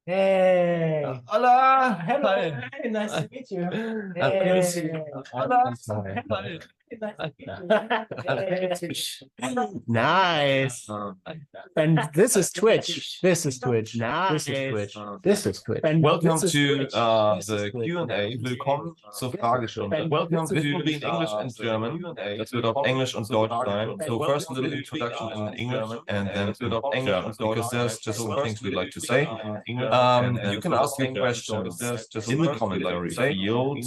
Hey. Hola. Hello. Hi. Hey, nice to meet you. Hola. Nice. And this is Twitch. This is Twitch. Nice. This is Twitch. This is Twitch. And welcome this is to Twitch. the Q&A. Willkommen zur Fragestunde. Welcome to in English and German. Das wird auf Englisch und Deutsch sein. So first a little introduction in English and then in German, because there's just some things we'd like to say. You can ask your questions in the commentary field. You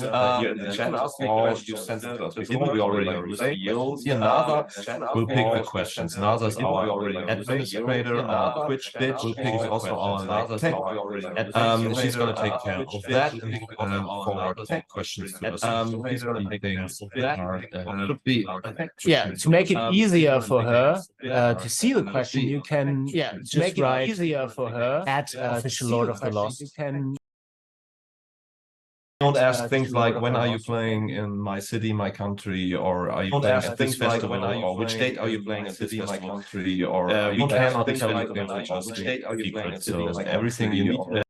can ask your questions. You send it to us before we already say. Here, Nava will pick the questions. Nava is our administrator, our Twitch bitch. Will pick is also our tech. She's going to take care of that and forward tech questions to us. These are the things that should be. Yeah, to make it easier for her to see the question, you can just make it easier for her at official Lord of the Lost. You can don't ask things like, when are you playing in my city, my country, or are you playing at this festival, or which date are you playing at this festival, country, or we cannot tell you things which are secret, so everything you need.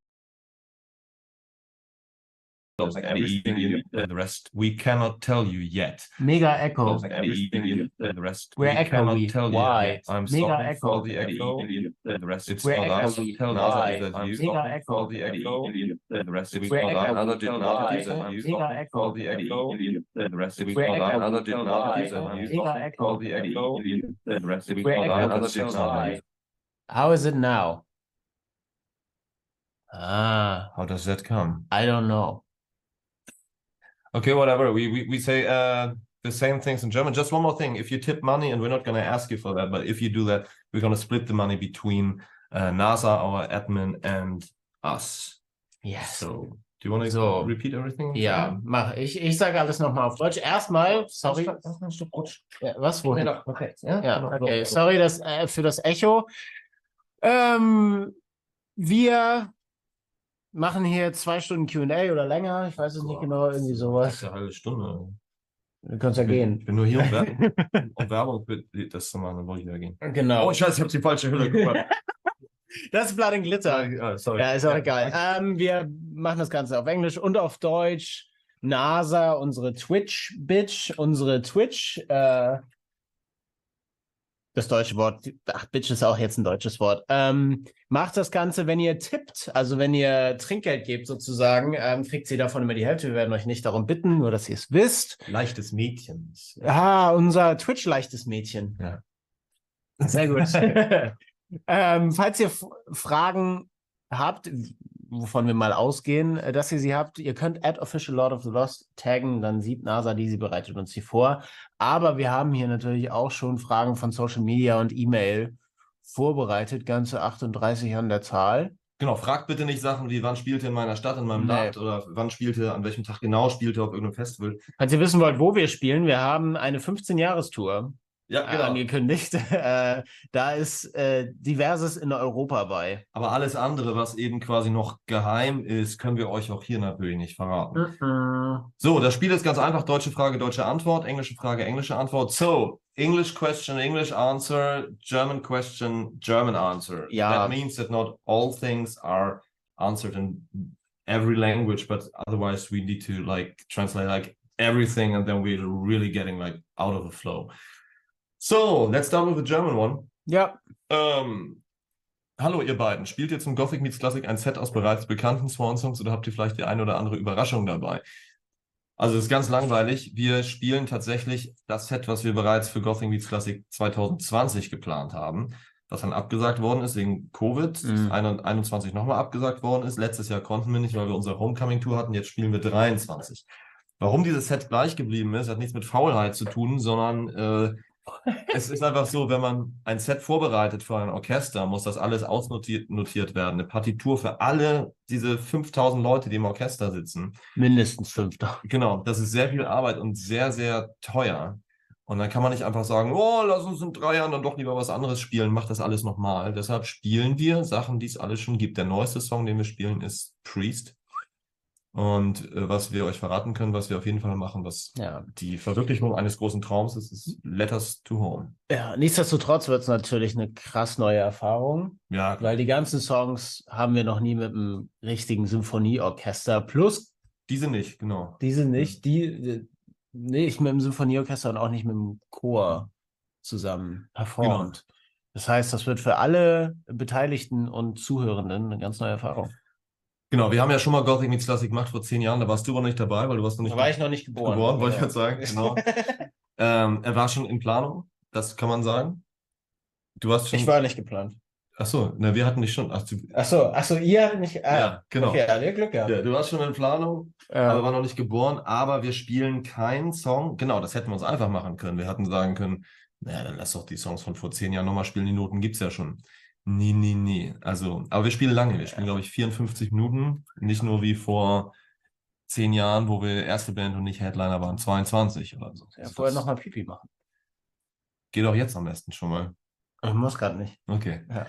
The rest we cannot tell you yet. Mega echo. The rest we're we cannot echoey. tell you Why? yet. I'm Mega sorry echo. for the echo. The rest it's we're not us. echoey. Tell Why? us that you Mega echo. the echo. The rest it's we're not us. Another did echoey. not Why? use that you. Mega echo. The echo. The rest it's we're not us. echoey. Another did not use Why? that you. Mega echo. The echo. The rest it's we're not us. Another echoey. did not use. How is it now? How does that come? I don't know. Okay, whatever. We say the same things in German. Just one more thing. If you tip money, and we're not going to ask you for that, but if you do that, we're going to split the money between NASA, our admin, and us. Yes. So, do you want to repeat everything? Ja, mach ich. Ich sage alles nochmal auf Deutsch. Erstmal, sorry. Ja, was? Wohin? Okay. Ja, okay. Sorry für das Echo. Wir machen hier 2 Stunden Q&A oder länger. Ich weiß es nicht genau, irgendwie sowas. Eine halbe Stunde. Du kannst ja gehen. Ich bin nur hier, um Werbung für das zu machen, dann wollte ich ja gehen. Genau. Oh, scheiße, ich habe die falsche Hülle gemacht. Das ist Blood and Glitter. Sorry. Ja, ist auch egal. Wir machen das Ganze auf Englisch und auf Deutsch. NASA, unsere Twitch-Bitch, unsere Twitch, das deutsche Wort, Bitch ist auch jetzt ein deutsches Wort. Macht das Ganze, wenn ihr tippt, also wenn ihr Trinkgeld gebt sozusagen, kriegt sie davon immer die Hälfte. Wir werden euch nicht darum bitten, nur dass ihr es wisst. Leichtes Mädchen. Unser Twitch-leichtes Mädchen. Ja. Sehr gut. Falls ihr Fragen habt, wovon wir mal ausgehen, dass ihr sie habt, ihr könnt @official Lord of the Lost taggen, dann sieht NASA die, sie bereitet uns die vor. Aber wir haben hier natürlich auch schon Fragen von Social Media und E-Mail vorbereitet, ganze 38 an der Zahl. Genau, fragt bitte nicht Sachen wie, wann spielt ihr in meiner Stadt, in meinem Land, oder wann spielt ihr, an welchem Tag genau spielt ihr auf irgendeinem Festival. Falls ihr wissen wollt, wo wir spielen, wir haben eine 15-Jahres-Tour. Ja, genau. Angekündigt. Da ist Diverses in Europa bei. Aber alles andere, was eben quasi noch geheim ist, können wir euch auch hier natürlich nicht verraten. So, das Spiel ist ganz einfach. Deutsche Frage, deutsche Antwort. Englische Frage, englische Antwort. So, English question, English answer. German question, German answer. Ja. That means that not all things are answered in every language, but otherwise we need to translate everything, and then we're really getting out of the flow. So, let's start with the German one. Ja. Hallo ihr beiden, spielt ihr zum Gothic meets Klassik ein Set aus bereits bekannten Swan-Songs oder habt ihr vielleicht die eine oder andere Überraschung dabei? Also es ist ganz langweilig, wir spielen tatsächlich das Set, was wir bereits für Gothic meets Klassik 2020 geplant haben, was dann abgesagt worden ist wegen Covid, 21 nochmal abgesagt worden ist. Letztes Jahr konnten wir nicht, weil wir unsere Homecoming-Tour hatten, jetzt spielen wir 23. Warum dieses Set gleich geblieben ist, hat nichts mit Faulheit zu tun, sondern es ist einfach so, wenn man ein Set vorbereitet für ein Orchester, muss das alles ausnotiert werden. Eine Partitur für alle diese 5000 Leute, die im Orchester sitzen. Mindestens 5000. Genau, das ist sehr viel Arbeit und sehr, sehr teuer. Und dann kann man nicht einfach sagen, oh, lass uns in 3 Jahren dann doch lieber was anderes spielen, mach das alles nochmal. Deshalb spielen wir Sachen, die es alles schon gibt. Der neueste Song, den wir spielen, ist Priest. Und was wir euch verraten können, was wir auf jeden Fall machen, was die Verwirklichung eines großen Traums ist, ist Letters to Home. Ja, nichtsdestotrotz wird es natürlich eine krass neue Erfahrung. Ja. Weil die ganzen Songs haben wir noch nie mit einem richtigen Symphonieorchester. Plus. Diese nicht, genau. Diese nicht. Nicht mit dem Symphonieorchester und auch nicht mit dem Chor zusammen performt. Genau. Das heißt, das wird für alle Beteiligten und Zuhörenden eine ganz neue Erfahrung. Genau, wir haben ja schon mal Gothic meets Klassik gemacht vor 10 Jahren, da warst du aber nicht dabei, weil du warst noch nicht. Da war ich noch nicht geboren. Wollte ich gerade sagen, genau. Er war schon in Planung, das kann man sagen. Du warst schon. Ich war nicht geplant. Achso, wir hatten dich schon. Achso, ihr hattet nicht. Ja, genau. Okay, ja, Glück gehabt. Ja, du warst schon in Planung, aber war noch nicht geboren, aber wir spielen keinen Song. Genau, das hätten wir uns einfach machen können. Wir hätten sagen können, naja, dann lass doch die Songs von vor 10 Jahren nochmal spielen, die Noten gibt es ja schon. Nee. Also, aber wir spielen lange. Wir spielen, glaube ich, 54 Minuten. Nicht nur wie vor 10 Jahren, wo wir erste Band und nicht Headliner waren, 22 oder so. Ja, vorher nochmal Pipi machen. Geht auch jetzt am besten schon mal. Ich muss gerade nicht. Okay. Ja.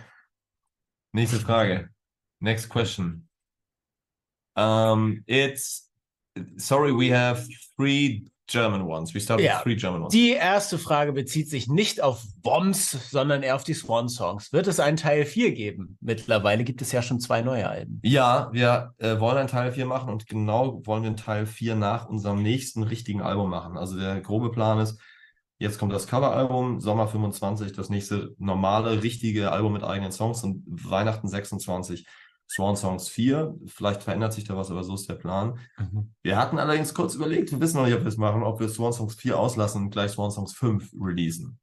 Nächste Frage. Next question. Sorry, we have 3 German ones. We start with 3 German ones. Die erste Frage bezieht sich nicht auf Bombs, sondern eher auf die Swan-Songs. Wird es einen Teil 4 geben? Mittlerweile gibt es ja schon 2 neue Alben. Ja, wir wollen einen Teil 4 machen und genau wollen wir einen Teil 4 nach unserem nächsten richtigen Album machen. Also der grobe Plan ist, jetzt kommt das Coveralbum, Sommer 25, das nächste normale, richtige Album mit eigenen Songs und Weihnachten 26 Swan Songs 4. Vielleicht verändert sich da was, aber so ist der Plan. Wir hatten allerdings kurz überlegt, wir wissen noch nicht, ob wir es machen, ob wir Swan Songs 4 auslassen und gleich Swan Songs 5 releasen.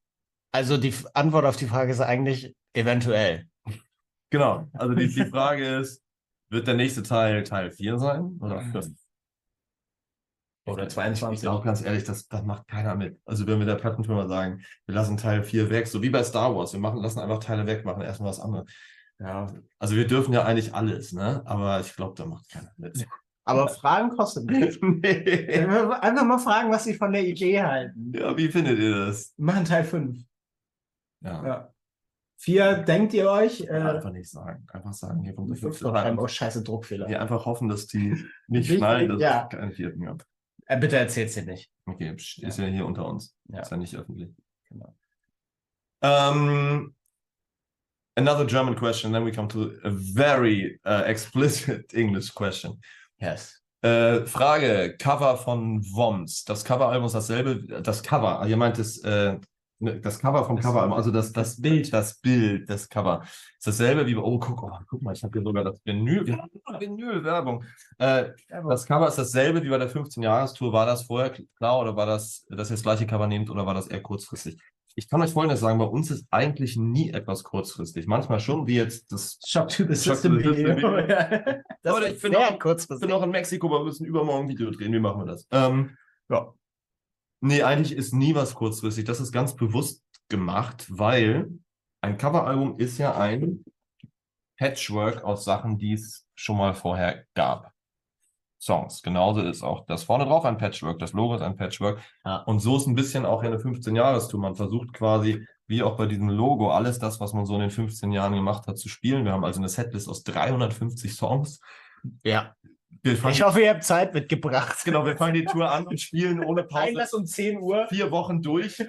Also die Antwort auf die Frage ist eigentlich eventuell. Genau, also die Frage ist, wird der nächste Teil 4 sein oder 5? Oder 22. Ich glaube ganz ehrlich, das macht keiner mit. Also wenn wir der Plattenfirma sagen, wir lassen Teil 4 weg, so wie bei Star Wars, lassen einfach Teile weg, machen erstmal was anderes. Ja, also wir dürfen ja eigentlich alles, ne? Aber ich glaube, da macht keiner mit. Aber Fragen kosten nicht. Nee. Einfach mal fragen, was sie von der Idee halten. Ja, wie findet ihr das? Wir machen Teil 5. Ja. 4, denkt ihr euch? Einfach nicht sagen. Einfach sagen, hier kommt der 5. Oh, scheiße, Druckfehler. Wir einfach hoffen, dass die nicht schnallen, dass es keinen 4. gab. Bitte erzähl's dir nicht. Okay, ist ja hier unter uns. Ja. Ist ja nicht öffentlich. Genau. Another German question, then we come to a very explicit English question. Yes. Frage, Cover von Worms. Das Coveralbum ist dasselbe, das Cover, ihr meint das Cover vom Coveralbum, also das Bild des Cover. Ist dasselbe wie, guck mal, ich habe hier sogar das Vinyl, wir haben Vinyl-Werbung. Das Cover ist dasselbe wie bei der 15-Jahres-Tour. War das vorher klar oder war das, dass ihr das gleiche Cover nehmt oder war das eher kurzfristig? Ich kann euch Folgendes sagen, bei uns ist eigentlich nie etwas kurzfristig. Manchmal schon, wie jetzt das Shock to the System Video. Das ist sehr kurzfristig. Ich bin auch in Mexiko, aber wir müssen übermorgen ein Video drehen. Wie machen wir das? Ja. Nee, eigentlich ist nie was kurzfristig. Das ist ganz bewusst gemacht, weil ein Coveralbum ist ja ein Patchwork aus Sachen, die es schon mal vorher gab. Songs. Genauso ist auch das vorne drauf ein Patchwork, das Logo ist ein Patchwork. Ja. Und so ist ein bisschen auch eine 15-Jahres-Tour. Man versucht quasi, wie auch bei diesem Logo, alles das, was man so in den 15 Jahren gemacht hat, zu spielen. Wir haben also eine Setlist aus 350 Songs. Ja. Ich hoffe, ihr habt Zeit mitgebracht. Genau, wir fangen die Tour an und spielen ohne Pause. Einlass um 10 Uhr. 4 Wochen durch.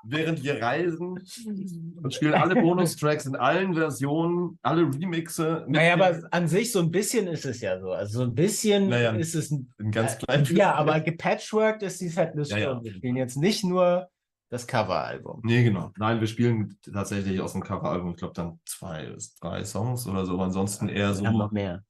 Während wir reisen und spielen alle Bonustracks in allen Versionen, alle Remixe. Naja, aber an sich so ein bisschen ist es ja so. Also so ein bisschen ist es ein ganz klein. Ja, aber gepatchworked ist die Setlist schon. Wir spielen jetzt nicht nur das Coveralbum. Nee, genau. Nein, wir spielen tatsächlich aus dem Coveralbum, ich glaube dann 2 bis 3 Songs oder so, aber ansonsten eher so. Wir haben noch mehr.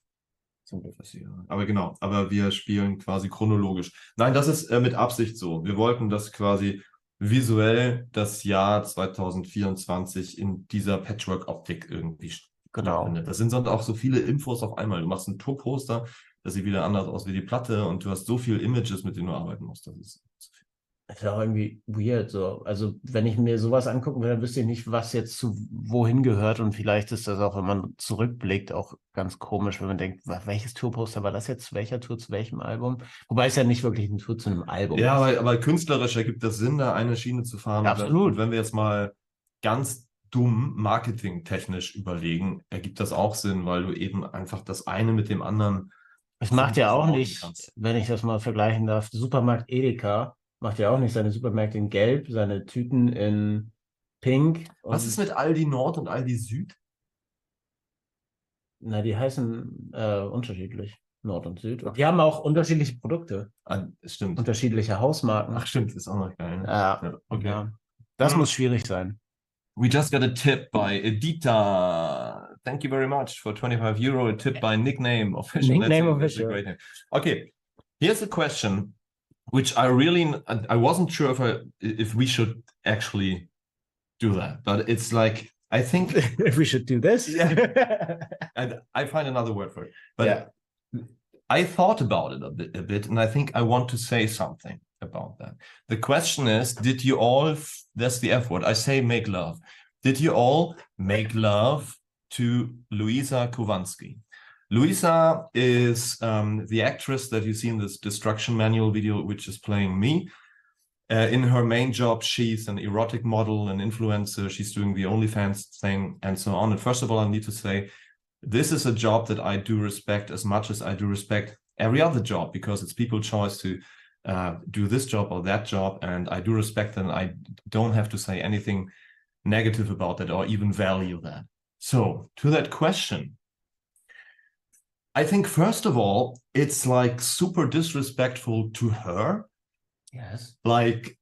Aber genau, aber wir spielen quasi chronologisch. Nein, das ist mit Absicht so. Wir wollten das quasi visuell das Jahr 2024 in dieser Patchwork-Optik irgendwie stattfindet. Das sind sonst auch so viele Infos auf einmal. Du machst ein Tourposter, das sieht wieder anders aus wie die Platte und du hast so viele Images, mit denen du arbeiten musst. Das ist zu viel. Das ist auch irgendwie weird. So. Also wenn ich mir sowas angucken will, dann wüsste ich nicht, was jetzt zu wohin gehört. Und vielleicht ist das auch, wenn man zurückblickt, auch ganz komisch, wenn man denkt, welches Tourposter war das jetzt? Zu welcher Tour, zu welchem Album? Wobei es ja nicht wirklich eine Tour zu einem Album ist. Ja, aber künstlerisch ergibt das Sinn, da eine Schiene zu fahren. Ja, absolut. Und wenn wir jetzt mal ganz dumm marketingtechnisch überlegen, ergibt das auch Sinn, weil du eben einfach das eine mit dem anderen Es macht ja auch nicht, wenn ich das mal vergleichen darf, Supermarkt Edeka macht ja auch nicht seine Supermärkte in Gelb, seine Tüten in Pink. Was ist mit Aldi Nord und Aldi Süd? Na, die heißen unterschiedlich, Nord und Süd. Und die haben auch unterschiedliche Produkte. Stimmt. Unterschiedliche Hausmarken. Ach, stimmt, ist auch noch geil. Ne? Ja, okay. Ja. Das muss schwierig sein. We just got a tip by Edita. Thank you very much for 25 euro. A tip by Nickname Official. That's a great name. Okay, here's a question which I wasn't sure if we should actually do that, but it's like, I think if we should do this. Yeah. And I find another word for it. But I thought about it a bit, and I think I want to say something about that. The question is, did you all, that's the F word, I say make love. Did you all make love to Luisa Kowalski? Luisa is the actress that you see in this Destruction Manual video, which is playing me. In her main job, she's an erotic model, an influencer. She's doing the OnlyFans thing and so on. And first of all, I need to say, this is a job that I do respect as much as I do respect every other job, because it's people's choice to do this job or that job. And I do respect them. I don't have to say anything negative about that or even value that. So to that question, I think, first of all, it's like super disrespectful to her. Yes. Like,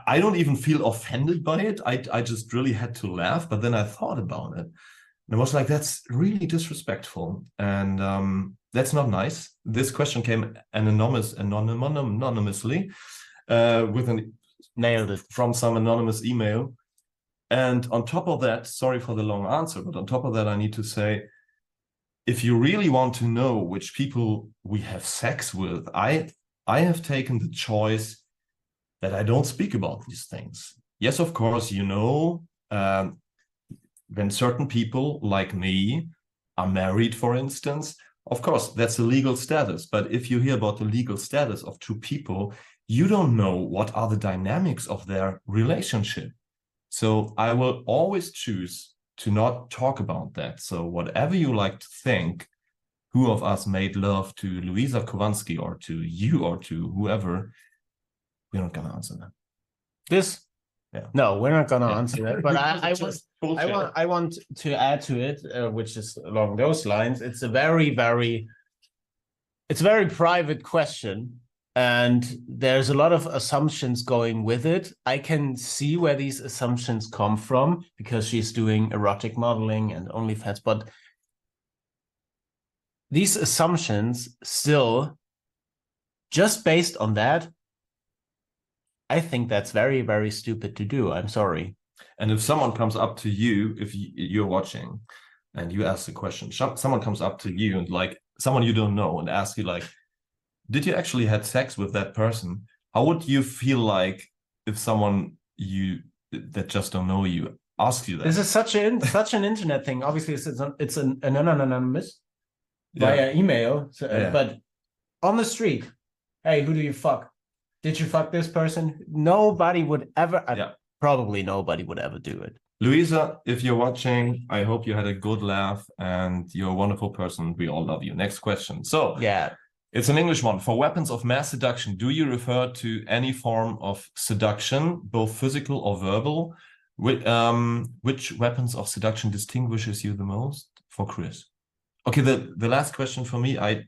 I don't even feel offended by it. I just really had to laugh, but then I thought about it. And I was like, that's really disrespectful. And that's not nice. This question came anonymously nailed it from some anonymous email. And on top of that, sorry for the long answer, but on top of that, I need to say, if you really want to know which people we have sex with, I have taken the choice that I don't speak about these things. Yes, of course, you know, when certain people like me are married, for instance, of course, that's a legal status. But if you hear about the legal status of two people, you don't know what are the dynamics of their relationship. So I will always choose to not talk about that. So whatever you like to think, who of us made love to Luisa Kowalski or to you or to whoever, we're not going to answer that. This? Yeah. No, we're not going to answer that. But I want to add to it, which is along those lines. It's a very private question. And there's a lot of assumptions going with it. I can see where these assumptions come from because she's doing erotic modeling and OnlyFans. But these assumptions still, just based on that, I think that's very, very stupid to do. I'm sorry. And if someone comes up to you, if you're watching and you ask the question, someone comes up to you and like someone you don't know and asks you like, did you actually had sex with that person? How would you feel like if someone that just don't know you asks you that? This is such an internet thing. Obviously, it's an anonymous via email. So, but on the street, hey, who do you fuck? Did you fuck this person? Nobody would ever. Probably nobody would ever do it. Luisa, if you're watching, I hope you had a good laugh and you're a wonderful person. We all love you. Next question. So it's an English one. For weapons of mass seduction, do you refer to any form of seduction, both physical or verbal? Which weapons of seduction distinguishes you the most? For Chris. Okay, the last question for me, I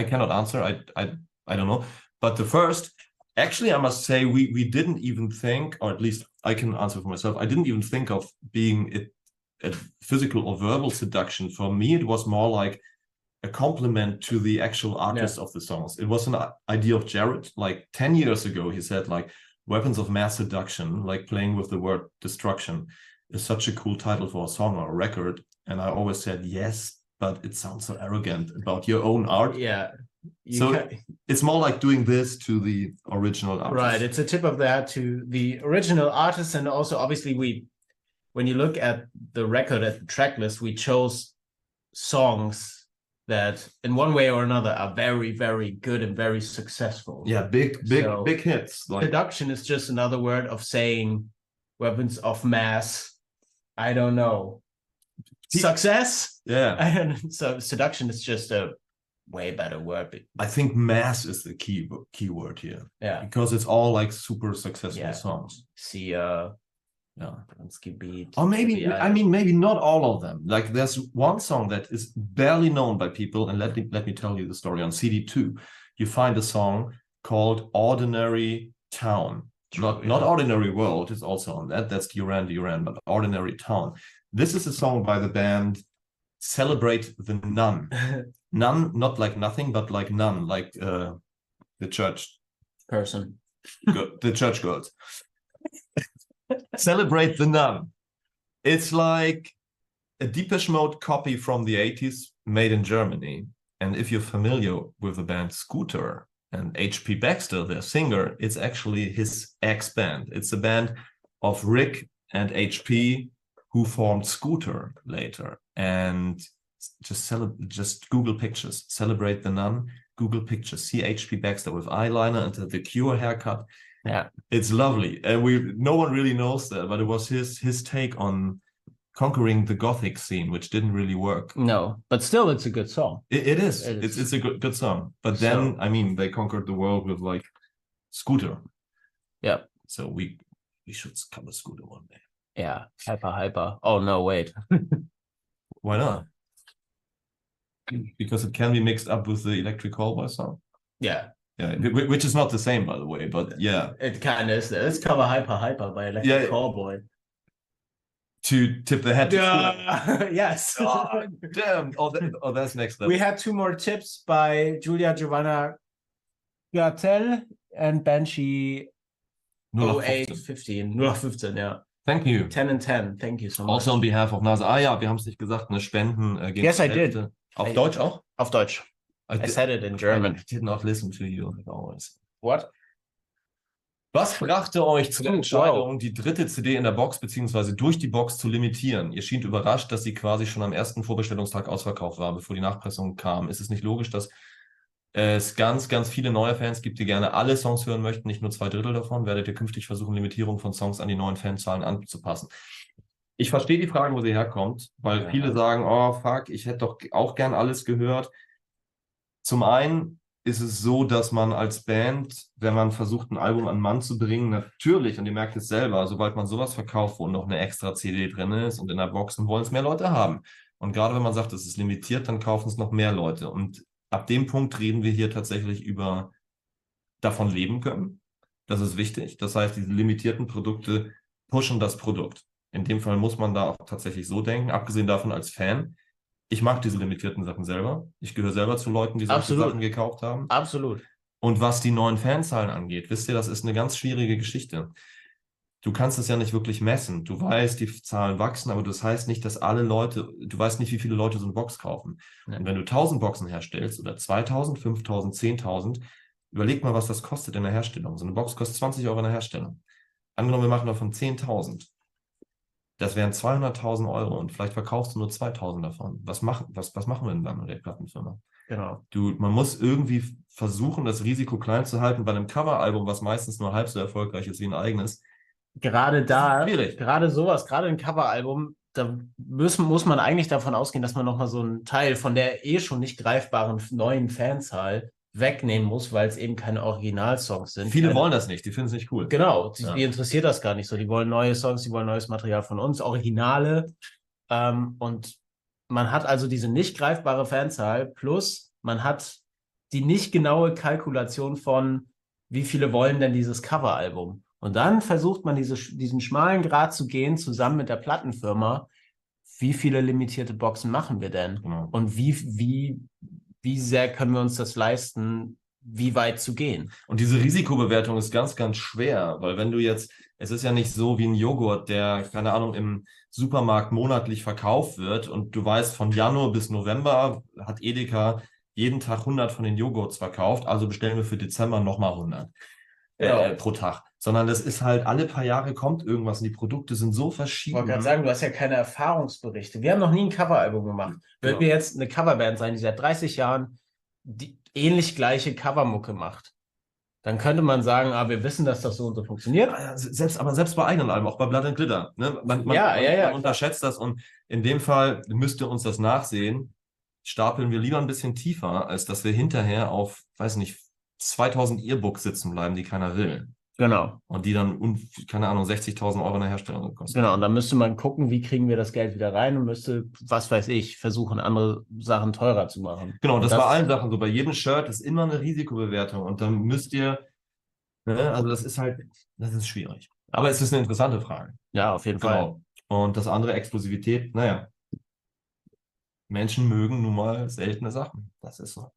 cannot answer. I don't know. But the first, actually, I must say we didn't even think, or at least I can answer for myself, I didn't even think of being a physical or verbal seduction. For me, it was more like a compliment to the actual artist of the songs. It was an idea of Jared. Like 10 years ago, he said like weapons of mass seduction, like playing with the word destruction is such a cool title for a song or a record. And I always said, yes, but it sounds so arrogant about your own art. Yeah. It's more like doing this to the original artist. Right. It's a tip of that to the original artist. And also, obviously, when you look at the record, at the track list, we chose songs that in one way or another are very, very good and very successful. Yeah, big hits. Like seduction is just another word of saying weapons of mass. I don't know. Success? Yeah. So seduction is just a way better word. I think mass is the key word here. Yeah. Because it's all like super successful songs. Sia, Beat. Or maybe not all of them. Like there's one song that is barely known by people, and let me tell you the story. On CD2, you find a song called Ordinary Town. Not Ordinary World is also on that. That's Duran, but Ordinary Town. This is a song by the band Celebrate the Nun. Nun, not like nothing, but like nun, like the church person. The church girls. Celebrate the Nun. It's like a Depeche Mode copy from the 80s made in Germany. And if you're familiar with the band Scooter and H.P. Baxter, their singer, it's actually his ex-band. It's a band of Rick and H.P. who formed Scooter later. And just Google pictures. Celebrate the Nun. Google pictures. See H.P. Baxter with eyeliner and the Cure haircut. Yeah, it's lovely, and no one really knows that, but it was his take on conquering the Gothic scene, which didn't really work. No, but still, it's a good song. It is. It's a good song. But then, I mean, they conquered the world with like Scooter. Yeah. So we should cover Scooter one day. Yeah, hyper. Oh no, wait. Why not? Because it can be mixed up with the Electric Callboy song. Yeah. Yeah, which is not the same, by the way, but yeah. It kind of is. Let's cover Hyper by Electric Callboy. To tip the hat. Yes. Oh, damn. Oh, that's next level. We had 2 more tips by Julia Giovanna Pratteln and Banshee 0815. 0815, yeah. Thank you. 10 and 10. Thank you so much. Also on behalf of NASA. Ah ja, wir haben es nicht gesagt, eine Spenden gegen Yes, I did. Auf Deutsch auch? Auf Deutsch. I said it in German. I did not listen to you always. What? Was brachte euch zu der Entscheidung, die dritte CD in der Box bzw. durch die Box zu limitieren? Ihr schient überrascht, dass sie quasi schon am ersten Vorbestellungstag ausverkauft war, bevor die Nachpressung kam. Ist es nicht logisch, dass es ganz, ganz viele neue Fans gibt, die gerne alle Songs hören möchten, nicht nur 2/3 davon? Werdet ihr künftig versuchen, Limitierung von Songs an die neuen Fanzahlen anzupassen? Ich verstehe die Frage, wo sie herkommt, weil viele sagen, oh fuck, ich hätte doch auch gern alles gehört. Zum einen ist es so, dass man als Band, wenn man versucht, ein Album an den Mann zu bringen, natürlich, und ihr merkt es selber, sobald man sowas verkauft, wo noch eine extra CD drin ist und in der Box, dann wollen es mehr Leute haben. Und gerade wenn man sagt, es ist limitiert, dann kaufen es noch mehr Leute. Und ab dem Punkt reden wir hier tatsächlich über davon leben können. Das ist wichtig. Das heißt, diese limitierten Produkte pushen das Produkt. In dem Fall muss man da auch tatsächlich so denken, abgesehen davon als Fan. Ich mag diese limitierten Sachen selber. Ich gehöre selber zu Leuten, die solche Sachen gekauft haben. Absolut. Und was die neuen Fanzahlen angeht, wisst ihr, das ist eine ganz schwierige Geschichte. Du kannst es ja nicht wirklich messen. Du weißt, die Zahlen wachsen, aber das heißt nicht, dass alle Leute, du weißt nicht, wie viele Leute so eine Box kaufen. Ja. Und wenn du 1000 Boxen herstellst oder 2000, 5000, 10.000, überleg mal, was das kostet in der Herstellung. So eine Box kostet 20 Euro in der Herstellung. Angenommen, wir machen davon 10.000. Das wären 200.000 Euro und vielleicht verkaufst du nur 2.000 davon. Was machen wir denn dann mit der Plattenfirma? Genau. Man muss irgendwie versuchen, das Risiko klein zu halten. Bei einem Coveralbum, was meistens nur halb so erfolgreich ist wie ein eigenes. Gerade ein Coveralbum, da muss man eigentlich davon ausgehen, dass man nochmal so einen Teil von der schon nicht greifbaren neuen Fanzahl wegnehmen muss, weil es eben keine Originalsongs sind. Viele wollen das nicht, die finden es nicht cool. Genau, die interessiert das gar nicht so. Die wollen neue Songs, die wollen neues Material von uns, Originale. Und man hat also diese nicht greifbare Fanzahl plus man hat die nicht genaue Kalkulation von, wie viele wollen denn dieses Coveralbum. Und dann versucht man diesen schmalen Grat zu gehen, zusammen mit der Plattenfirma. Wie viele limitierte Boxen machen wir denn? Genau. Und wie sehr können wir uns das leisten, wie weit zu gehen? Und diese Risikobewertung ist ganz, ganz schwer, weil wenn du jetzt, es ist ja nicht so wie ein Joghurt, der, keine Ahnung, im Supermarkt monatlich verkauft wird und du weißt, von Januar bis November hat Edeka jeden Tag 100 von den Joghurts verkauft, also bestellen wir für Dezember nochmal 100 pro Tag. Sondern das ist halt, alle paar Jahre kommt irgendwas und die Produkte sind so verschieden. Ich wollte gerade sagen, du hast ja keine Erfahrungsberichte. Wir haben noch nie ein Coveralbum gemacht. Würden wir jetzt eine Coverband sein, die seit 30 Jahren die ähnlich gleiche Covermucke macht, dann könnte man sagen, wir wissen, dass das so und so funktioniert. Aber selbst bei eigenen Alben, auch bei Blood and Glitter. Ne? Man unterschätzt das und in dem Fall müsst ihr uns das nachsehen. stapeln wir lieber ein bisschen tiefer, als dass wir hinterher auf, weiß nicht, 2000 E-Books sitzen bleiben, die keiner will. Genau. Und die dann, keine Ahnung, 60.000 Euro in der Herstellung kosten. Genau, und dann müsste man gucken, wie kriegen wir das Geld wieder rein und müsste, was weiß ich, versuchen, andere Sachen teurer zu machen. Genau, das bei allen Sachen so. Bei jedem Shirt ist immer eine Risikobewertung und dann müsst ihr, ne, also das ist schwierig. Aber es ist eine interessante Frage. Ja, auf jeden Fall. Und das andere, Exklusivität, naja, Menschen mögen nun mal seltene Sachen. Das ist so.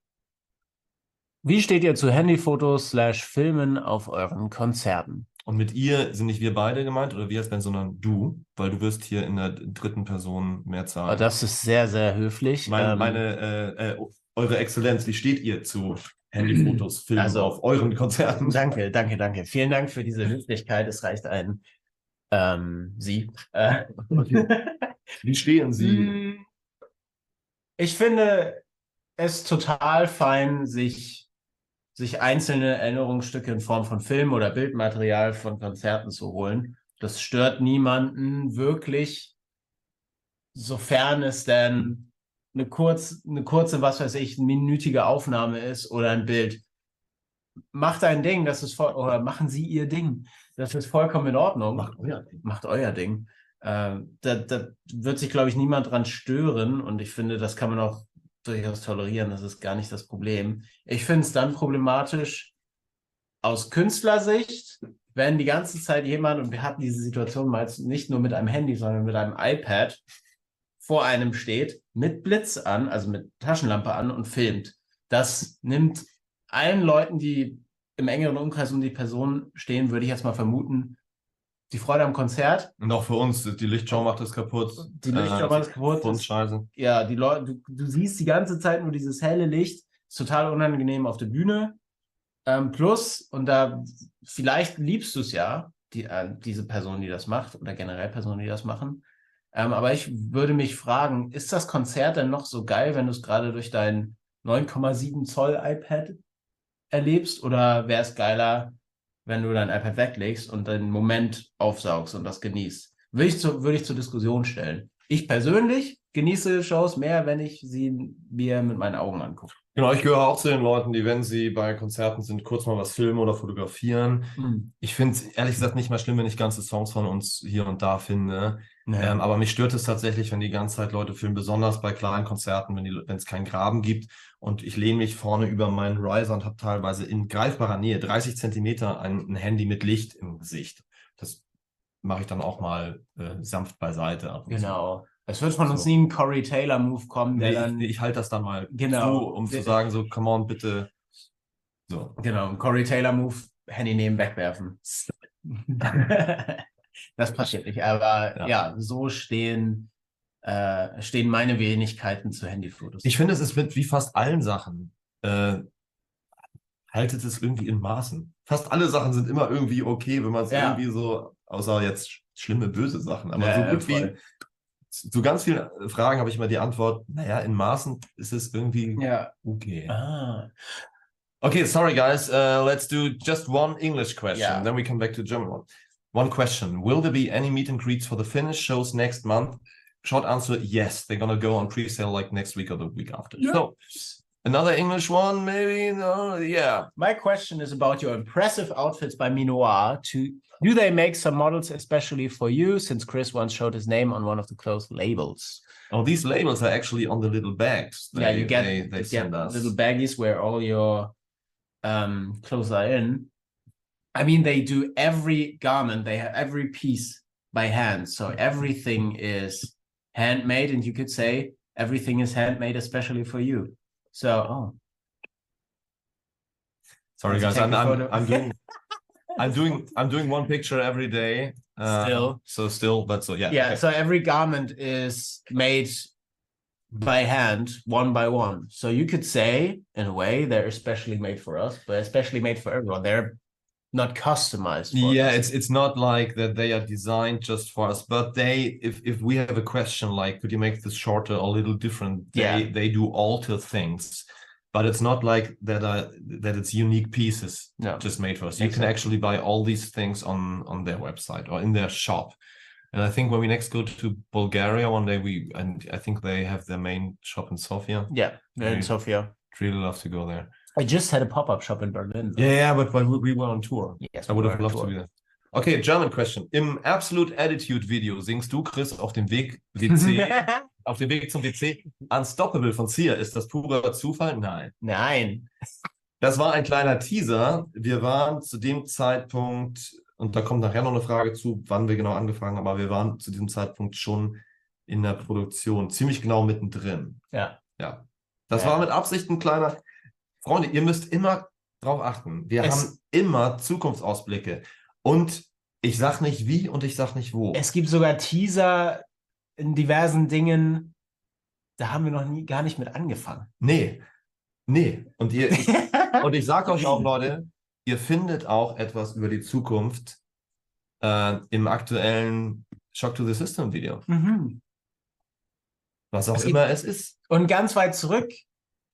Wie steht ihr zu Handyfotos/Filmen auf euren Konzerten? Und mit ihr sind nicht wir beide gemeint oder wir als Band, sondern du, weil du wirst hier in der dritten Person Mehrzahl. Das ist sehr, sehr höflich. Eure Exzellenz, wie steht ihr zu Handyfotos, Filmen auf euren Konzerten? Danke. Vielen Dank für diese Höflichkeit. Es reicht ein Sie. Wie stehen Sie? Ich finde es total fein, sich einzelne Erinnerungsstücke in Form von Film oder Bildmaterial von Konzerten zu holen. Das stört niemanden wirklich, sofern es denn eine kurze, was weiß ich, minütige Aufnahme ist oder ein Bild. Macht ein Ding, oder machen Sie Ihr Ding. Das ist vollkommen in Ordnung. Macht euer Ding. Da wird sich, glaube ich, niemand dran stören und ich finde, das kann man auch durchaus tolerieren, das ist gar nicht das Problem. Ich finde es dann problematisch aus Künstlersicht, wenn die ganze Zeit jemand, und wir hatten diese Situation mal nicht nur mit einem Handy, sondern mit einem iPad, vor einem steht, mit Blitz an, also mit Taschenlampe an und filmt. Das nimmt allen Leuten, die im engeren Umkreis um die Person stehen, würde ich jetzt mal vermuten, die Freude am Konzert. Und auch für uns, die Lichtschau macht es kaputt. Die Lichtschau macht es kaputt. Und Scheiße. Ja, die Leute, du siehst die ganze Zeit nur dieses helle Licht. Ist total unangenehm auf der Bühne. Plus, und da vielleicht liebst du es ja, diese Person, die das macht, oder generell Personen, die das machen. Aber ich würde mich fragen, ist das Konzert denn noch so geil, wenn du es gerade durch dein 9,7 Zoll iPad erlebst? Oder wäre es geiler, wenn du dein iPad weglegst und den Moment aufsaugst und das genießt? Würde ich zur Diskussion stellen. Ich persönlich genieße Shows mehr, wenn ich sie mir mit meinen Augen angucke. Genau, ich gehöre auch zu den Leuten, die, wenn sie bei Konzerten sind, kurz mal was filmen oder fotografieren. Ich finde es ehrlich gesagt nicht mal schlimm, wenn ich ganze Songs von uns hier und da finde. Naja. Aber mich stört es tatsächlich, wenn die ganze Zeit Leute filmen, besonders bei kleinen Konzerten, wenn es keinen Graben gibt. Und ich lehne mich vorne über meinen Riser und habe teilweise in greifbarer Nähe, 30 Zentimeter, ein Handy mit Licht im Gesicht. Das mache ich dann auch mal sanft beiseite. Genau. Es wird von uns nie ein Corey Taylor-Move kommen, der ich halte das dann mal zu, um zu sagen, so, come on, bitte. So. Genau, ein Corey Taylor-Move, Handy nehmen, wegwerfen. Das passiert nicht, aber ja so stehen meine Wenigkeiten zu Handyfotos. Ich finde, es ist wie fast allen Sachen, haltet es irgendwie in Maßen. Fast alle Sachen sind immer irgendwie okay, wenn man es irgendwie so, außer jetzt schlimme, böse Sachen, aber so gut wie zu ganz vielen Fragen habe ich immer die Antwort, naja, in Maßen ist es irgendwie okay. Okay, sorry guys, let's do just one English question, then we come back to the German one. One question, will there be any meet and greets for the Finnish shows next month? Short answer, yes, they're gonna go on pre-sale like next week or the week after. So, another English one, maybe? No, My question is about your impressive outfits by Minoir. Do they make some models especially for you, since Chris once showed his name on one of the clothes labels? Oh, these labels are actually on the little bags. You get little baggies where all your clothes are in. I mean, they do every garment, they have every piece by hand. So everything is handmade, and you could say everything is handmade especially for you. So, sorry guys, I'm doing one picture every day. So every garment is made by hand, one by one. So you could say, in a way, they're especially made for us, but especially made for everyone. They're not customized for us. It's not like that they are designed just for us, but if we have a question like, could you make this shorter or a little different, they do alter things. But it's not like that it's unique pieces just made for us. You can actually buy all these things on their website or in their shop. And I think when we next go to Bulgaria one day, I think they have their main shop in Sofia. Yeah, in Sofia. Really love to go there. I just had a pop-up shop in Berlin. Yeah, but we were on tour. Yes, I would have loved to be there. Okay, German question. Im Absolute Attitude Video singst du, Chris, auf dem Weg auf dem Weg zum WC. Unstoppable von Sia. Ist das purer Zufall? Nein. Nein. Das war ein kleiner Teaser. Wir waren zu dem Zeitpunkt, und da kommt nachher noch eine Frage zu, wann wir genau angefangen haben, aber wir waren zu diesem Zeitpunkt schon in der Produktion, ziemlich genau mittendrin. Ja. Das war mit Absicht ein kleiner... Freunde, ihr müsst immer drauf achten. Wir haben immer Zukunftsausblicke. Und ich sag nicht wie und ich sag nicht wo. Es gibt sogar Teaser in diversen Dingen, da haben wir noch gar nicht mit angefangen. Nee. Und ich sag euch auch, Leute, ihr findet auch etwas über die Zukunft im aktuellen Shock to the System Video. Was auch immer es ist. Und ganz weit zurück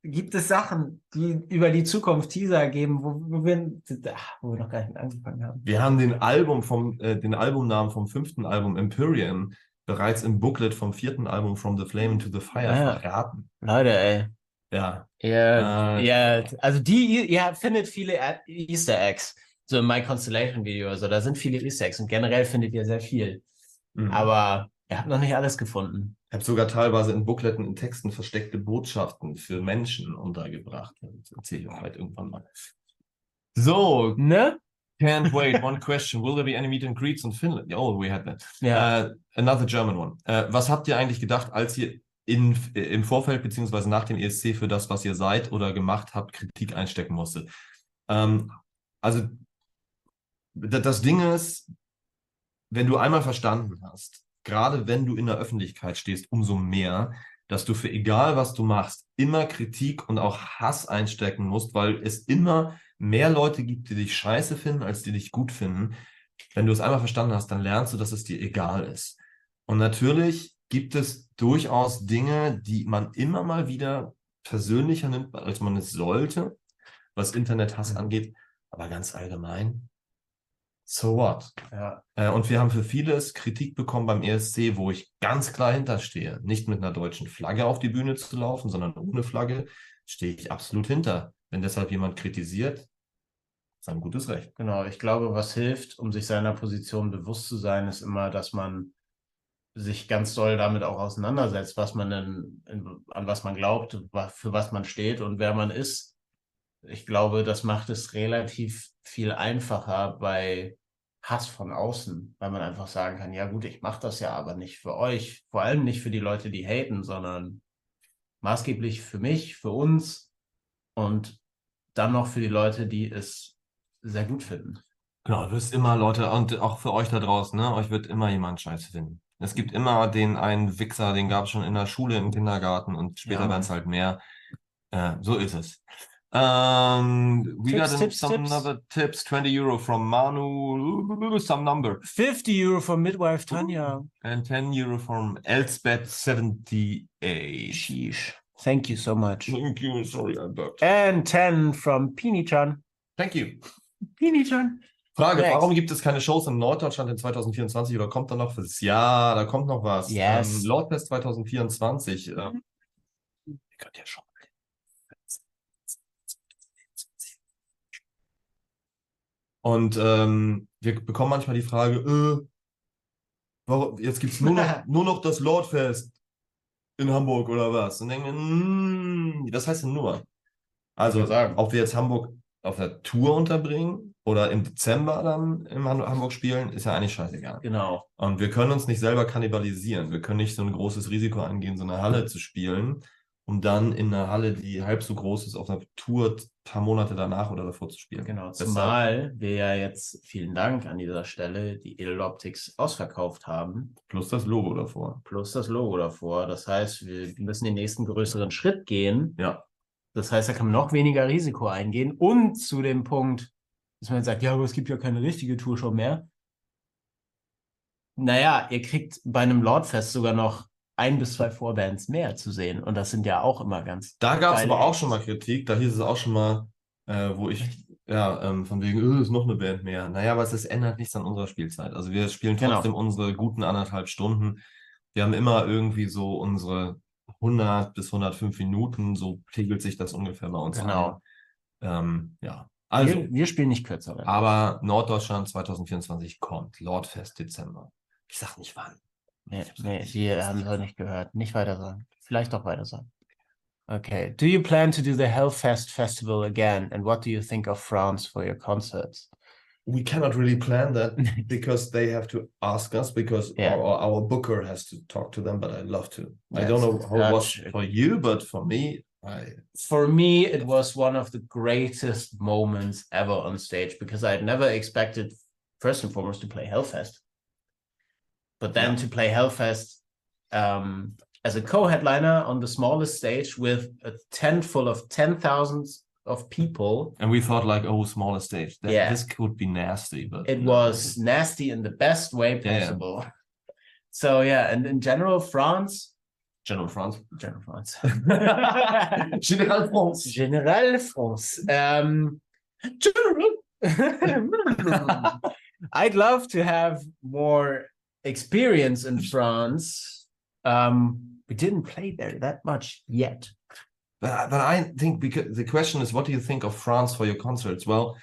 gibt es Sachen, die über die Zukunft Teaser geben, wo wir noch gar nicht mit angefangen haben. Wir haben den Albumnamen vom 5. Album Empyrean bereits im Booklet vom 4. Album From the Flame into the Fire verraten. Leute, ey. Ja. Also ihr findet viele Easter Eggs, so im My Constellation Video, also da sind viele Easter Eggs und generell findet ihr sehr viel. Aber ihr habt noch nicht alles gefunden. Ich habe sogar teilweise in Bookletten, in Texten versteckte Botschaften für Menschen untergebracht. Das erzähle ich auch halt irgendwann mal. So, ne? Can't wait. One question. Will there be any meet and greets in Finland? Oh, we had that. Yeah. Another German one. Was habt ihr eigentlich gedacht, als ihr im Vorfeld beziehungsweise nach dem ESC für das, was ihr seid oder gemacht habt, Kritik einstecken musstet? Also, das Ding ist, wenn du einmal verstanden hast, gerade wenn du in der Öffentlichkeit stehst, umso mehr, dass du für egal, was du machst, immer Kritik und auch Hass einstecken musst, weil es immer mehr Leute gibt, die dich scheiße finden, als die dich gut finden. Wenn du es einmal verstanden hast, dann lernst du, dass es dir egal ist. Und natürlich gibt es durchaus Dinge, die man immer mal wieder persönlicher nimmt, als man es sollte, was Internethass angeht, aber ganz allgemein. So what? Ja. Und wir haben für vieles Kritik bekommen beim ESC, wo ich ganz klar hinterstehe. Nicht mit einer deutschen Flagge auf die Bühne zu laufen, sondern ohne Flagge stehe ich absolut hinter. Wenn deshalb jemand kritisiert, ist ein gutes Recht. Genau, ich glaube, was hilft, um sich seiner Position bewusst zu sein, ist immer, dass man sich ganz doll damit auch auseinandersetzt, was man an was man glaubt, für was man steht und wer man ist. Ich glaube, das macht es relativ viel einfacher bei Hass von außen, weil man einfach sagen kann, ja gut, ich mache das ja aber nicht für euch, vor allem nicht für die Leute, die haten, sondern maßgeblich für mich, für uns und dann noch für die Leute, die es sehr gut finden. Genau, du wirst immer Leute, und auch für euch da draußen, ne, euch wird immer jemand scheiße finden. Es gibt immer den einen Wichser, den gab es schon in der Schule, im Kindergarten und später werden es halt mehr. So ist es. We got some other tips. 20 Euro from Manu, some number. 50 Euro from Midwife Tanya. And 10 Euro from Elsbeth78. Sheesh. Thank you so much. Thank you, sorry, I burped. And 10 from Pini-chan. Thank you. Pini-chan. Frage, warum gibt es keine Shows in Norddeutschland in 2024 oder kommt da noch was? Ja, da kommt noch was. Yes. LORDFEST 2024. Ihr könnt ja schon. Und wir bekommen manchmal die Frage, warum, jetzt gibt es nur noch das LORDFEST in Hamburg oder was? Und denken, das heißt ja nur. Also, ob wir jetzt Hamburg auf der Tour unterbringen oder im Dezember dann in Hamburg spielen, ist ja eigentlich scheißegal. Genau. Und wir können uns nicht selber kannibalisieren. Wir können nicht so ein großes Risiko eingehen, so eine Halle zu spielen, um dann in einer Halle, die halb so groß ist, auf einer Tour ein paar Monate danach oder davor zu spielen. Genau, zumal wir ja jetzt, vielen Dank an dieser Stelle, die Edeloptics ausverkauft haben. Plus das Logo davor. Das heißt, wir müssen den nächsten größeren Schritt gehen. Ja. Das heißt, da kann man noch weniger Risiko eingehen. Und zu dem Punkt, dass man jetzt sagt, ja, aber es gibt ja keine richtige Tourshow mehr. Naja, ihr kriegt bei einem LORDFEST sogar noch 1 bis 2 Vorbands mehr zu sehen. Und das sind ja auch immer ganz... Da gab es aber auch schon mal Kritik. Da hieß es auch schon mal, wo ich Ja, von wegen, ist noch eine Band mehr. Naja, aber es ändert nichts an unserer Spielzeit. Also wir spielen trotzdem unsere guten 1,5 Stunden. Wir haben immer irgendwie so unsere 100 bis 105 Minuten, so pegelt sich das ungefähr bei uns an. Ja, also. Wir spielen nicht kürzer. Aber Norddeutschland 2024 kommt. LORDFEST Dezember. Ich sag nicht wann. Nee, wir haben es nicht gehört. Nicht weiter sagen. Vielleicht auch weiter sagen. Okay. Do you plan to do the Hellfest festival again? And what do you think of France for your concerts? We cannot really plan that because they have to ask us, because our booker has to talk to them, but I'd love to. Yes, I don't know how it was for you, but for me, For me, it was one of the greatest moments ever on stage, because I had never expected, first and foremost, to play Hellfest. But then to play Hellfest as a co-headliner on the smallest stage with a tent full of 10,000 of people. And we thought like, oh, smallest stage. This could be nasty. But it was nasty in the best way possible. Yeah. So yeah, and in general, France. General France. General France. General France. General France. I'd love to have more experience in France. We didn't play there that much yet. But I think, because the question is, what do you think of France for your concerts? Well,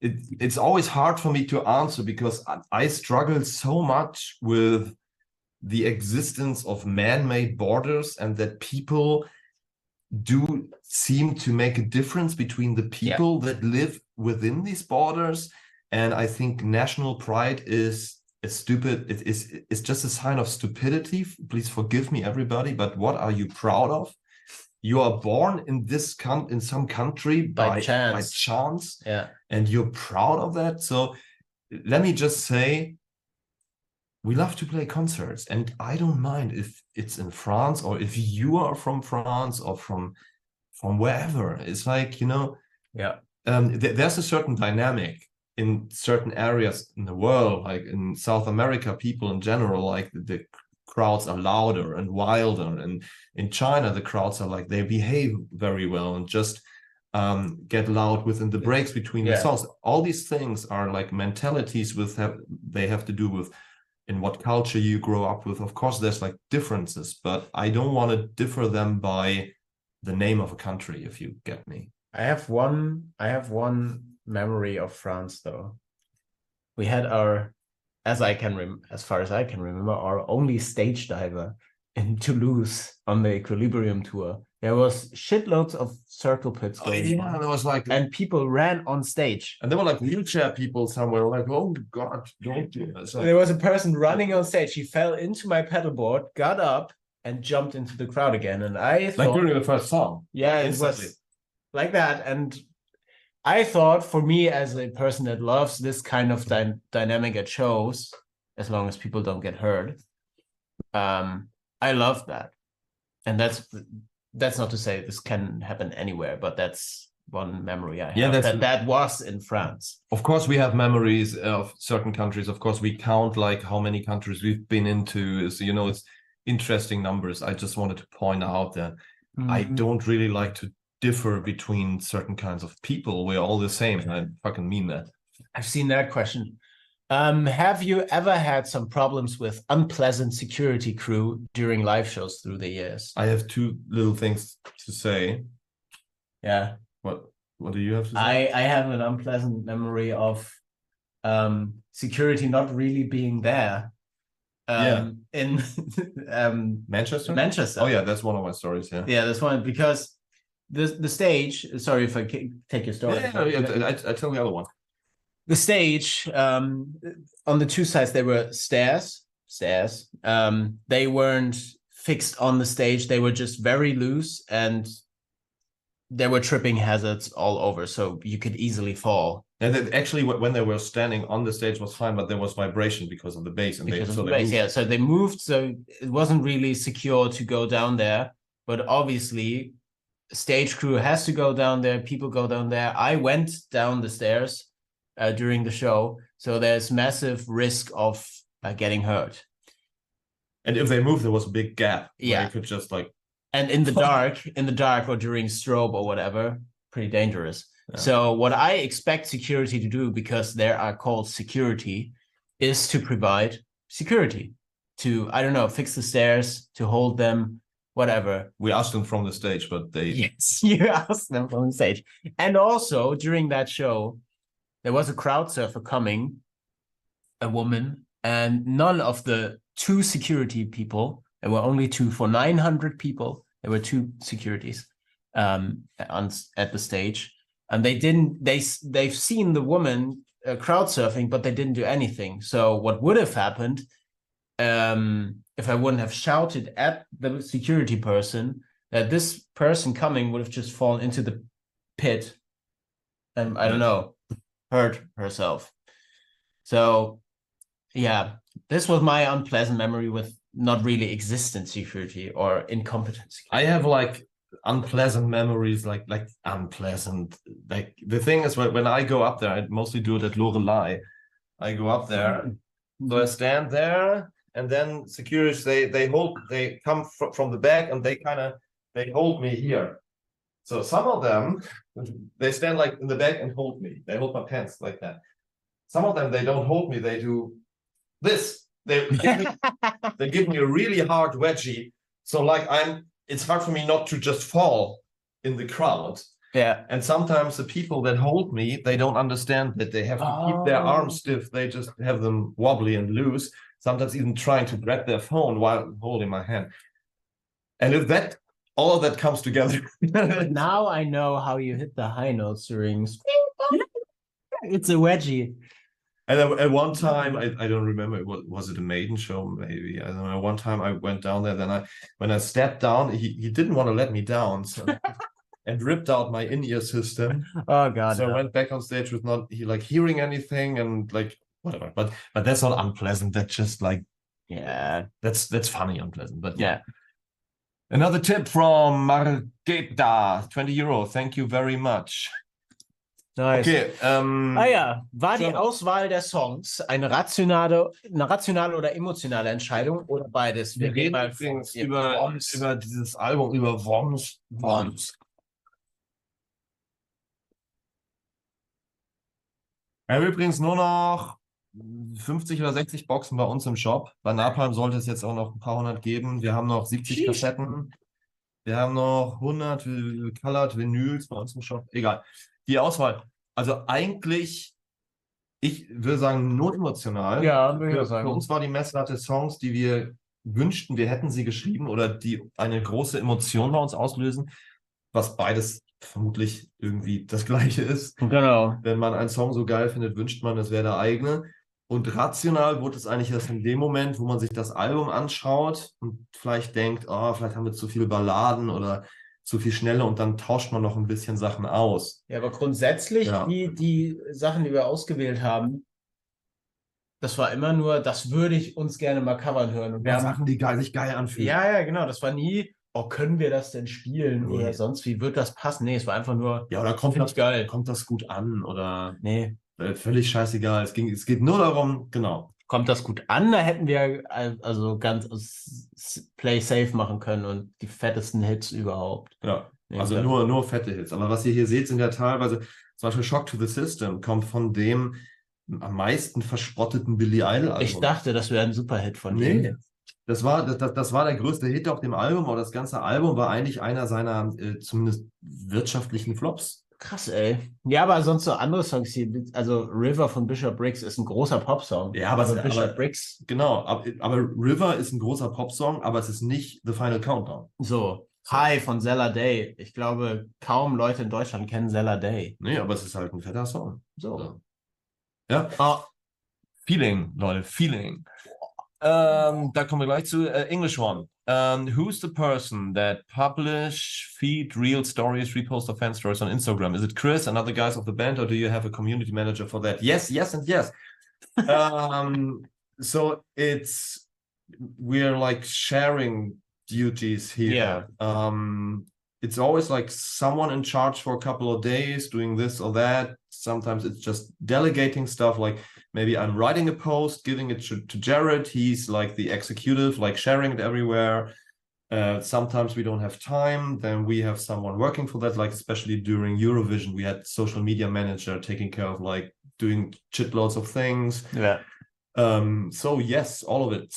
it's always hard for me to answer, because I struggle so much with the existence of man-made borders, and that people do seem to make a difference between the people that live within these borders. And I think national pride is stupid. It's just a sign of stupidity. Please forgive me, everybody, but what are you proud of? You are born in this in some country by chance, and you're proud of that. So let me just say, we love to play concerts, and I don't mind if it's in France, or if you are from France, or from wherever. It's like, there's a certain dynamic in certain areas in the world, like in South America, people in general, like the crowds are louder and wilder, and in China the crowds are like, they behave very well and just get loud within the breaks between the songs. All these things are like mentalities they have to do with in what culture you grow up with. Of course there's like differences, but I don't want to differ them by the name of a country, if you get me. I have one memory of France though. We had as far as I can remember, our only stage diver in Toulouse on the Equilibrium tour. There was shitloads of circle pits going on. There was like, and people ran on stage. And there were like wheelchair people somewhere, like, oh God, don't do that. There was a person running on stage. He fell into my pedalboard, got up, and jumped into the crowd again. And I thought, like during the first song. Yeah, it was like that. And I thought, for me as a person that loves this kind of dynamic at shows, as long as people don't get hurt, I love that. And that's not to say this can happen anywhere, but that's one memory I have. That was in France. Of course, we have memories of certain countries. Of course, we count like how many countries we've been into. So, it's interesting numbers. I just wanted to point out that I don't really like to differ between certain kinds of people. We're all the same. And I fucking mean that. I've seen that question. Have you ever had some problems with unpleasant security crew during live shows through the years? I have two little things to say. Yeah. What do you have to say? I have an unpleasant memory of security not really being there. In Manchester? Manchester. Oh yeah, that's one of my stories. Yeah, that's one, because the stage. Sorry if I take your story. I tell the other one. The stage, on the two sides, there were stairs. They weren't fixed on the stage. They were just very loose, and there were tripping hazards all over, so you could easily fall. And then actually, when they were standing on the stage was fine, but there was vibration because of the bass. So they moved, so it wasn't really secure to go down there. But obviously, stage crew has to go down there. People go down there. I went down the stairs during the show, so there's massive risk of getting hurt. And if they moved, there was a big gap. Yeah, you could just like. And in the dark or during strobe or whatever, pretty dangerous. So what I expect security to do, because they are called security, is to provide security, to, I don't know, fix the stairs, to hold them, whatever. We asked them from the stage, but they... Yes, you asked them from the stage. And also, during that show, there was a crowd surfer coming, a woman, and none of the 2 security people, there were only 2 for 900 people, there were 2 securities at the stage. And they've seen the woman crowd surfing, but they didn't do anything. So what would have happened if I wouldn't have shouted at the security person, that this person coming would have just fallen into the pit and, I don't know, hurt herself. So yeah, this was my unpleasant memory with not really existent security or incompetent security. I have like unpleasant memories, like unpleasant. Like the thing is, when I go up there, I mostly do it at Lorelei. I go up there, so I stand there, and then security they come from the back, and they hold me here. So some of them, they stand like in the back and hold me. They hold my pants like that. Some of them, they don't hold me. They do this. They give me a really hard wedgie. So like it's hard for me not to just fall in the crowd. Yeah. And sometimes the people that hold me, they don't understand that they have to keep their arms stiff. They just have them wobbly and loose. Sometimes even trying to grab their phone while holding my hand. And if all of that comes together. Now I know how you hit the high notes during. It's a wedgie. And at one time, I don't remember, was it a maiden show? Maybe, I don't know. One time I went down there, then when I stepped down, he didn't want to let me down, so and ripped out my in-ear system. Oh God! So I went back on stage with not hearing anything and like whatever. But that's not unpleasant. That's just like, yeah, that's funny unpleasant. But yeah. Another tip from Margeta, €20. Thank you very much. Nice. Okay. War die Auswahl der Songs eine rationale oder emotionale Entscheidung oder beides? Wir reden übrigens über dieses Album, über Worms. Wir haben übrigens nur noch 50 oder 60 Boxen bei uns im Shop. Bei Napalm sollte es jetzt auch noch ein paar hundert geben. Wir haben noch 70 Kassetten. Wir haben noch 100 Colored Vinyls bei uns im Shop. Egal. Die Auswahl, also eigentlich, ich würde sagen, nur emotional. Ja, würde ich sagen. Für uns war die Messlatte Songs, die wir wünschten, wir hätten sie geschrieben oder die eine große Emotion bei uns auslösen, was beides vermutlich irgendwie das Gleiche ist. Genau. Wenn man einen Song so geil findet, wünscht man, es wäre der eigene. Und rational wurde es eigentlich erst in dem Moment, wo man sich das Album anschaut und vielleicht denkt, oh, vielleicht haben wir zu viele Balladen oder zu viel Schnelle und dann tauscht man noch ein bisschen Sachen aus. Ja, aber grundsätzlich, die Sachen, die wir ausgewählt haben, das war immer nur, das würde ich uns gerne mal covern hören. Und wir haben Sachen, die sich geil anfühlen. Ja, genau. Das war nie, oh, können wir das denn spielen oder sonst wie, wird das passen? Nee, es war einfach nur, ja, oder kommt das gut an oder nee. Völlig scheißegal. Es geht nur darum, genau. Kommt das gut an? Da hätten wir also ganz Play Safe machen können und die fettesten Hits überhaupt. Ja, also nur fette Hits. Aber was ihr hier seht, sind ja teilweise, zum Beispiel Shock to the System kommt von dem am meisten verspotteten Billy Idol Album. Ich dachte, das wäre ein Superhit von ihm. Das war der größte Hit auf dem Album, aber das ganze Album war eigentlich einer seiner zumindest wirtschaftlichen Flops. Krass, ey. Ja, aber sonst so andere Songs hier, also River von Bishop Briggs ist ein großer Popsong. Ja, aber Bishop Briggs. Genau, aber River ist ein großer Popsong, aber es ist nicht The Final Countdown. So, Hi von Zella Day. Ich glaube, kaum Leute in Deutschland kennen Zella Day. Nee, aber es ist halt ein fetter Song. So. Ja. Feeling, Leute, Feeling. Da kommen wir gleich zu. English one. Who's the person that feed real stories, repost or fan stories on Instagram? Is it Chris and other guys of the band, or do you have a community manager for that? Yes, and yes. So we're like sharing duties here. Yeah. It's always like someone in charge for a couple of days doing this or that. Sometimes it's just delegating stuff, like maybe I'm writing a post, giving it to Jared. He's like the executive, like sharing it everywhere. Sometimes we don't have time, then we have someone working for that, like especially during Eurovision, we had social media manager taking care of like doing shitloads of things. Yeah. So yes, all of it.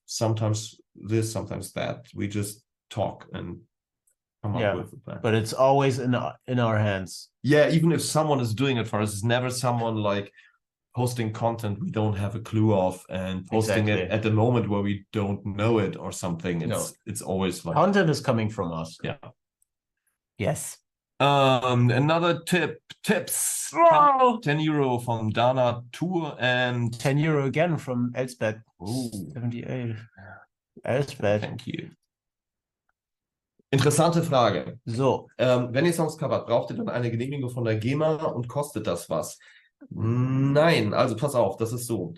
Sometimes this, sometimes that. We just talk and come up with a plan. But it's always in our hands. Yeah, even if someone is doing it for us, it's never someone like posting content we don't have a clue of and posting it at the moment where we don't know it or something. It's always like content is coming from us. Yeah. Yes. Another tips. €10 from Dana Tour and €10 again from Elsbeth. Oh, 78. Elsbeth. Thank you. Interessante Frage. So. Wenn ihr Songs covert, braucht ihr dann eine Genehmigung von der GEMA und kostet das was? Nein, also pass auf, das ist so.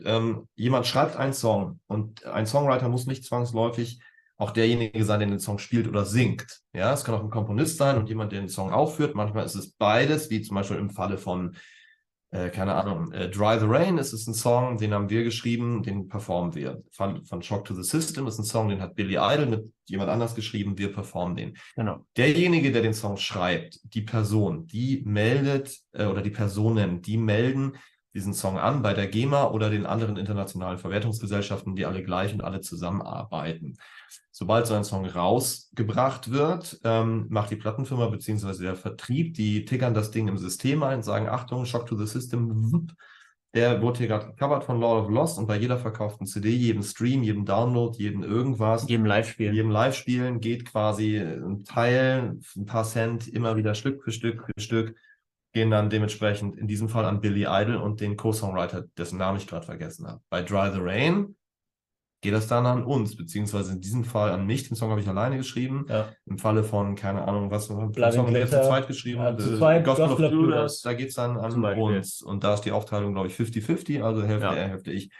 Jemand schreibt einen Song und ein Songwriter muss nicht zwangsläufig auch derjenige sein, der den Song spielt oder singt. Ja, es kann auch ein Komponist sein und jemand, der den Song aufführt. Manchmal ist es beides, wie zum Beispiel im Falle von, keine Ahnung, Dry the Rain ist es ein Song, den haben wir geschrieben, den performen wir. Von Shock to the System ist ein Song, den hat Billy Idol mit jemand anders geschrieben, wir performen den. Genau. Derjenige, der den Song schreibt, die Person, die meldet, oder die Personen, die melden diesen Song an bei der GEMA oder den anderen internationalen Verwertungsgesellschaften, die alle gleich und alle zusammenarbeiten. Sobald so ein Song rausgebracht wird, macht die Plattenfirma bzw. der Vertrieb, die tickern das Ding im System ein, sagen, Achtung, Shock to the System, der wurde hier gerade gecovert von Lord of the Lost und bei jeder verkauften CD, jedem Stream, jedem Download, jedem irgendwas, jedem Live-Spielen geht quasi ein Teil, ein paar Cent, immer wieder Stück für Stück, gehen dann dementsprechend in diesem Fall an Billy Idol und den Co-Songwriter, dessen Namen ich gerade vergessen habe. Bei Dry the Rain geht das dann an uns, beziehungsweise in diesem Fall an mich. Den Song habe ich alleine geschrieben. Ja. Im Falle von, keine Ahnung, was den Song haben wir zu zweit geschrieben. Ja, zu zweit, Gospel of Judas, da geht es dann an uns. Und da ist die Aufteilung, glaube ich, 50-50, also Hälfte er, Hälfte ich.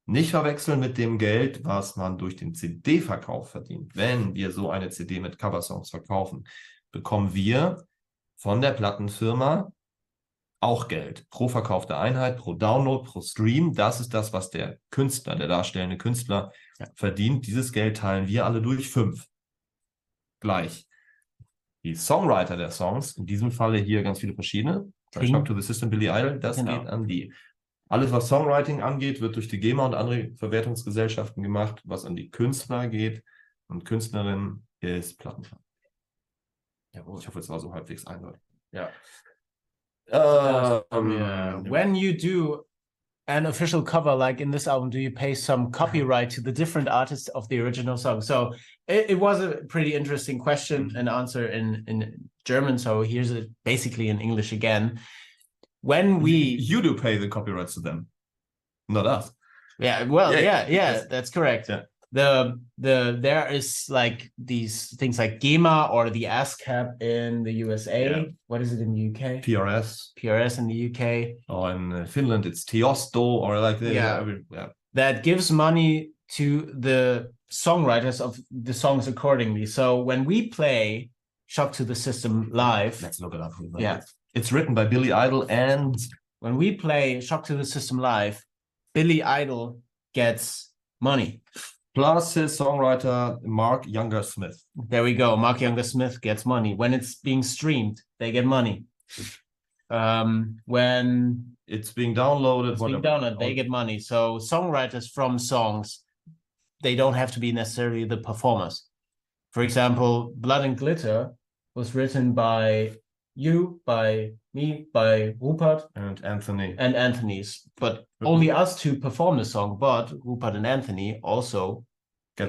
Nicht verwechseln mit dem Geld, was man durch den CD-Verkauf verdient. Wenn wir so eine CD mit Coversongs verkaufen, bekommen wir von der Plattenfirma auch Geld. Pro verkaufte Einheit, pro Download, pro Stream. Das ist das, was der Künstler, der darstellende Künstler verdient. Dieses Geld teilen wir alle durch 5. Gleich. Die Songwriter der Songs, in diesem Falle hier ganz viele verschiedene, Shock to the System, Billy Idol, das geht an die. Alles, was Songwriting angeht, wird durch die GEMA und andere Verwertungsgesellschaften gemacht. Was an die Künstler geht und Künstlerinnen, ist Plattenfirma. Jawohl. Ich hoffe, es war so halbwegs eindeutig. Ja. When you do an official cover like in this album, do you pay some copyright to the different artists of the original song? So it was a pretty interesting question and answer in German. So here's it basically in English again. When you do pay the copyrights to them, not us. Yeah, well, yeah, that's correct. Yeah. There is like these things like GEMA or the ASCAP in the USA. Yeah. What is it in the UK? PRS in the UK. Or in Finland, it's Tiesto or like that. Yeah. That gives money to the songwriters of the songs accordingly. So when we play Shock to the System live, let's look it up. Yeah, it's written by Billy Idol, and when we play Shock to the System live, Billy Idol gets money. Plus his songwriter, Mark Younger-Smith. There we go. Mark Younger-Smith gets money. When it's being streamed, they get money. When it's being downloaded, they get money. So songwriters from songs, they don't have to be necessarily the performers. For example, Blood and Glitter was written by you, by me, by Rupert. And Anthony. And Anthony's. But only us to perform the song, but Rupert and Anthony also get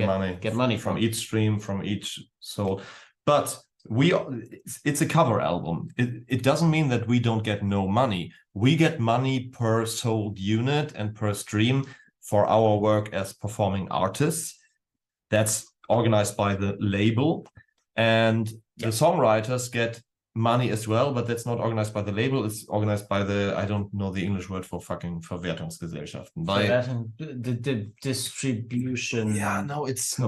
money from each stream, from each sold. But it's a cover album. It doesn't mean that we don't get no money. We get money per sold unit and per stream for our work as performing artists. That's organized by the label. And the songwriters get money as well, but that's not organized by the label. It's organized by the, I don't know the English word for fucking Verwertungsgesellschaften. The distribution. Yeah, no, it's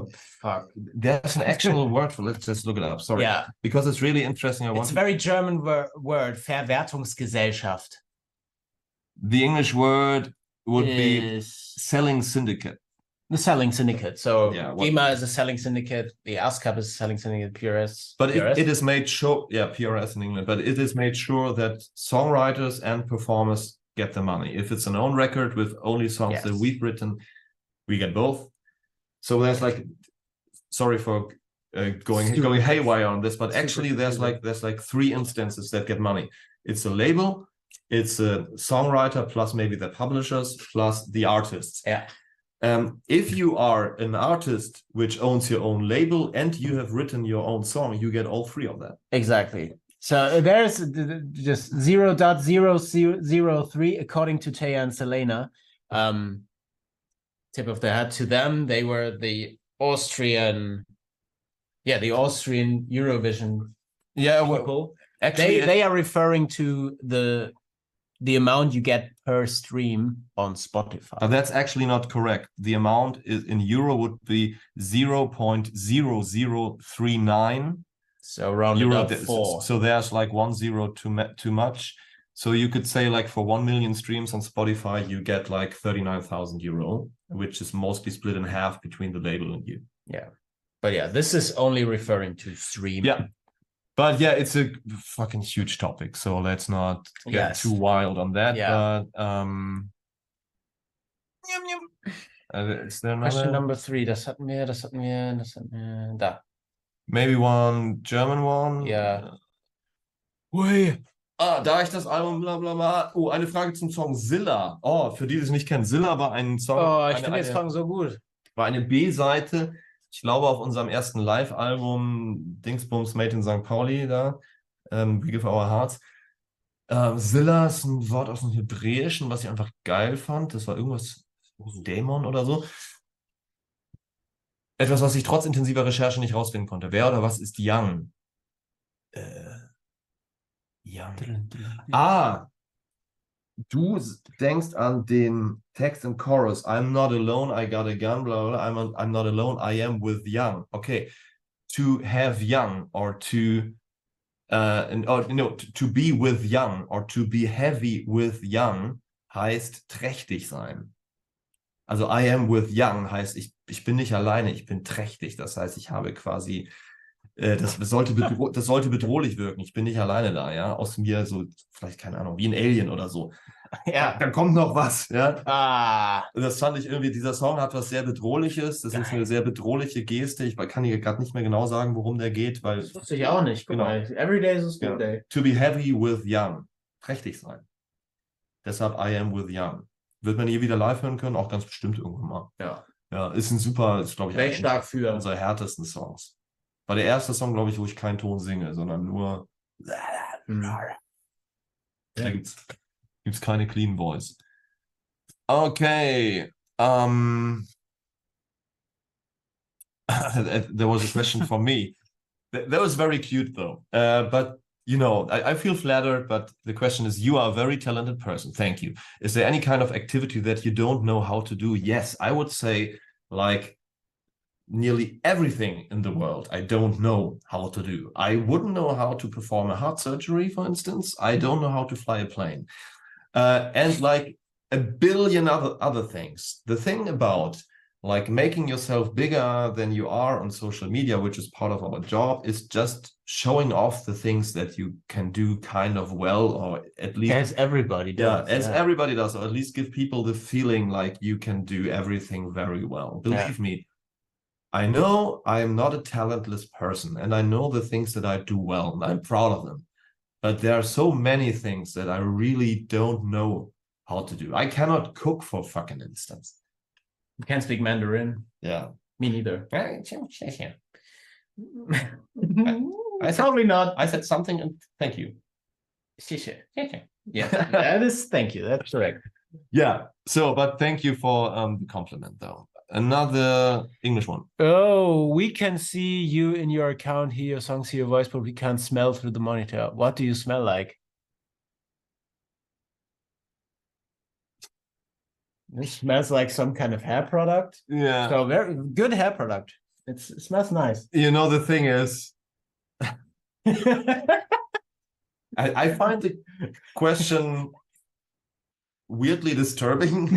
fuck. There's an actual word for. Let's just look it up. Sorry. Yeah, because it's really interesting. It's a very German word. Verwertungsgesellschaft. The English word would be selling syndicate. The selling syndicate. So Yeah, GEMA is a selling syndicate. The ASCAP is a selling syndicate. PRS. But PRS? it is made sure, PRS in England, but it is made sure that songwriters and performers get the money. If it's an own record with only songs that we've written, we get both. So there's like, sorry for going haywire on this, but actually there's like 3 instances that get money. It's a label, it's a songwriter plus maybe the publishers plus the artists. Yeah. If you are an artist which owns your own label and you have written your own song, you get all 3 of that. Exactly. So there's just 0.003 according to Taya and Selena. Tip of the hat to them. They were the Austrian Eurovision people. Actually, they are referring to the amount you get per stream on Spotify. That's actually not correct. The amount in euro would be 0.0039. So around euro. 4. So there's like 1 0 too much. So you could say like for 1 million streams on Spotify, you get like 39,000 euro, which is mostly split in half between the label and you. Yeah. But yeah, this is only referring to stream. Yeah. But yeah, it's a fucking huge topic, so let's not get too wild on that. Yeah. But is there another? Question number 3. Das hatten wir. Da. Maybe one German one. Yeah. Ui. Da ich das Album bla bla bla. Oh, eine Frage zum Song Zilla. Oh, für die, die es nicht kennen, Zilla war ein Song. Oh, ich finde den Song so gut. War eine B-Seite. Ich glaube, auf unserem ersten Live-Album Dingsbums Made in St. Pauli da, We Give Our Hearts. Zilla ist ein Wort aus dem Hebräischen, was ich einfach geil fand. Das war irgendwas, Dämon oder so. Etwas, was ich trotz intensiver Recherche nicht rausfinden konnte. Wer oder was ist Young? Young. Du denkst an den Text im Chorus. I'm not alone, I got a gun, blah, blah, blah. I'm not alone, I am with Young. Okay. To have young or to to be with young or to be heavy with young heißt trächtig sein. Also I am with young heißt, ich bin nicht alleine, ich bin trächtig. Das heißt, ich habe quasi das sollte bedrohlich wirken. Ich bin nicht alleine da, ja. Aus mir so, vielleicht, keine Ahnung, wie ein Alien oder so. Ja, dann kommt noch was, ja. Das fand ich irgendwie, dieser Song hat was sehr Bedrohliches. Das ist eine sehr bedrohliche Geste. Ich kann hier gerade nicht mehr genau sagen, worum der geht, weil. Das wusste ich auch nicht. Genau. Every day is a school day. To be heavy with young. Trächtig sein. Deshalb I am with young. Wird man hier wieder live hören können? Auch ganz bestimmt irgendwann mal. Ja. Ja, ist ein super, ist glaube ich, recht stark für unsere härtesten Songs. War der erste Song, glaube ich, wo ich keinen Ton singe, sondern nur. Da gibt's keine Clean Voice. Okay. There was a question for me. That was very cute, though. But, you know, I feel flattered, but the question is, you are a very talented person. Thank you. Is there any kind of activity that you don't know how to do? Yes, I would say, like, nearly everything in the world I don't know how to do. I wouldn't know how to perform a heart surgery, for instance. I don't know how to fly a plane. And like a billion other things. The thing about like making yourself bigger than you are on social media, which is part of our job, is just showing off the things that you can do kind of well, or at least as everybody does. Everybody does, or at least give people the feeling like you can do everything very well. Believe me, I know I'm not a talentless person, and I know the things that I do well, and I'm proud of them. But there are so many things that I really don't know how to do. I cannot cook, for fucking instance. You can't speak Mandarin. Yeah. Me neither. I said, probably not. I said something and thank you. Yeah, that is thank you. That's correct. Yeah. So, but thank you for the compliment, though. Another English one. Oh, we can see you in your account, hear your songs, hear your voice, but we can't smell through the monitor. What do you smell like? It smells like some kind of hair product. Yeah. So very good hair product. It smells nice. You know, the thing is, I find the question weirdly disturbing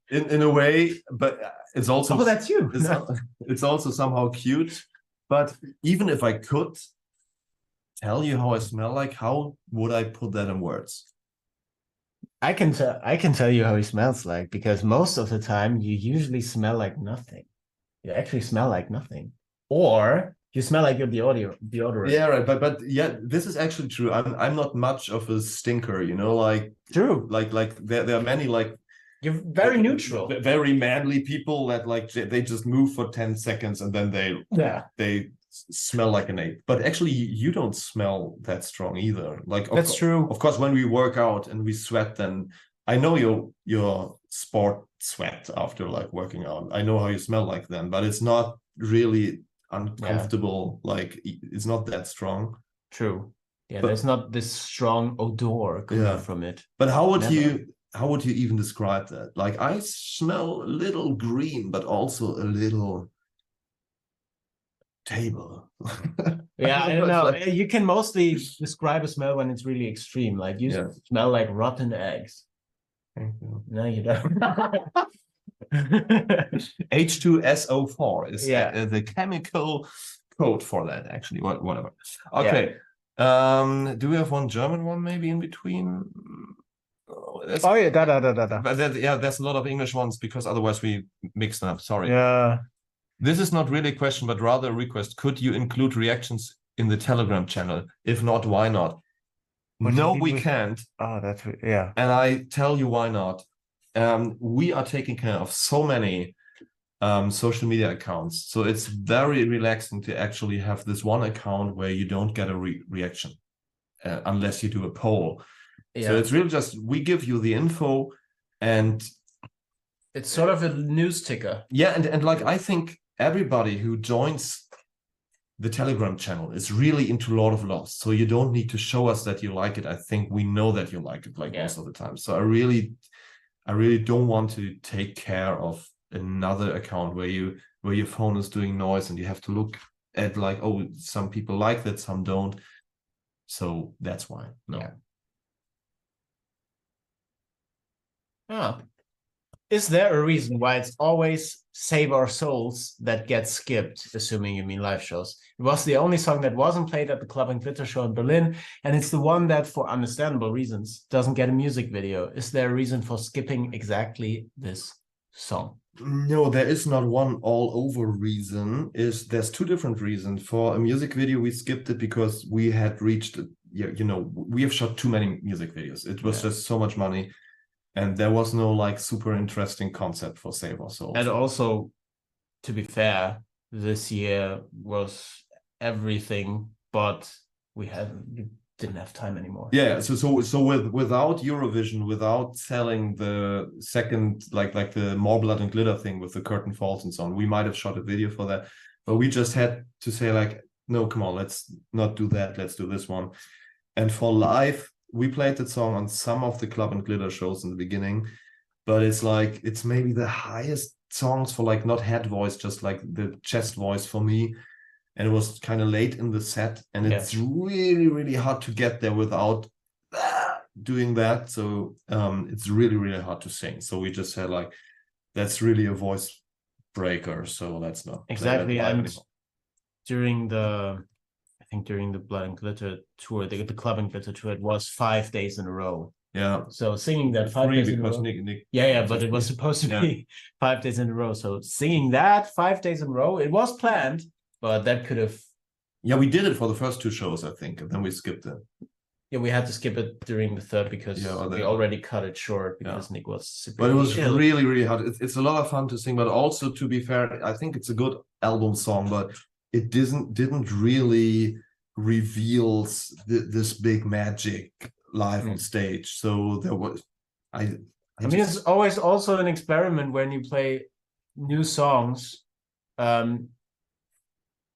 in a way, but it's also that's you. It's also somehow cute. But even if I could tell you how I smell like, how would I put that in words? I can tell you how he smells like, because most of the time you usually smell like nothing. You actually smell like nothing, or you smell like you're deodorant. Yeah, right. But yeah, this is actually true. I'm not much of a stinker, you know, like true. Like there are many like you're very neutral, very manly people that like they just move for 10 seconds and then they smell like an ape. But actually, you don't smell that strong either. Like that's true. Of course, when we work out and we sweat, then I know your sport sweat after like working out. I know how you smell like then, but it's not really uncomfortable. Like it's not that strong. True. Yeah, but there's not this strong odor coming from it. But how would you even describe that? Like I smell a little green, but also a little table. Yeah, I don't know. Like, you can mostly describe a smell when it's really extreme. Like you smell like rotten eggs. Thank you. No, you don't. H2SO4 is the chemical code for that, actually. Whatever. Okay. Yeah. Do we have one German one maybe in between? Da. But there's a lot of English ones because otherwise we mix them up. Sorry. Yeah. This is not really a question, but rather a request. Could you include reactions in the Telegram channel? If not, why not? No, we can't. Oh, that's yeah. And I tell you why not. We are taking care of so many social media accounts, so it's very relaxing to actually have this one account where you don't get a reaction unless you do a poll. Yeah. So it's really just we give you the info, and it's sort of a news ticker. Yeah, and like I think everybody who joins the Telegram channel is really into Lord of Lost, so you don't need to show us that you like it. I think we know that you like it most of the time. So I really don't want to take care of another account where your phone is doing noise and you have to look at like, oh, some people like that, some don't. So that's why. No. Yeah. Is there a reason why it's always Save Our Souls that gets skipped, assuming you mean live shows? It was the only song that wasn't played at the Club and Glitter show in Berlin, and it's the one that, for understandable reasons, doesn't get a music video. Is there a reason for skipping exactly this song? No, there is not one all-over reason. There's two different reasons. For a music video, we skipped it because we had reached, we have shot too many music videos. It was just so much money. And there was no like super interesting concept for Save Our Souls. And also, to be fair, this year was everything, but we didn't have time anymore. Yeah, so without Eurovision, without selling the second like the More Blood and Glitter thing with the curtain falls and so on, we might have shot a video for that. But we just had to say like, no, come on, let's not do that. Let's do this one. And for live, we played that song on some of the Club and Glitter shows in the beginning, but it's maybe the highest songs for like not head voice, just like the chest voice for me. And it was kind of late in the set, and it's really, really hard to get there without doing that. So it's really, really hard to sing. So we just said like, that's really a voice breaker. So let's not. Exactly. And during the Blood and Glitter tour, the Club and Glitter tour, it was 5 days in a row. Yeah. So singing that 5 days in a row. Nick, but it was supposed to be 5 days in a row. So singing that 5 days in a row, it was planned, but that could have. Yeah, we did it for the first two shows, I think, and then we skipped it. Yeah, we had to skip it during the third because we already cut it short because Nick was super. But it was really, really hard. It's a lot of fun to sing, but also, to be fair, I think it's a good album song, but it didn't really reveal this big magic live on stage. So there was, I mean, it's always also an experiment when you play new songs.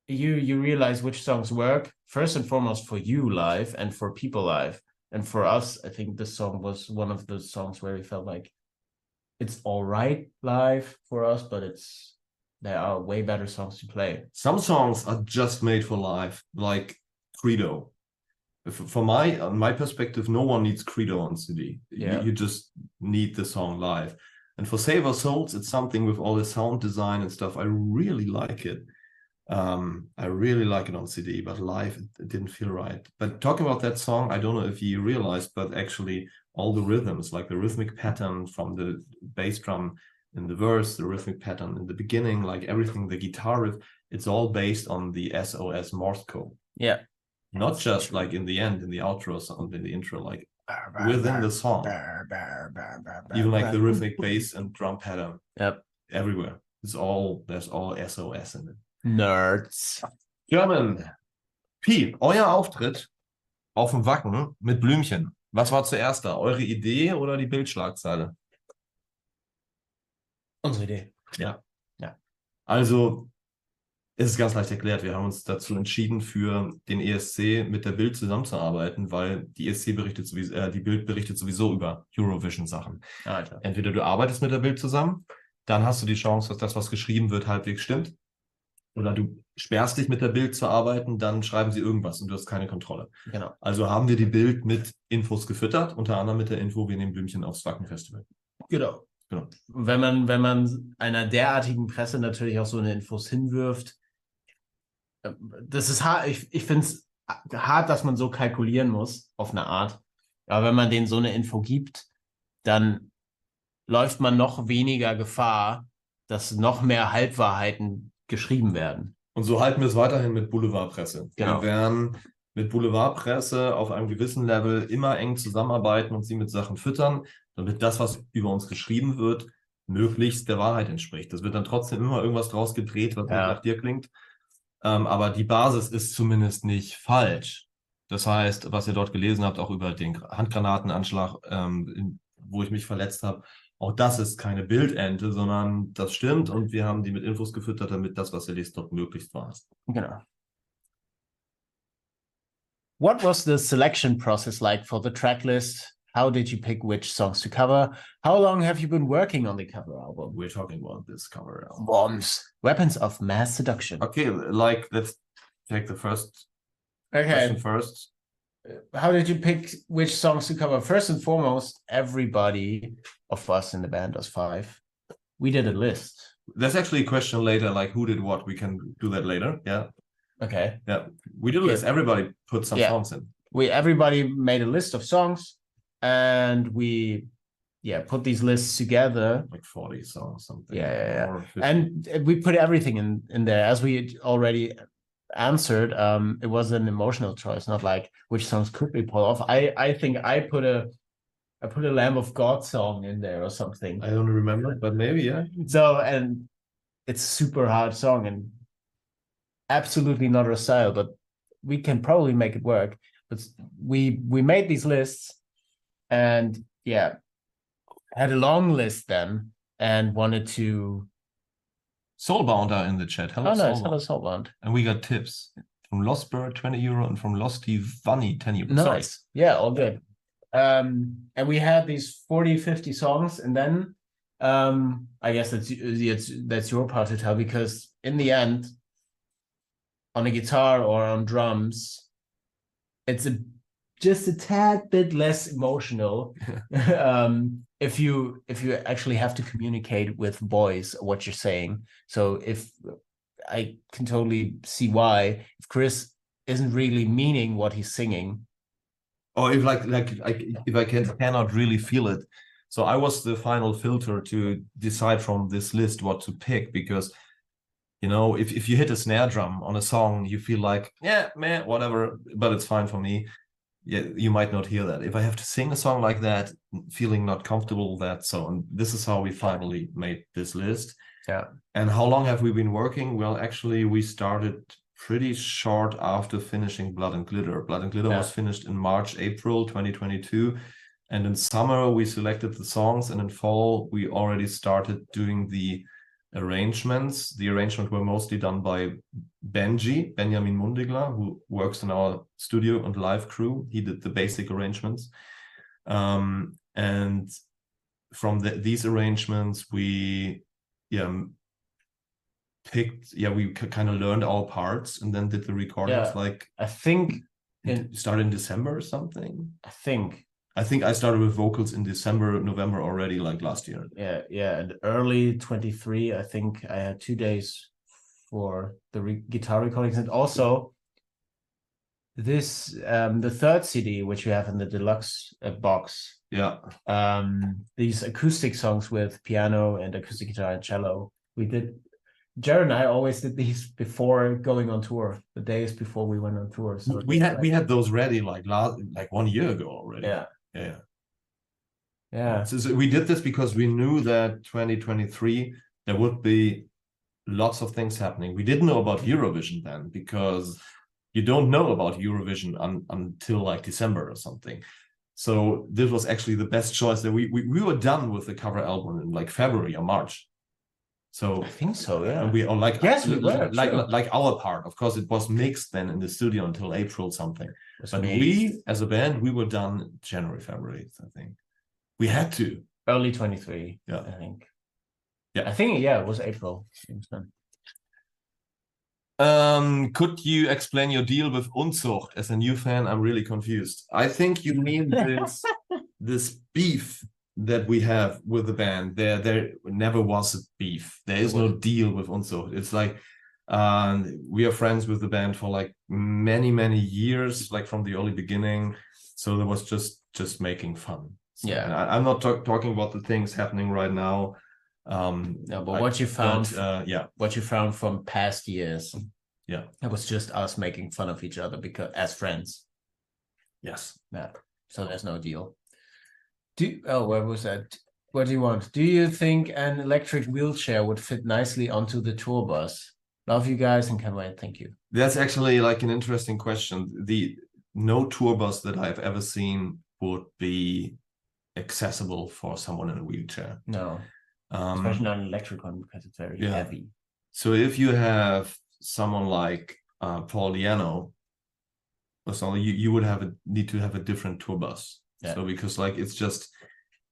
You realize which songs work first and foremost for you live and for people live. And for us, I think this song was one of the songs where we felt like it's all right live for us, but there are way better songs to play. Some songs are just made for live, like Credo. from my perspective, no one needs Credo on CD. Yeah. You just need the song live. And for Save Our Souls, it's something with all the sound design and stuff. I really like it. I really like it on CD, but live it didn't feel right. But talking about that song, I don't know if you realized, but actually all the rhythms, like the rhythmic pattern from the bass drum in the verse, the rhythmic pattern in the beginning, like everything, the guitar riff, it's all based on the SOS Morse code. Yeah. Not just like in the end, in the outro sound, in the intro, like within the song. Even like the rhythmic bass and drum pattern. Yep. Everywhere. There's all SOS in it. Nerds. German. Pi, euer Auftritt auf dem Wacken mit Blümchen. Was war zuerst da? Eure Idee oder die Bildschlagzeile? Unsere Idee. Ja. Also, es ist ganz leicht erklärt. Wir haben uns dazu entschieden, für den ESC mit der Bild zusammenzuarbeiten, weil die ESC berichtet sowieso, die Bild berichtet sowieso über Eurovision-Sachen. Alter. Entweder du arbeitest mit der Bild zusammen, dann hast du die Chance, dass das, was geschrieben wird, halbwegs stimmt. Oder du sperrst dich mit der Bild zu arbeiten, dann schreiben sie irgendwas und du hast keine Kontrolle. Genau. Also haben wir die Bild mit Infos gefüttert, unter anderem mit der Info, wir nehmen Blümchen aufs Wacken-Festival. Genau. Wenn man einer derartigen Presse natürlich auch so eine Infos hinwirft, das ist hart. Ich finde es hart, dass man so kalkulieren muss, auf eine Art. Aber wenn man denen so eine Info gibt, dann läuft man noch weniger Gefahr, dass noch mehr Halbwahrheiten geschrieben werden. Und so halten wir es weiterhin mit Boulevardpresse. Genau. Wir werden mit Boulevardpresse auf einem gewissen Level immer eng zusammenarbeiten und sie mit Sachen füttern, damit das, was über uns geschrieben wird, möglichst der Wahrheit entspricht. Das wird dann trotzdem immer irgendwas draus gedreht, was nicht nach dir klingt. Aber die Basis ist zumindest nicht falsch. Das heißt, was ihr dort gelesen habt, auch über den Handgranatenanschlag, wo ich mich verletzt habe, auch das ist keine Bildente, sondern das stimmt und wir haben die mit Infos gefüttert, damit das, was ihr lest, dort möglichst wahr ist. Genau. What was the selection process like for the track list? How did you pick which songs to cover? How long have you been working on the cover album? We're talking about this cover album. Bombs. Weapons of Mass Seduction. Okay, like, let's take the first question first. How did you pick which songs to cover? First and foremost, everybody of us in the band, us 5, we did a list. There's actually a question later, like who did what. We can do that later. Yeah. Okay. Yeah, we did a list. Everybody put some songs in. Everybody made a list of songs, and we put these lists together. Like 40 songs, something. Yeah. And we put everything in there. As we already answered, it was an emotional choice, not like which songs could we pull off. I think I put a Lamb of God song in there or something. I don't remember, but maybe, yeah. So, and it's a super hard song and absolutely not our style, but we can probably make it work. But we made these lists and had a long list then and wanted to. Soulbound are in the chat. Hello, nice. Hello, Soulbound. And we got tips from Lost Bird, 20 euro, and from Losty Funny, 10 euro. Nice. Sorry. Yeah, all good. And we had these 40, 50 songs, and then I guess that's your part to tell, because in the end, on a guitar or on drums, it's just a tad bit less emotional. If you actually have to communicate with voice what you're saying. So if I can totally see why, if Chris isn't really meaning what he's singing, or if if I cannot really feel it. So I was the final filter to decide from this list what to pick, because if you hit a snare drum on a song, you feel like, whatever, but it's fine for me. Yeah, you might not hear that. If I have to sing a song like that, feeling not comfortable with that, and this is how we finally made this list. Yeah. And how long have we been working? Well, actually, we started pretty short after finishing Blood and Glitter. Blood and Glitter was finished in March, April 2022. And in summer, we selected the songs. And in fall, we already started doing the arrangements. The arrangements were mostly done by Benjamin Mundigler, who works in our studio and live crew. He did the basic arrangements. And from these arrangements, we picked, we kind of learned our parts and then did the recordings. I think You started in December or something? I think I started with vocals in December, November already, like last year. Yeah. And early 23, I think I had 2 days for the guitar recordings, and also this the third CD which you have in the deluxe box. Yeah. These acoustic songs with piano and acoustic guitar and cello. Jared and I always did these before going on tour, the days before we went on tour. So we had those ready like 1 year ago already. Yeah. So we did this because we knew that 2023 there would be lots of things happening. We didn't know about Eurovision then, because you don't know about Eurovision until like December or something. So this was actually the best choice. That we were done with the cover album in like February or March. So I think so, yeah. And we are like, yes, we were, like our part. Of course, it was mixed then in the studio until April something. But we, as a band, we were done January, February, I think. We had to. Early 23, yeah. I think. Yeah. I think, it was April. Could you explain your deal with Unzucht? As a new fan, I'm really confused. I think you mean this beef that we have with the band. There never was a beef. There is no deal with Unzucht. It's like we are friends with the band for like many years, like from the early beginning. So there was just making fun. So, yeah, I'm not talking about the things happening right now. No, but what you found, what you found from past years, it was just us making fun of each other because as friends. Yes. Yeah. So there's no deal. Where was that? What do you want? Do you think an electric wheelchair would fit nicely onto the tour bus? Love you guys and can't wait. Thank you. That's actually like an interesting question. No tour bus that I've ever seen would be accessible for someone in a wheelchair. No. Especially not an electric one because it's very heavy. So if you have someone like Paul Diano or something, you would need to have a different tour bus. Yeah. So because like it's just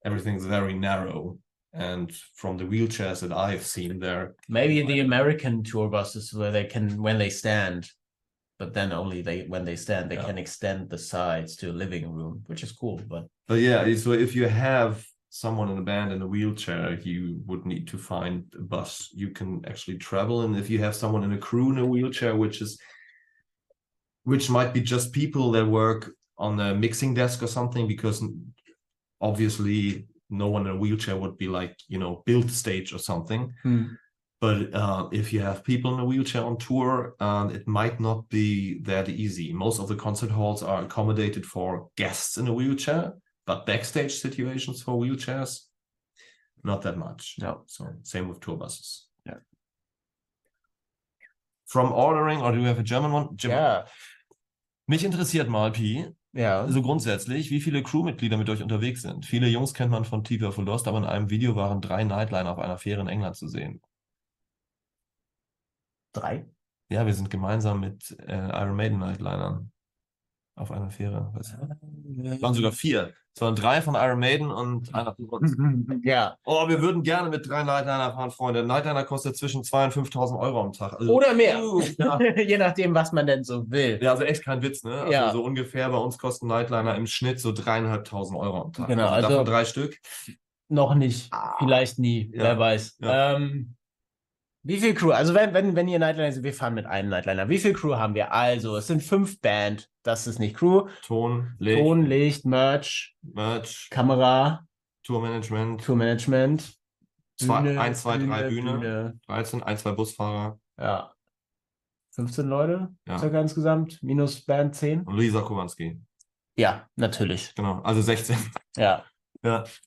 everything's very narrow, and from the wheelchairs that I've seen there, maybe the American tour buses where they can when they stand, but then only when they stand they can extend the sides to a living room, which is cool. But yeah, so if you have someone in a band in a wheelchair, you would need to find a bus you can actually travel in. If you have someone in a crew in a wheelchair, which might be just people that work on the mixing desk or something, because obviously no one in a wheelchair would be like, build stage or something. But if you have people in a wheelchair on tour, it might not be that easy. Most of the concert halls are accommodated for guests in a wheelchair, but backstage situations for wheelchairs, not that much. No. So same with tour buses. Yeah. From ordering, or do we have a German one? Yeah. Mich interessiert mal, Pi, so grundsätzlich, wie viele Crewmitglieder mit euch unterwegs sind. Viele Jungs kennt man von TV for Lost, aber in einem Video waren 3 Nightliner auf einer Fähre in England zu sehen. 3? Ja, wir sind gemeinsam mit Iron Maiden Nightlinern auf einer Fähre. Waren sogar 4. Es waren 3 von Iron Maiden und einer von uns. Ja. Oh, wir würden gerne mit 3 Nightliner fahren, Freunde. Nightliner kostet zwischen 2.000 und 5.000 Euro am Tag. Also, oder mehr. Je nachdem, was man denn so will. Ja, also echt kein Witz, ne? Also so ungefähr bei uns kosten Nightliner im Schnitt so 3.500 Euro am Tag. Genau, also davon 3 Stück. Noch nicht. Vielleicht nie. Wer weiß. Ja. Wie viel Crew? Also wenn ihr Nightliner seid, wir fahren mit einem Nightliner. Wie viel Crew haben wir? Also es sind 5 Band. Das ist nicht Crew. Ton, Licht, Merch, Kamera, Tourmanagement. 1, 2, 3 Bühne. 13, 1, 2 Busfahrer. Ja. 15 Leute, circa insgesamt. Minus Band 10. Und Lisa Kowalski. Ja, natürlich. Genau, also 16. Ja.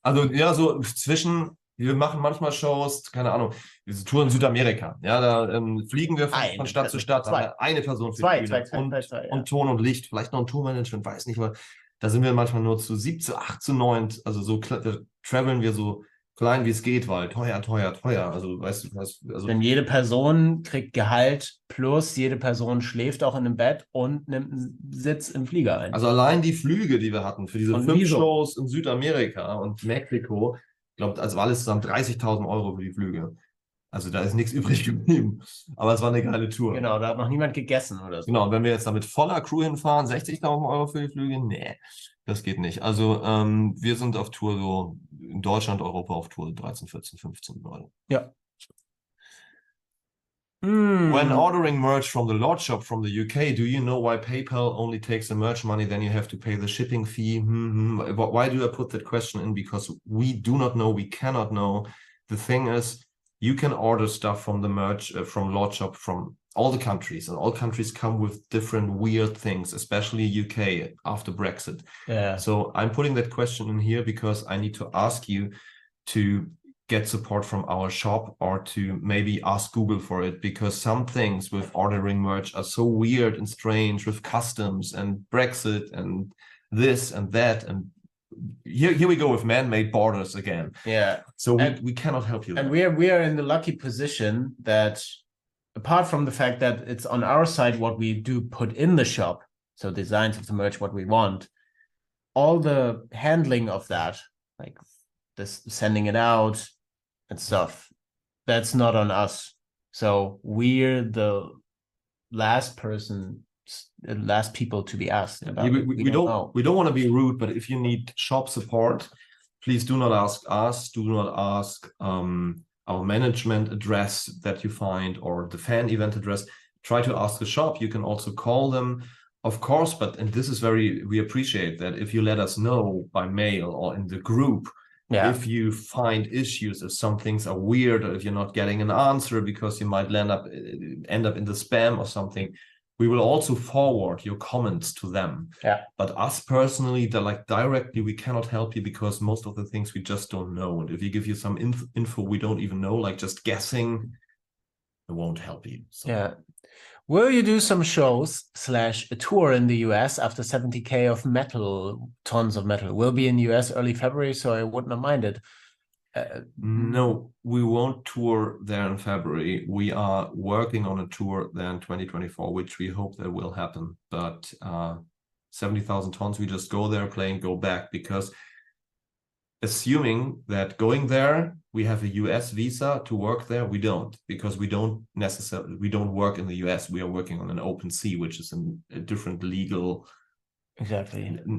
Also so zwischen... Wir machen manchmal Shows, keine Ahnung, diese Tour in Südamerika. Ja, da fliegen wir von Stadt zu Stadt. Eine Person für die Bühne. Und Ton und Licht, vielleicht noch ein Tourmanagement, weiß nicht, aber da sind wir manchmal nur zu 7, zu 8, zu 9. Also so traveln wir so klein wie es geht, weil teuer. Also weißt du was? Also, denn jede Person kriegt Gehalt plus jede Person schläft auch in einem Bett und nimmt einen Sitz im Flieger ein. Also allein die Flüge, die wir hatten für diese 5 Shows in Südamerika und Mexiko, ich glaube, also alles zusammen 30.000 Euro für die Flüge. Also da ist nichts übrig geblieben. Aber es war eine geile Tour. Genau, da hat noch niemand gegessen oder so. Genau, und wenn wir jetzt da mit voller Crew hinfahren, 60.000 Euro für die Flüge? Nee, das geht nicht. Also wir sind auf Tour so, in Deutschland, Europa auf Tour 13, 14, 15 Leute. Ja. When ordering merch from the Lord shop from the UK, do you know why PayPal only takes the merch money, then you have to pay the shipping fee? Why do I put that question in? Because we do not know, we cannot know. The thing is, you can order stuff from the merch, from Lord shop, from all the countries, and all countries come with different weird things, especially UK after Brexit. Yeah. So I'm putting that question in here because I need to ask you to get support from our shop or to maybe ask Google for it, because some things with ordering merch are so weird and strange with customs and Brexit and this and that, and here we go with man-made borders again. Yeah. So we cannot help you. And we are in the lucky position that, apart from the fact that it's on our side what we do put in the shop, so designs of the merch, what we want, all the handling of that, like this sending it out and stuff, that's not on us. So we're the last people to be asked about. We don't want to be rude, but if you need shop support, please do not ask us. Do not ask our management address that you find or the fan event address. Try to ask the shop. You can also call them, of course. And this is we appreciate that if you let us know by mail or in the group. Yeah. If you find issues, if some things are weird, or if you're not getting an answer because you might end up in the spam or something, we will also forward your comments to them. Yeah. But us personally, directly, we cannot help you because most of the things we just don't know. And if you give you some info we don't even know, like just guessing, it won't help you. So. Yeah. Will you do some shows / a tour in the US after 70K of metal, tons of metal? We'll be in the US early February, so I wouldn't have minded. No, we won't tour there in February. We are working on a tour there in 2024, which we hope that will happen. But 70,000 tons, we just go there, play and go back, because assuming that going there, we have a US visa to work there, we don't, because we don't work in the US. We are working on an open sea, which is a different legal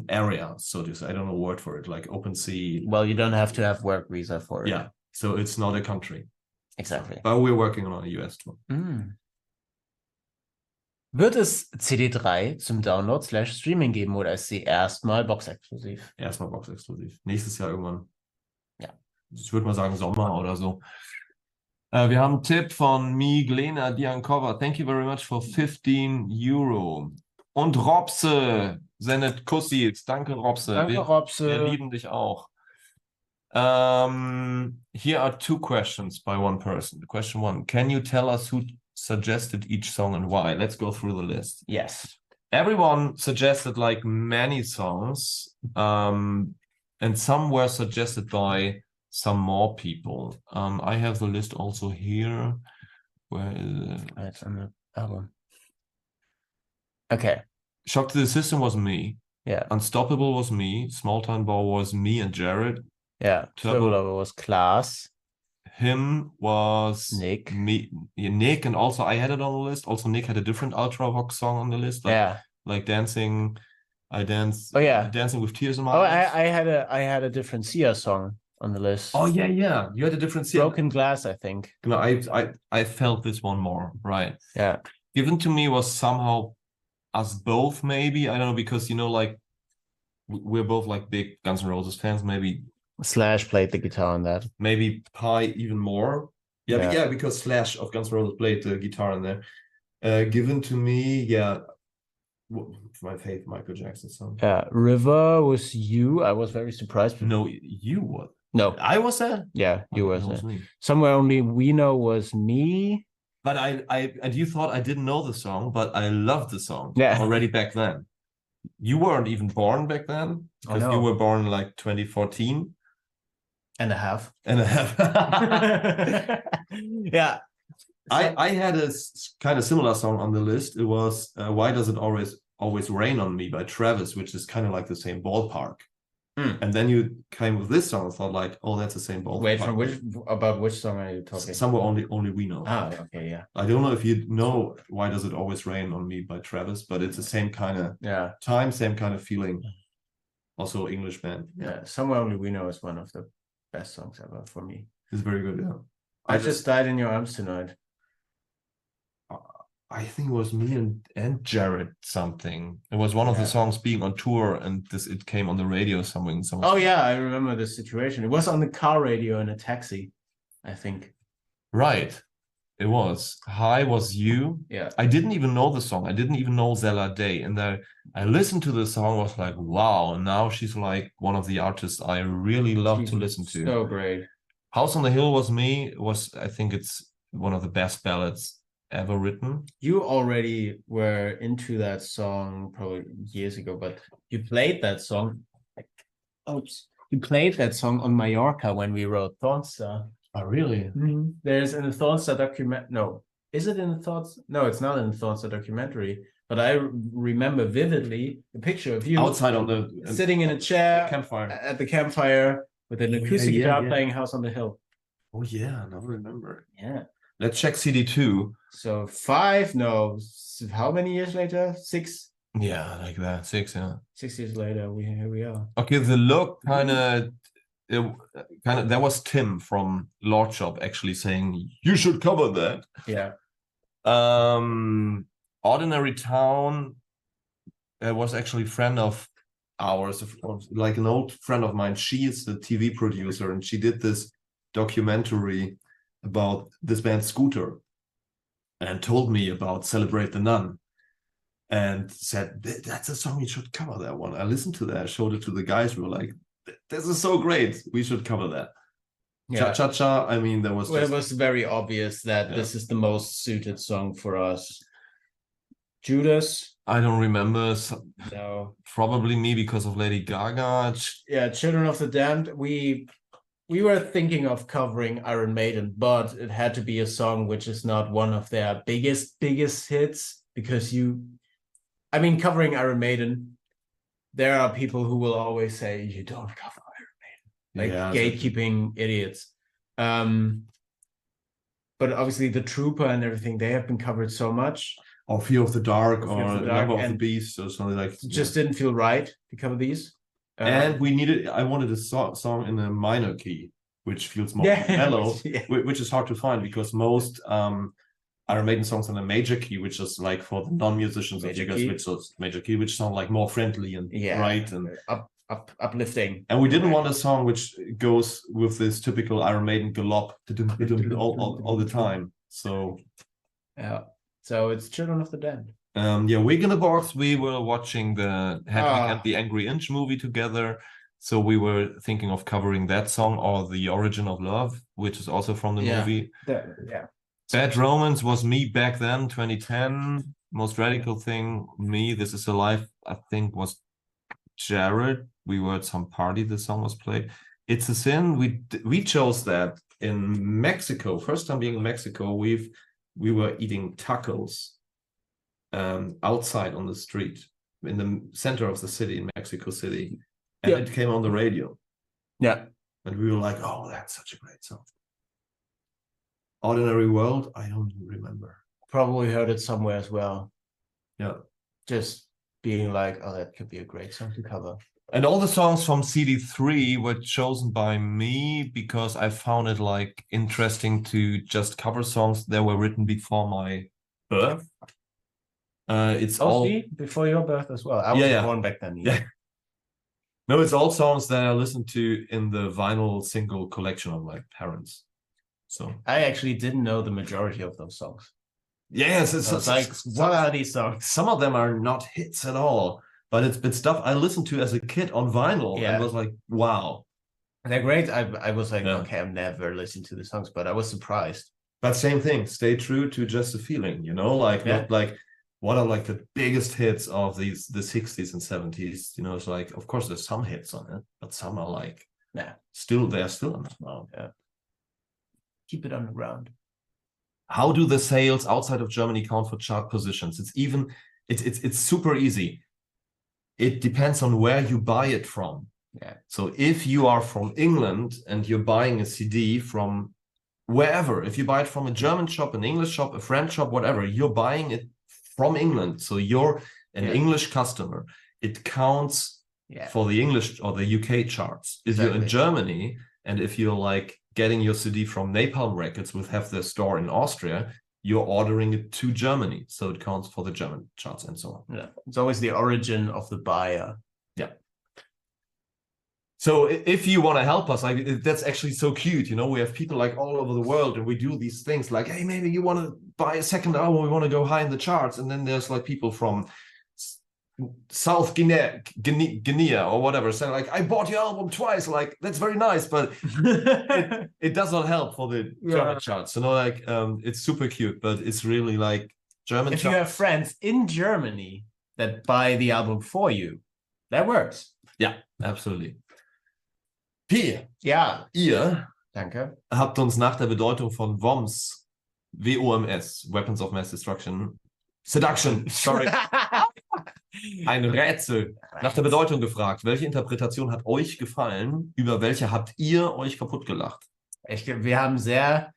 area. So just, I don't know a word for it, like open sea. Well, you don't have to have work visa for it. Yeah, so it's not a country. Exactly. But we're working on a US tour. Wird es CD3 zum Download / Streaming geben oder ist sie erstmal boxexklusiv? Erstmal boxexklusiv. Nächstes Jahr irgendwann. Ja. Ich würde mal sagen Sommer oder so. Wir haben einen Tipp von Miglena Diankova. Thank you very much for 15 Euro. Und Robse sendet Kussis. Danke, Robse. Danke, Robse. Wir lieben dich auch. Here are 2 questions by one person. Question 1. Can you tell us who suggested each song and why? Let's go through the list. Yes. Everyone suggested like many songs, and some were suggested by some more people. I have the list also here. Where is it? It's on the album. Okay. Shock to the System was me. Yeah. Unstoppable was me. Small Town Bar was me and Jared. Yeah. Turbo Lover was Klaas. Him was Nick. Nick, and also I had it on the list. Also, Nick had a different Ultravox song on the list. Like Dancing. I danced. Oh yeah. Dancing with Tears in My Eyes. I had a different Sia song on the list. Oh yeah. You had a different Sia. Broken Glass, I think. No, I felt this one more, right? Yeah. Given to Me was somehow us both, maybe. I don't know, because like we're both like big Guns N' Roses fans, maybe. Slash played the guitar on that. Maybe Pi even more. Yeah, because Slash of Guns N' Roses played the guitar in there. Given to Me, my favorite Michael Jackson song. Yeah, River was you. I was very surprised. No, you were. No, I was there. Yeah, you were there. Somewhere Only We Know was me. But and you thought I didn't know the song, but I loved the song already back then. You weren't even born back then, because you were born like 2014. And a half. Yeah. I had a kind of similar song on the list. It was Why Does It Always Rain on Me by Travis, which is kind of like the same ballpark. And then you came with this song. I thought like, oh, that's the same ballpark. Wait, about which song are you talking? Somewhere only we know. Ah, okay, yeah. I don't know if you know Why Does It Always Rain on Me by Travis, but it's the same kind of time, same kind of feeling. Also English band. Yeah, Somewhere Only We Know is one of the best songs ever for me. It's very good, yeah. I Just Died in Your Arms Tonight. I think it was me and Jared something. It was one of the songs being on tour, and it came on the radio somewhere. Oh yeah, I remember this situation. It was on the car radio in a taxi, I think. Right. It was. Hi Was You. Yeah. I didn't even know the song. I didn't even know Zella Day. And I listened to the song, was like, wow. And now she's like one of the artists I really love to listen to. So great. House on the Hill Was Me. I think it's one of the best ballads ever written. You already were into that song probably years ago, but you played that song. You played that song on Mallorca when we wrote Thornstar. Oh, really? There's in the Thornstar document. No, is it in the Thorns? No, it's not in the Thornstar documentary. But I remember vividly the picture of you outside on the sitting in a chair campfire at the campfire with an acoustic guitar playing House on the Hill. Oh yeah, now I remember. Yeah. Let's check CD2. So how many years later? 6? Yeah, like that. 6, yeah. 6 years later, here we are. Okay, the look kind of there was Tim from Lord Shop actually saying you should cover that. Yeah. Ordinary Town was actually a friend of ours, like an old friend of mine. She is the TV producer, and she did this documentary about this band Scooter and told me about Celebrate the Nun and said, that's a song, you should cover that one. I listened to that, showed it to the guys. We were like, this is so great, we should cover that. Yeah. Cha Cha Cha, I mean, there was it was very obvious that this is the most suited song for us. Judas, I don't remember. No, probably me because of Lady Gaga. Yeah, Children of the Damned. We were thinking of covering Iron Maiden, but it had to be a song which is not one of their biggest hits, because covering Iron Maiden, there are people who will always say you don't cover Iron Maiden, like gatekeeping idiots. But obviously the Trooper and everything, they have been covered so much. Or Fear of the Dark, or Number of the Beast, or something like that. It just didn't feel right to cover these. And I wanted a song in a minor key, which feels more mellow, which is hard to find because most Iron Maiden songs in a major key, which is like for the non-musicians of major key, which sound like more friendly and bright and uplifting. And we didn't want a song which goes with this typical Iron Maiden gallop all the time. So so it's Children of the Damned. Week in the Box, we were watching the Hedwig and the Angry Inch movie together. So we were thinking of covering that song, or The Origin of Love, which is also from the movie. Bad Romance was me back then, 2010. Most Radical Thing, me. This Is Alive, I think, was Jared. We were at some party, the song was played. It's a Sin, we chose that in Mexico. First time being in Mexico, we were eating tacos outside on the street in the center of the city, in Mexico City, and it came on the radio. And we were like, oh, that's such a great song. Ordinary World, I don't remember. Probably heard it somewhere as well. Just being like, oh, that could be a great song to cover. And all the songs from CD3 were chosen by me because I found it like interesting to just cover songs that were written before my birth. It's all before your birth as well. I was born back then. No, it's all songs that I listened to in the vinyl single collection of my parents. So I actually didn't know the majority of those songs. Yes, it's like, what are these songs? Some of them are not hits at all, but it's been stuff I listened to as a kid on vinyl and was like, wow. They're great. I was like, okay, I'm never listening to the songs, but I was surprised. But same thing, stay true to just a feeling, not like what are like the biggest hits of the 60s and 70s, it's like, of course there's some hits on it, but some are like they're still underground. Keep it underground. How do the sales outside of Germany count for chart positions? It's super easy. It depends on where you buy it from. Yeah. So if you are from England and you're buying a CD from wherever, if you buy it from a German shop, an English shop, a French shop, whatever, you're buying it from England. So you're an English customer. It counts for the English or the UK charts. If you're in Germany and if you're like getting your CD from Napalm Records, which have their store in Austria, you're ordering it to Germany. So it counts for the German charts and so on. Yeah. It's always the origin of the buyer. Yeah. So if you want to help us, like that's actually so cute. You know, we have people like all over the world and we do these things like, hey, maybe you want to buy a second album, we want to go high in the charts. And then there's like people from South Guinea or whatever saying like, I bought your album twice. Like, that's very nice, but it does not help for the German charts. So no, like it's super cute, but it's really like German. If you have friends in Germany that buy the album for you, that works. Yeah, absolutely. P. Ja. Ihr Danke. habt uns nach der Bedeutung von WOMS, W-O-M-S, Weapons of Mass Destruction, Seduction, sorry, ein Rätsel, nach der Bedeutung gefragt. Welche Interpretation hat euch gefallen? Über welche habt ihr euch kaputt gelacht? Wir haben sehr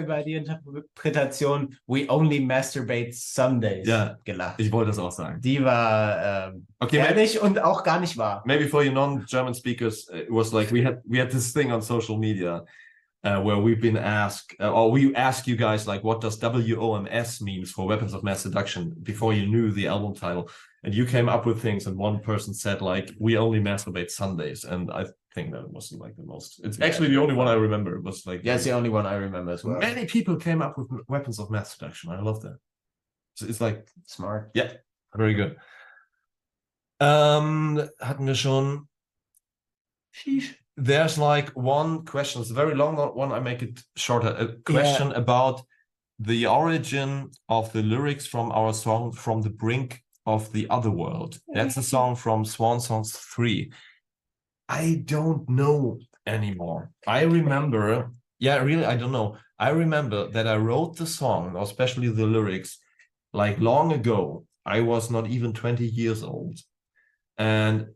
über die Interpretation We Only Masturbate Sundays gelacht. Ich wollte das auch sagen. Die war ehrlich und auch gar nicht wahr. Maybe for you non-German speakers, it was like we had this thing on social media where we've been asked, or we ask you guys like, what does WOMS means for Weapons of Mass Seduction before you knew the album title? And you came up with things, and one person said like, we only masturbate Sundays, and I think that wasn't like the most. It's actually the only one I remember. It was like it's the only one I remember as well. Many people came up with Weapons of Mass Seduction. I love that. So it's like smart. Yeah, very good. Hatten wir schon. There's like one question. It's a very long one. I make it shorter. A question about the origin of the lyrics from our song "From the Brink of the Other World." That's a song from Swan Songs 3. I don't know anymore. I remember, I don't know. I remember that I wrote the song, especially the lyrics, like long ago. I was not even 20 years old. And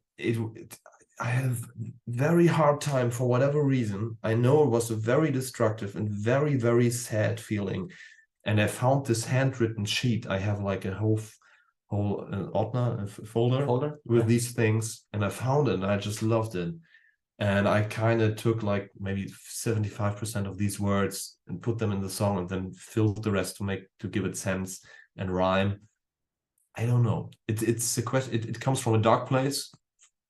I have very hard time for whatever reason. I know it was a very destructive and very, very sad feeling. And I found this handwritten sheet. I have like a whole folder with these things, and I found it and I just loved it. And I kind of took like maybe 75% of these words and put them in the song and then filled the rest to give it sense and rhyme. I don't know. It's a question. It comes from a dark place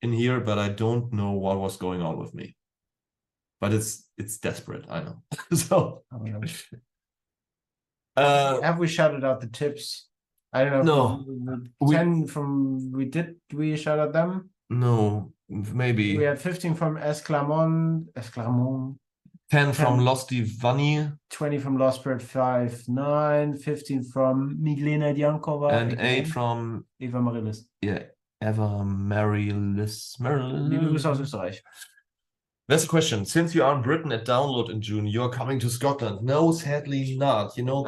in here, but I don't know what was going on with me. But it's desperate, I know. So have we shouted out the tips? I don't know. No. 10 from we shout out them? No, maybe. We had 15 from Esclamon. 10 from Losty Vanni. 20 from Lost Bird 5-9. 15 from Miglena Diankova. And 8 from Eva Marilis. Yeah, Eva Marilis. Liebe Grüße aus Österreich. There's a question. Since you are in Britain at Download in June, you're coming to Scotland. No, sadly not. You know,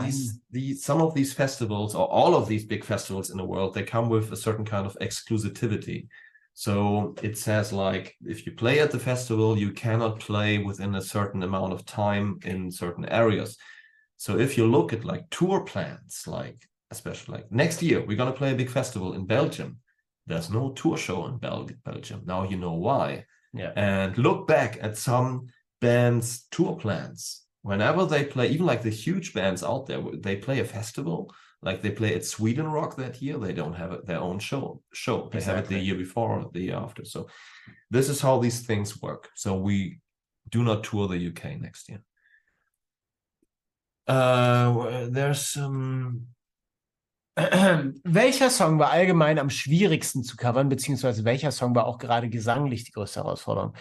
some of these festivals, or all of these big festivals in the world, they come with a certain kind of exclusivity. So it says like, if you play at the festival, you cannot play within a certain amount of time in certain areas. So if you look at like tour plans, like especially like next year, we're going to play a big festival in Belgium. There's no tour show in Belgium. Now you know why. Yeah. And look back at some bands' tour plans. Whenever they play, even like the huge bands out there, they play a festival, like they play at Sweden Rock that year, they don't have their own show. They have it the year before or the year after. So this is how these things work. So we do not tour the UK next year. There's some... Welcher Song war allgemein am schwierigsten zu covern, beziehungsweise welcher Song war auch gerade gesanglich die größte Herausforderung?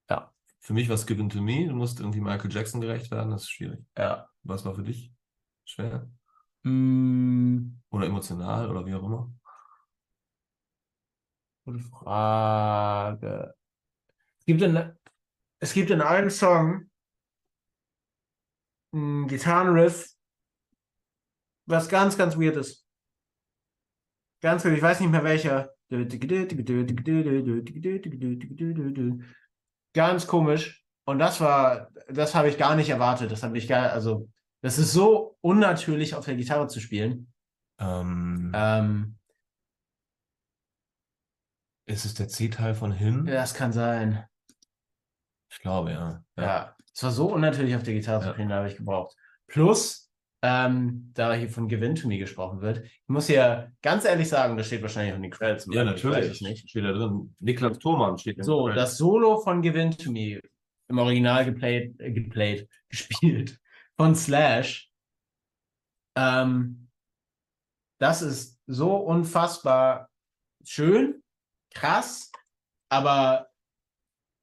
Ja. Für mich war es Given to Me. Du musst irgendwie Michael Jackson gerecht werden, das ist schwierig. Ja. Was war für dich schwer? Oder emotional oder wie auch immer? Gute Frage. Es gibt in einem Song ein Gitarrenriff, was ganz, ganz weird ist. Ganz gut, ich weiß nicht mehr welcher. Ganz komisch. Und das habe ich gar nicht erwartet. Also, das ist so unnatürlich auf der Gitarre zu spielen. Ist es der C-Teil von Hin? Das kann sein. Ich glaube, ja. Ja, es war so unnatürlich auf der Gitarre zu spielen, da habe ich gebraucht. Plus, da hier von Give In To Me gesprochen wird, ich muss ja ganz ehrlich sagen, das steht wahrscheinlich auch in den Credits. Ja, natürlich. Nicht. Steht da drin. Niklas Thormann steht da. So, das Solo von Give In To Me im Original gespielt von Slash. Das ist so unfassbar schön, krass, aber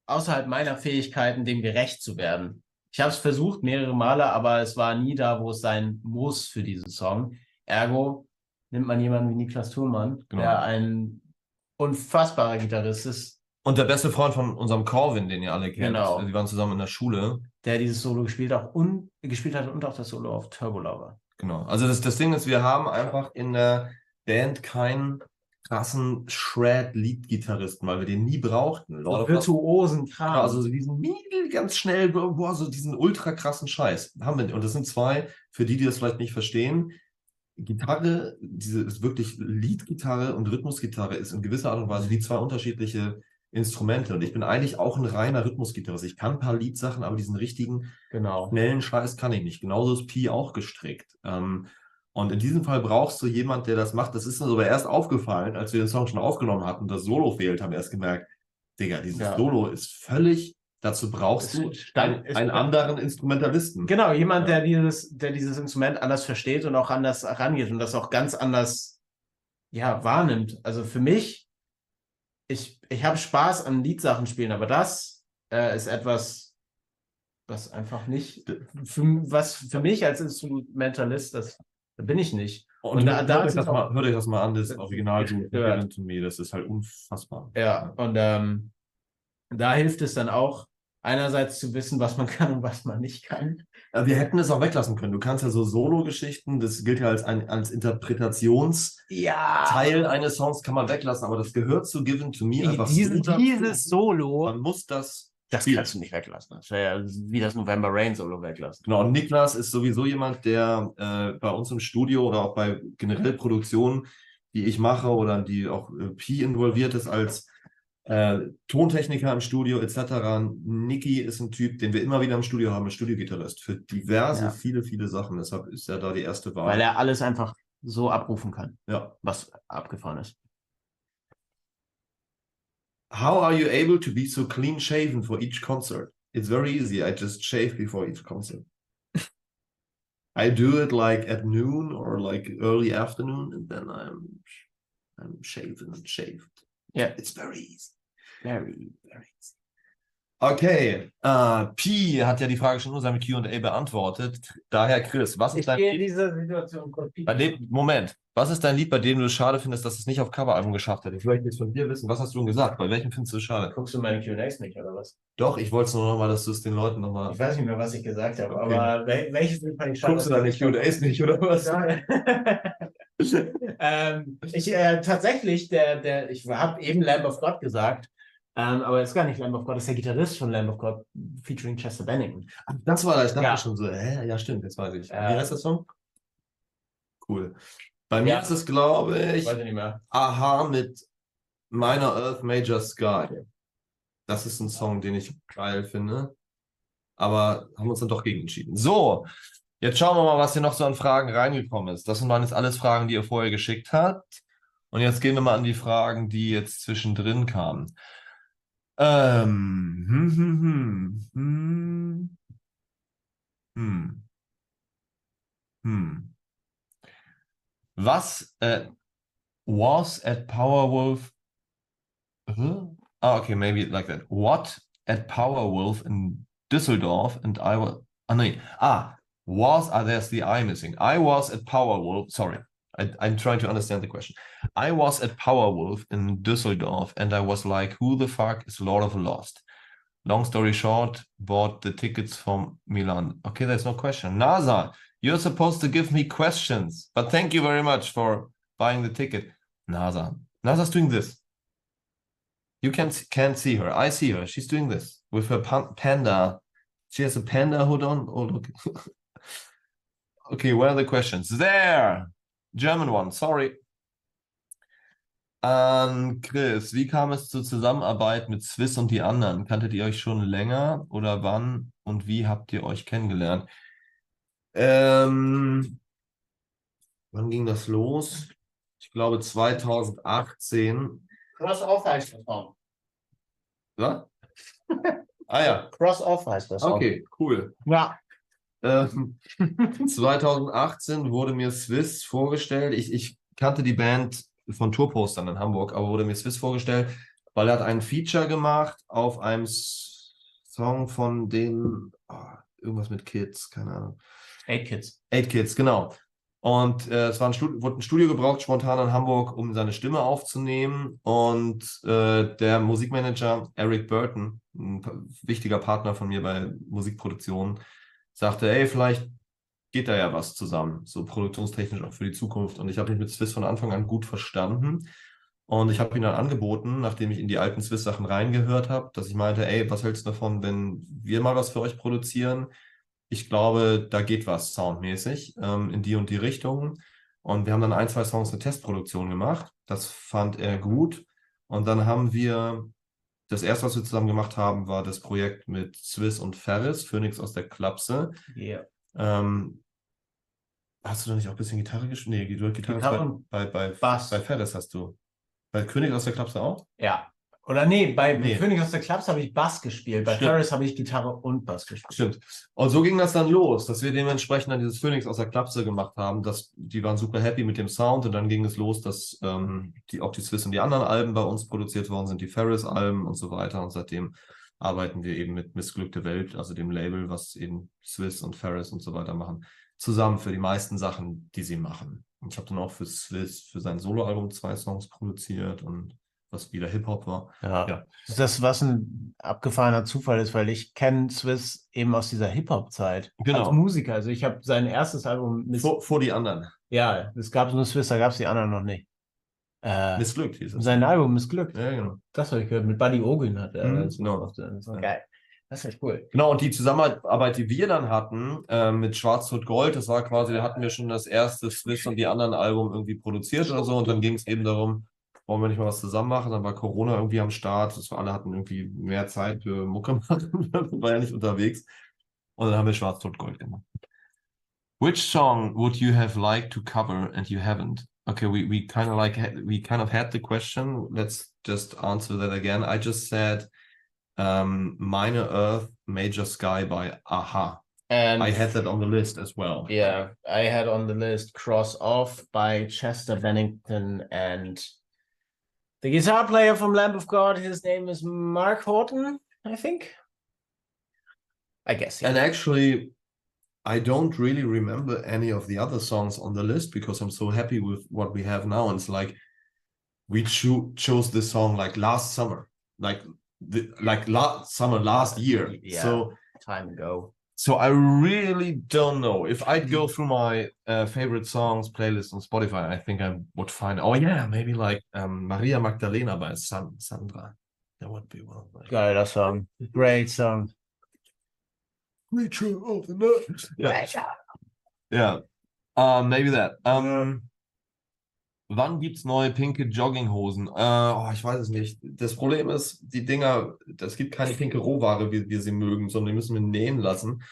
außerhalb meiner Fähigkeiten, dem gerecht zu werden. Ich habe es versucht mehrere Male, aber es war nie da, wo es sein muss für diesen Song. Ergo nimmt man jemanden wie Niklas Thurmann, der ein unfassbarer Gitarrist ist. Und der beste Freund von unserem Corvin, den ihr alle kennt. Genau. Die waren zusammen in der Schule. Der dieses Solo gespielt hat und auch das Solo auf Turbo Lover. Genau. Also das Ding ist, wir haben einfach in der Band keinen krassen Shred-Lead-Gitarristen, weil wir den nie brauchten. So virtuosen Kram. Also diesen ganz schnell, boah, so diesen ultra krassen Scheiß haben wir. Und das sind zwei, für die das vielleicht nicht verstehen. Gitarre, diese ist wirklich Lead-Gitarre und Rhythmusgitarre ist in gewisser Art und Weise wie zwei unterschiedliche Instrumente. Und ich bin eigentlich auch ein reiner Rhythmusgitarrist. Ich kann ein paar Liedsachen, aber diesen richtigen, schnellen Scheiß kann ich nicht. Genauso ist Pi auch gestrickt. Und in diesem Fall brauchst du jemand, der das macht. Das ist uns aber erst aufgefallen, als wir den Song schon aufgenommen hatten und das Solo fehlt, haben wir erst gemerkt, Digga, dieses Solo ist völlig, dazu brauchst du einen anderen Instrumentalisten. Genau, jemand, der dieses Instrument anders versteht und auch anders rangeht und das auch ganz anders wahrnimmt. Also für mich, ich habe Spaß an Liedsachen spielen, aber das ist etwas, was einfach nicht, was für mich als Instrumentalist, da bin ich nicht. Und hört euch das mal an, das Original Give In To Me, das ist halt unfassbar. Ja, und da hilft es dann auch, einerseits zu wissen, was man kann und was man nicht kann. Wir hätten es auch weglassen können. Du kannst ja so Solo-Geschichten, das gilt ja als Interpretationsteil eines Songs, kann man weglassen, aber das gehört zu Give In To Me einfach dieses Solo. Man muss das kannst du nicht weglassen. Das wäre ja wie das November Rain Solo weglassen. Genau, und Niklas ist sowieso jemand, der bei uns im Studio oder auch bei generell Produktionen, die ich mache oder die auch Pi involviert ist als Tontechniker im Studio etc. Niki ist ein Typ, den wir immer wieder im Studio haben, ein Studiogitarrist für diverse, viele Sachen. Deshalb ist er da die erste Wahl. Weil er alles einfach so abrufen kann, was abgefahren ist. How are you able to be so clean shaven for each concert? It's very easy. I just shave before each concert. I do it like at noon or like early afternoon, and then I'm shaven and shaved. Yeah, it's very easy. Very, very easy. Okay, Pi hat ja die Frage schon in unserem Q&A beantwortet. Daher, Chris, was ist dein Lied? Moment, was ist dein Lied, bei dem du es schade findest, dass es nicht auf Coveralbum geschafft hat? Ich möchte jetzt von dir wissen, was hast du denn gesagt? Bei welchem findest du es schade? Guckst du meine Q&As nicht, oder was? Doch, ich wollte es nur nochmal, dass du es den Leuten nochmal... Ich weiß nicht mehr, was ich gesagt habe, aber welches Lied fand ich schade? Guckst du deine Q&As nicht, oder was? Tatsächlich, ich habe eben Lamb of God gesagt, aber es ist gar nicht Lamb of God, das ist der Gitarrist von Lamb of God, featuring Chester Bennington. Ach, das war das, ich dachte schon so, ja stimmt, jetzt weiß ich. Wie heißt der Song? Cool. Bei mir ist es, glaube ich, weiß ich nicht mehr. Aha mit Minor Earth Major Sky. Das ist ein Song, den ich geil finde, aber haben uns dann doch gegen entschieden. So, jetzt schauen wir mal, was hier noch so an Fragen reingekommen ist. Das waren jetzt alles Fragen, die ihr vorher geschickt habt. Und jetzt gehen wir mal an die Fragen, die jetzt zwischendrin kamen. Was was at Powerwolf? Okay, maybe like that. What at Powerwolf in Düsseldorf and I was... there's the I missing. I was at Powerwolf, sorry. I'm trying to understand the question. I was at Powerwolf in Düsseldorf and I was like, who the fuck is Lord of the Lost? Long story short, bought the tickets from Milan. Okay, there's no question. NASA, you're supposed to give me questions, but thank you very much for buying the ticket. NASA. NASA's doing this. You can't see her. I see her. She's doing this with her panda. She has a panda hood on. Oh, look. Okay, where are the questions? There! German one, sorry. Chris, wie kam es zur Zusammenarbeit mit Swiss und die anderen? Kanntet ihr euch schon länger oder wann und wie habt ihr euch kennengelernt? Wann ging das los? Ich glaube 2018. Cross-Off heißt das Song. Was? Ah ja. Cross-Off heißt das Song. Okay, cool. Ja. 2018 wurde mir Swiss vorgestellt. Ich kannte die Band von Tourpostern in Hamburg, aber wurde mir Swiss vorgestellt, weil er hat ein Feature gemacht auf einem Song von den irgendwas mit Kids, keine Ahnung. 8 Kids. 8 Kids, genau. Und es wurde ein Studio gebraucht, spontan in Hamburg, um seine Stimme aufzunehmen. Und der Musikmanager Eric Burton, ein wichtiger Partner von mir bei Musikproduktionen, sagte, ey, vielleicht geht da ja was zusammen, so produktionstechnisch auch für die Zukunft. Und ich habe mich mit Swiss von Anfang an gut verstanden. Und ich habe ihn dann angeboten, nachdem ich in die alten Swiss-Sachen reingehört habe, dass ich meinte, ey, was hältst du davon, wenn wir mal was für euch produzieren? Ich glaube, da geht was soundmäßig in die und die Richtung. Und wir haben dann 1, 2 Songs eine Testproduktion gemacht. Das fand er gut. Und dann haben wir, das erste, was wir zusammen gemacht haben, war das Projekt mit Swiss und Ferris, Phoenix aus der Klapse. Yeah. Hast du da nicht auch ein bisschen Gitarre gespielt? Nee, Gitarre bei Ferris hast du. Bei König aus der Klapse auch? Ja. Oder bei König aus der Klapse habe ich Bass gespielt. Bei Ferris habe ich Gitarre und Bass gespielt. Stimmt. Und so ging das dann los, dass wir dementsprechend dann dieses Phoenix aus der Klapse gemacht haben. Die waren super happy mit dem Sound und dann ging es los, dass auch die Swiss und die anderen Alben bei uns produziert worden sind, die Ferris-Alben und so weiter. Und seitdem arbeiten wir eben mit Missglückte Welt, also dem Label, was eben Swiss und Ferris und so weiter machen, zusammen für die meisten Sachen, die sie machen. Und ich habe dann auch für Swiss, für sein Soloalbum 2 Songs produziert und was wieder Hip-Hop war. Ja. Das, was ein abgefahrener Zufall ist, weil ich kenne Swiss eben aus dieser Hip-Hop-Zeit. Genau. Als Musiker. Also ich habe sein erstes Album vor die anderen. Ja, es gab nur Swiss, da gab es die anderen noch nicht. Missglückt hieß es. Sein Album Missglückt. Ja, genau. Das habe ich gehört. Mit Buddy Ogün hat er. Genau. Das war geil. Das ist echt cool. Genau, und die Zusammenarbeit, die wir dann hatten mit Schwarz-Rot-Gold, das war quasi, da hatten wir schon das erste Swiss und die anderen Album irgendwie produziert oder so. Und dann ging es eben darum, wollen wir nicht mal was zusammen machen? Dann war Corona irgendwie am Start. Alle hatten irgendwie mehr Zeit für Mucke machen. War ja nicht unterwegs. Und dann haben wir Schwarz-Rot-Gold gemacht. Which song would you have liked to cover and you haven't? Okay, we kind of had the question. Let's just answer that again. I just said Minor Earth, Major Sky by Aha. And I had that on the list as well. Yeah, I had on the list Cross Off by Chester Bennington and the guitar player from Lamb of God. His name is Mark Horton, I think. I guess. Yeah. And actually, I don't really remember any of the other songs on the list because I'm so happy with what we have now. And it's like we chose this song like last summer, like last summer, last year. Yeah, so time ago. So I really don't know. If I'd go through my favorite songs playlist on Spotify, I think I would find, maybe like Maria Magdalena by Sandra. That would be one of my... Geiler Song. Great song. Creature of the Night. Yeah. Maybe that. Wann gibt's neue pinke Jogginghosen? Ich weiß es nicht. Das Problem ist, die Dinger, es gibt keine pinke Rohware, wie wir sie mögen, sondern die müssen wir nähen lassen.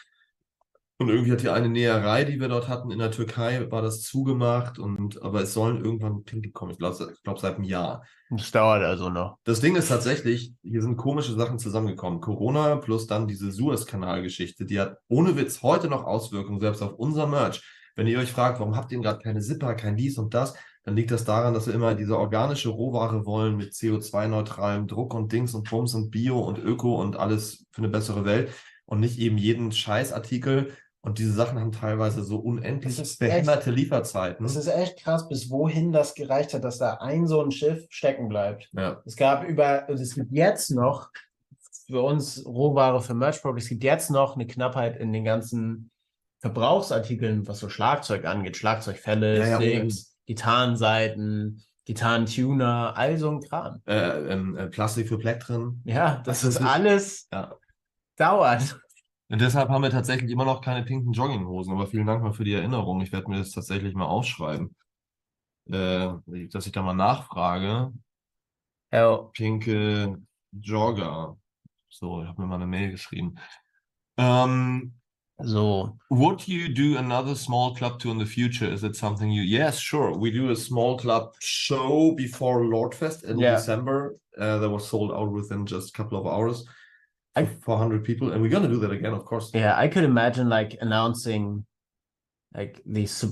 Und irgendwie hat die eine Näherei, die wir dort hatten in der Türkei, war das zugemacht. Aber es sollen irgendwann pinke kommen. Ich glaube seit einem Jahr. Das dauert also noch. Das Ding ist tatsächlich, hier sind komische Sachen zusammengekommen. Corona plus dann diese Suezkanal-Geschichte, die hat ohne Witz heute noch Auswirkungen, selbst auf unser Merch. Wenn ihr euch fragt, warum habt ihr gerade keine Zipper, kein dies und das, dann liegt das daran, dass wir immer diese organische Rohware wollen mit CO2-neutralem Druck und Dings und Bums und Bio und Öko und alles für eine bessere Welt und nicht eben jeden Scheißartikel. Und diese Sachen haben teilweise so unendlich behinderte Lieferzeiten. Es ist echt krass, bis wohin das gereicht hat, dass da so ein Schiff stecken bleibt. Ja. Es gibt jetzt noch für uns Rohware für Merch Product, es gibt jetzt noch eine Knappheit in den ganzen Verbrauchsartikeln, was so Schlagzeug angeht, Schlagzeugfälle, Sticks, Gitarrenseiten, Gitarrentuner, all so ein Kram. Plastik für Plektren. Ja, das ist alles dauert. Und deshalb haben wir tatsächlich immer noch keine pinken Jogginghosen, aber vielen Dank mal für die Erinnerung. Ich werde mir das tatsächlich mal aufschreiben, dass ich da mal nachfrage. Ja. Pinke Jogger. So, ich habe mir mal eine Mail geschrieben. So. Would you do another small club tour in the future? Is it something you... Yes, sure. We do a small club show before LORDFEST in December. That was sold out within just a couple of hours. 400 people, and we're gonna do that again, of course. Yeah, I could imagine like announcing like these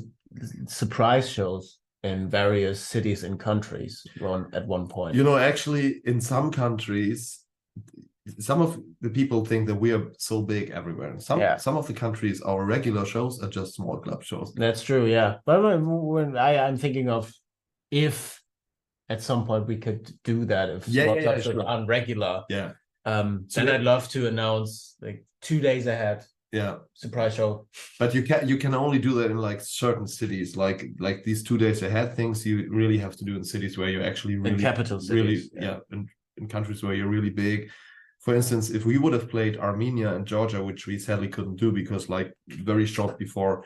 surprise shows in various cities and countries at one point. You know, actually, in some countries, some of the people think that we are so big everywhere. Some of the countries, our regular shows are just small club shows. That's true, yeah. But when I'm thinking of if at some point we could do that, if small club shows are regular. Yeah. Then I'd love to announce like 2 days ahead. Yeah, surprise show. But you can only do that in like certain cities, like these 2 days ahead things. You really have to do in cities where you actually really in capital cities. Really, in countries where you're really big. For instance, if we would have played Armenia and Georgia, which we sadly couldn't do because like very short before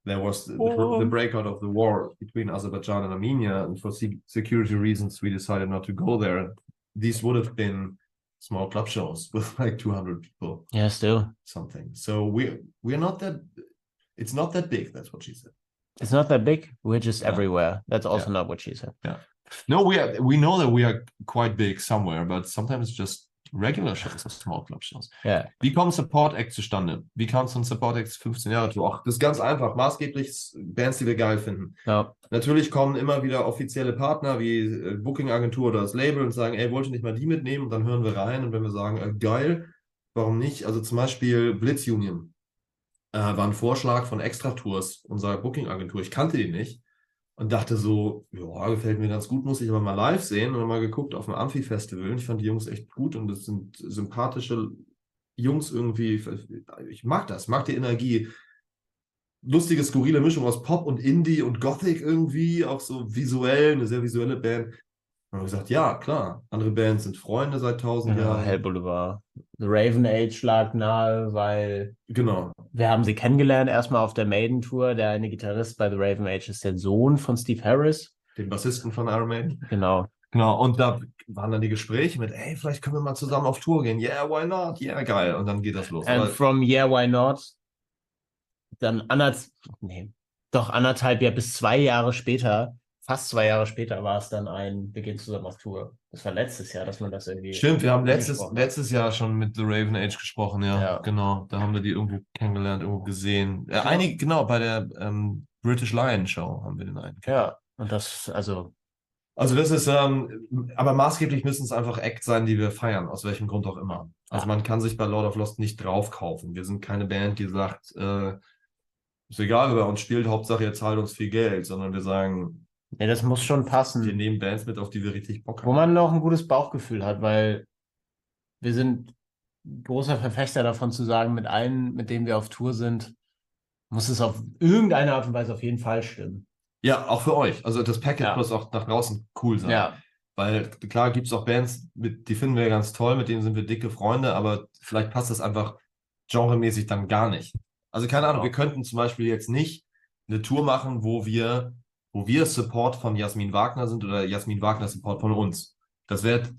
there was the breakout of the war between Azerbaijan and Armenia, and for security reasons we decided not to go there. These would have been small club shows with like 200 people. Yeah, still something. So we're not that. It's not that big. That's what she said. It's not that big. We're just everywhere. That's also not what she said. Yeah. No, we know that we are quite big somewhere, but sometimes just regular shows, small club shows. Ja. Wie kommen Support Acts zustande? Wie kam es von Support Acts 15 Jahre Tour? Ach, das ist ganz einfach. Maßgeblich Bands, die wir geil finden. Ja. Natürlich kommen immer wieder offizielle Partner wie Booking-Agentur oder das Label und sagen, ey, wollt ihr nicht mal die mitnehmen? Und dann hören wir rein und wenn wir sagen, geil, warum nicht? Also zum Beispiel Blitz Union war ein Vorschlag von Extra Tours, unserer Booking-Agentur. Ich kannte die nicht. Und dachte so, ja, gefällt mir ganz gut, muss ich aber mal live sehen. Und dann mal geguckt auf dem Amphi-Festival. Und ich fand die Jungs echt gut und das sind sympathische Jungs irgendwie. Ich mag das, mag die Energie. Lustige, skurrile Mischung aus Pop und Indie und Gothic irgendwie, auch so visuell, eine sehr visuelle Band. Und haben gesagt, ja, klar, andere Bands sind Freunde seit 1000 Jahren. Hell Boulevard. The Raven Age lag nahe, weil wir haben sie kennengelernt, erstmal auf der Maiden-Tour. Der eine Gitarrist bei The Raven Age ist der Sohn von Steve Harris. Den Bassisten von Iron Maiden. Genau. Und da waren dann die Gespräche mit, ey, vielleicht können wir mal zusammen auf Tour gehen. Yeah, why not? Yeah, geil. Und dann geht das los. And from yeah, why not? Dann anderthalb Jahre bis 2 Jahre später, fast 2 Jahre später war es dann wir gehen zusammen auf Tour. Das war letztes Jahr, dass man das irgendwie... Stimmt, wir haben letztes Jahr schon mit The Raven Age gesprochen, ja, genau. Da haben wir die irgendwo kennengelernt, irgendwo gesehen. Einige, genau, bei der British Lion Show haben wir den einen. Ja, und das, also das ist, aber maßgeblich müssen es einfach Acts sein, die wir feiern, aus welchem Grund auch immer. Also man kann sich bei Lord of Lost nicht draufkaufen. Wir sind keine Band, die sagt, ist egal, wer bei uns spielt, Hauptsache ihr zahlt uns viel Geld, sondern wir sagen... Ja, das muss schon passen. Wir nehmen Bands mit, auf die wir richtig Bock haben. Wo man noch ein gutes Bauchgefühl hat, weil wir sind großer Verfechter davon zu sagen, mit allen, mit denen wir auf Tour sind, muss es auf irgendeine Art und Weise auf jeden Fall stimmen. Ja, auch für euch. Also das Package muss auch nach draußen cool sein. Ja. Weil klar gibt es auch Bands, die finden wir ganz toll, mit denen sind wir dicke Freunde, aber vielleicht passt das einfach genremäßig dann gar nicht. Also keine Ahnung, wir könnten zum Beispiel jetzt nicht eine Tour machen, wo wir Support von Jasmin Wagner sind oder Jasmin Wagner Support von uns. Das wird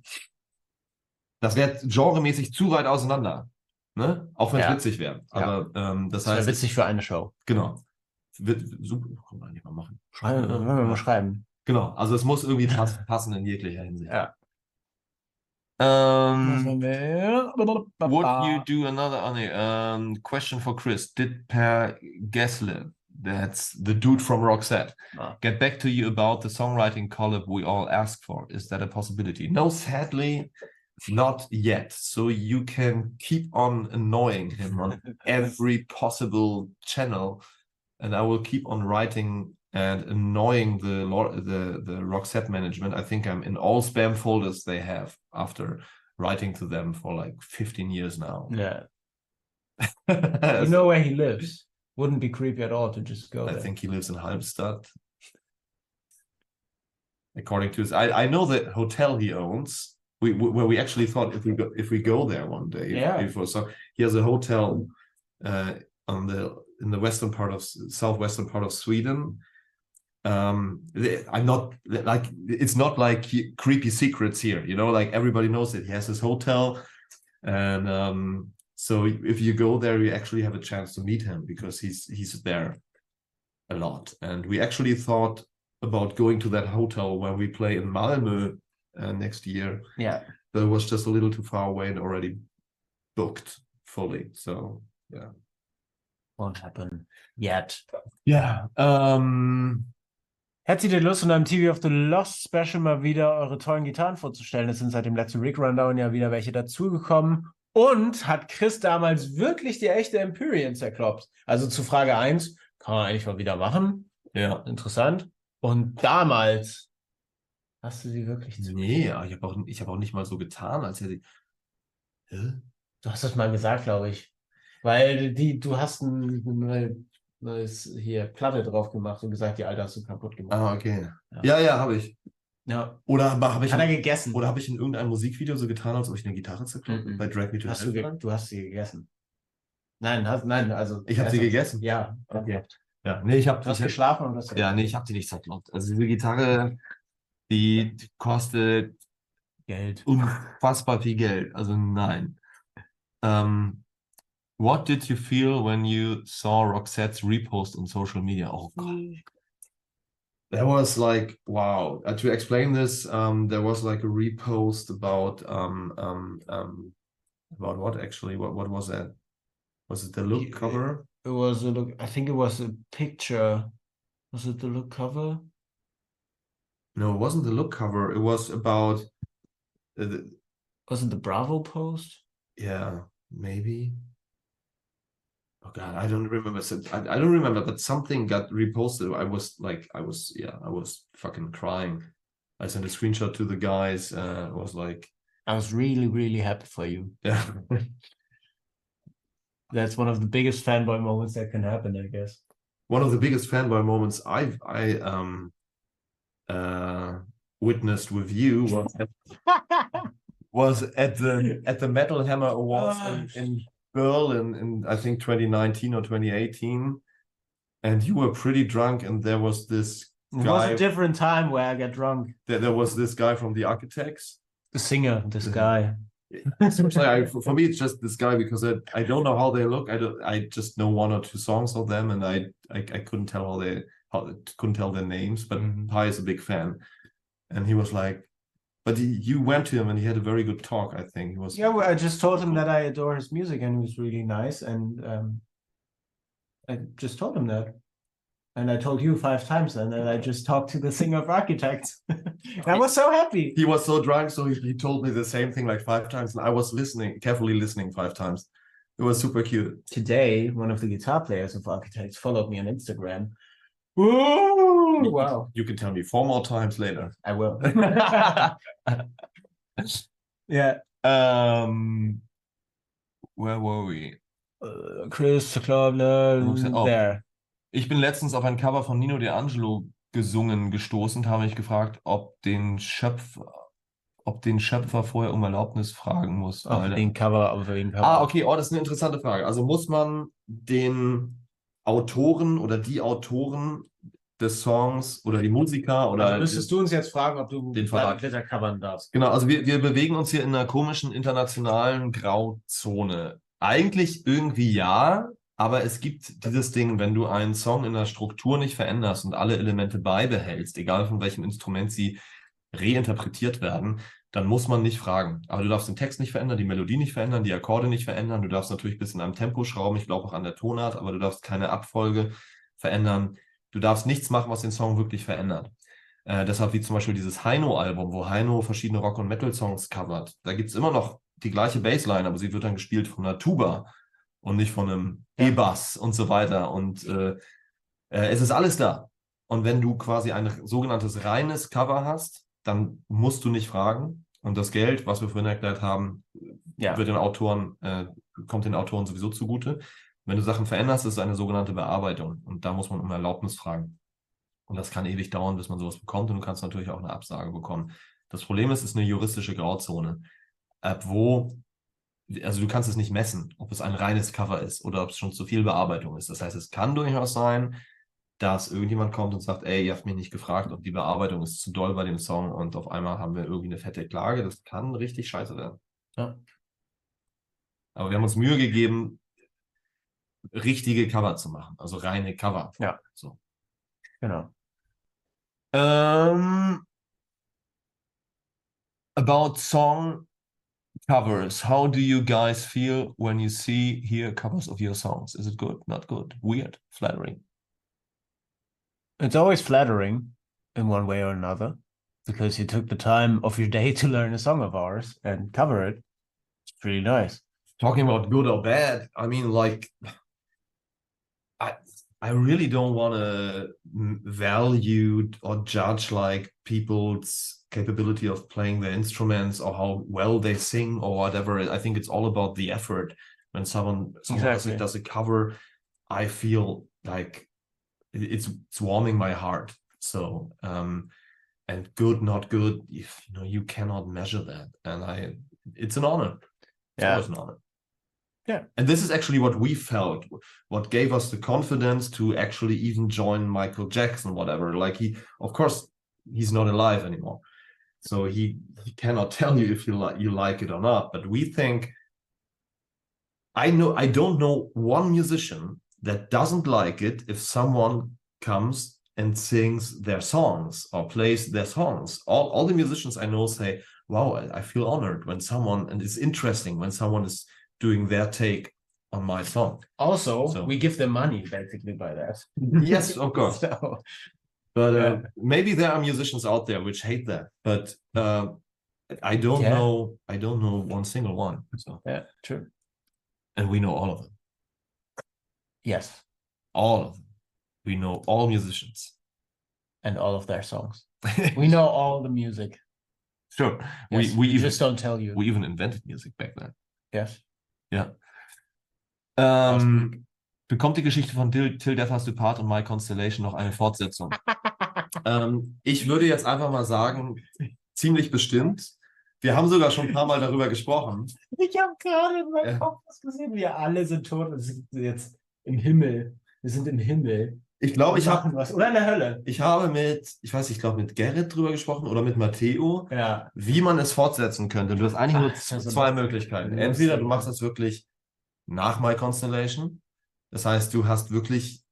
genremäßig zu weit auseinander. Ne? Auch wenn es witzig wäre. Aber das heißt. wäre witzig für eine Show. Genau. Wird super. Können wir nicht mal machen. Wollen wir mal schreiben. Genau. Also es muss irgendwie passen in jeglicher Hinsicht. Ja. Would you do another question for Chris? Did Per Gessle, that's the dude from Roxette, get back to you about the songwriting collab we all asked for? Is that a possibility? No, sadly, not yet. So you can keep on annoying him on every possible channel, and I will keep on writing and annoying the Roxette management. I think I'm in all spam folders they have after writing to them for like 15 years now. Yeah. You know where he lives. Wouldn't be creepy at all to just go there. I think he lives in Halmstad. according to his, I know the hotel he owns. Where we actually thought if we go there one day before. So he has a hotel in the southwestern part of Sweden. I'm not like, it's not like creepy secrets here, you know, like everybody knows that he has his hotel, and so if you go there, you actually have a chance to meet him because he's there a lot. And we actually thought about going to that hotel when we play in Malmö next year. But it was just a little too far away and already booked fully. So yeah, won't happen yet. Ja. Hättet ihr Lust, in einem TV of the Lost Special mal wieder eure tollen Gitarren vorzustellen? Es sind seit dem letzten Rig Rundown ja wieder welche dazugekommen. Und hat Chris damals wirklich die echte Empyrean zerkloppt? Also zu Frage 1, kann man eigentlich mal wieder machen. Ja. Interessant. Und damals hast du sie wirklich Nee, ich hab auch nicht mal so getan, als hätte ich... Du hast das mal gesagt, glaube ich. Weil du hast eine neues hier Platte drauf gemacht und gesagt, die alte hast du kaputt gemacht. Ah, okay. Ja, habe ich. Ja. Oder habe ich... Hat er gegessen? Oder habe ich in irgendeinem Musikvideo so getan, als ob ich eine Gitarre zerkloppe? Bei Drag Me to Hell? Du hast sie gegessen. Nein, also... Ich habe sie gegessen? Ja. Okay. Ja, nee, du hast geschlafen und hast... Ja, nee, ich habe die nicht zerkloppt. Also diese Gitarre, die kostet Geld. Unfassbar viel Geld. Also nein. What did you feel when you saw Roxette's repost on social media? Oh God. That was like, wow. To explain this, there was like a repost about what actually? What was that? Was it the look cover? It was a look. I think it was a picture. Was it the look cover? No, it wasn't the look cover. It was about. Was it the Bravo post? Yeah, maybe. Oh God, I don't remember. I don't remember, but something got reposted. I was fucking crying. I sent a screenshot to the guys. It was like, I was really, really happy for you. Yeah. That's one of the biggest fanboy moments that can happen, I guess. One of the biggest fanboy moments I witnessed with you was at the Metal Hammer Awards in Berlin in I think 2019 or 2018, and you were pretty drunk, and there was this guy. It was a different time where I get drunk. There was this guy from the Architects, the singer, this guy. For me, it's just this guy because I don't know how they look. I just know one or two songs of them, and I couldn't tell couldn't tell their names. But Pi is a big fan, and he was like, but you went to him and he had a very good talk. I think he was. Yeah, well, I just told him that I adore his music and he was really nice, and I just told him that. And I told you 5 times, and then I just talked to the singer of Architects. I was so happy. He was so drunk, so he told me the same thing like 5 times, and I was carefully listening 5 times. It was super cute. Today, one of the guitar players of Architects followed me on Instagram. Ooh, wow. You can tell me 4 more times later. I will. Yeah. Where were we? Chris, there. Ich bin letztens auf ein Cover von Nino D'Angelo gestoßen und habe mich gefragt, ob den Schöpfer vorher um Erlaubnis fragen muss. Auf den Cover. Okay, das ist eine interessante Frage. Also muss man den Autoren oder die Autoren des Songs oder die Musiker oder... Also müsstest du uns jetzt fragen, ob du den Verlag covern darfst. Genau, also wir bewegen uns hier in einer komischen internationalen Grauzone. Eigentlich irgendwie ja, aber es gibt dieses Ding, wenn du einen Song in der Struktur nicht veränderst und alle Elemente beibehältst, egal von welchem Instrument sie reinterpretiert werden, dann muss man nicht fragen. Aber du darfst den Text nicht verändern, die Melodie nicht verändern, die Akkorde nicht verändern. Du darfst natürlich ein bisschen am Tempo schrauben, ich glaube auch an der Tonart, aber du darfst keine Abfolge verändern. Du darfst nichts machen, was den Song wirklich verändert. Deshalb wie zum Beispiel dieses Heino-Album, wo Heino verschiedene Rock- und Metal-Songs covert. Da gibt es immer noch die gleiche Bassline, aber sie wird dann gespielt von einer Tuba und nicht von einem E-Bass und so weiter. Und es ist alles da. Und wenn du quasi ein sogenanntes reines Cover hast, dann musst du nicht fragen. Und das Geld, was wir vorhin erklärt haben, kommt den Autoren sowieso zugute. Wenn du Sachen veränderst, ist es eine sogenannte Bearbeitung. Und da muss man um Erlaubnis fragen. Und das kann ewig dauern, bis man sowas bekommt. Und du kannst natürlich auch eine Absage bekommen. Das Problem ist, es ist eine juristische Grauzone, also du kannst es nicht messen, ob es ein reines Cover ist oder ob es schon zu viel Bearbeitung ist. Das heißt, es kann durchaus sein, dass irgendjemand kommt und sagt, ey, ihr habt mich nicht gefragt, ob die Bearbeitung ist zu doll bei dem Song und auf einmal haben wir irgendwie eine fette Klage. Das kann richtig scheiße werden. Ja. Aber wir haben uns Mühe gegeben, richtige Cover zu machen, also reine Cover. Ja. So. Genau. About song covers, how do you guys feel when you hear covers of your songs? Is it good, not good, weird, flattering? It's always flattering in one way or another because you took the time of your day to learn a song of ours and cover it. It's pretty nice. Talking about good or bad, I mean, like, I really don't want to value or judge like people's capability of playing their instruments or how well they sing or whatever. I think it's all about the effort. When someone does a cover, I feel like it's warming my heart. So and good, not good, you cannot measure that. And it's an honor. It's always an honor. Yeah. And this is actually what we felt, what gave us the confidence to actually even join Michael Jackson, whatever. Like of course, he's not alive anymore. So he cannot tell you if you like it or not. But we think, I don't know one musician that doesn't like it if someone comes and sings their songs or plays their songs. All the musicians I know say, wow, I feel honored when someone, and it's interesting when someone is doing their take on my song. Also, we give them money basically by that. Yes, of course. But maybe there are musicians out there which hate that. But I don't know. I don't know one single one. So. Yeah, true. And we know all of them. Yes, all of them. We know all musicians and all of their songs. We know all the music. Sure. Yes, we just don't tell you. We even invented music back then. Yes. Ja. Bekommt die Geschichte von Till Death Us Do Part und My Constellation noch eine Fortsetzung? Ich würde jetzt einfach mal sagen, ziemlich bestimmt. Wir haben sogar schon ein paar Mal darüber gesprochen. Ich habe gerade in meinem Kopf was gesehen. Wir alle sind tot und sind jetzt im Himmel. Wir sind im Himmel. Ich glaube, ich habe was. Oder in der Hölle. Ich habe ich glaube mit Gerrit drüber gesprochen oder mit Matteo, wie man es fortsetzen könnte. Du hast eigentlich nur zwei Möglichkeiten. Entweder du machst das wirklich nach My Constellation. Das heißt, du hast wirklich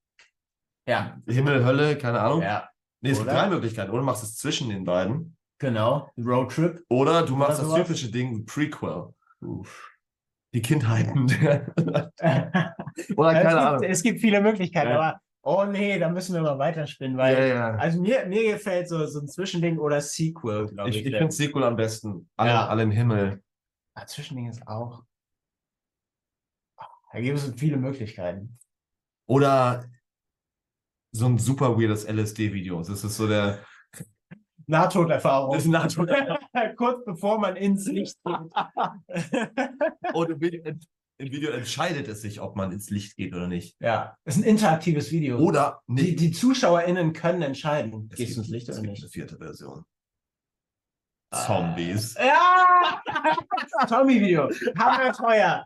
Himmel, Hölle, keine Ahnung. Ja. Nee, es gibt drei Möglichkeiten. Oder du machst es zwischen den beiden. Genau, Roadtrip. Oder du machst das typische Ding, Prequel. Die Kindheiten. Oder keine Ahnung. Es gibt viele Möglichkeiten, aber oh nee, da müssen wir mal weiterspinnen, weil also mir gefällt so ein Zwischending oder Sequel, glaube ich. Ich finde Sequel am besten. Alle im Himmel. Zwischending ist auch. Da gibt es viele Möglichkeiten. Oder so ein super weirdes LSD-Video. Das ist so der Nahtoderfahrung. Das ist Nahtoderfahrung. Kurz bevor man ins Licht geht. Und im Video entscheidet es sich, ob man ins Licht geht oder nicht. Ja, es ist ein interaktives Video. Oder nicht. Die ZuschauerInnen können entscheiden, gehst du ins Licht oder nicht. Eine vierte Version. Zombies. Ja! Zombie-Video. Hammerteuer.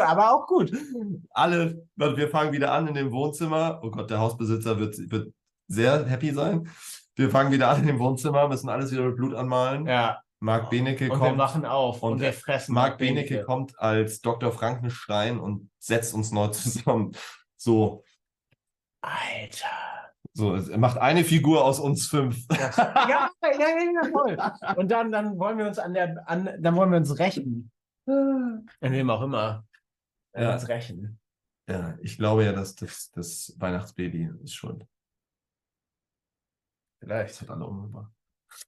Aber auch gut. Wir fangen wieder an in dem Wohnzimmer. Oh Gott, der Hausbesitzer wird sehr happy sein. Wir fangen wieder an in dem Wohnzimmer, müssen alles wieder mit Blut anmalen. Ja. Marc Benecke kommt. Und wir machen auf und wir fressen. Marc Benecke kommt als Dr. Frankenstein und setzt uns neu zusammen. So. Alter. So, er macht eine Figur aus uns 5. Ja, voll. Und dann wollen wir uns dann wollen wir uns rächen. In wem auch immer. Uns rächen. Ja, ich glaube ja, dass das Weihnachtsbaby ist schuld. Vielleicht. Das hat alle umgebracht.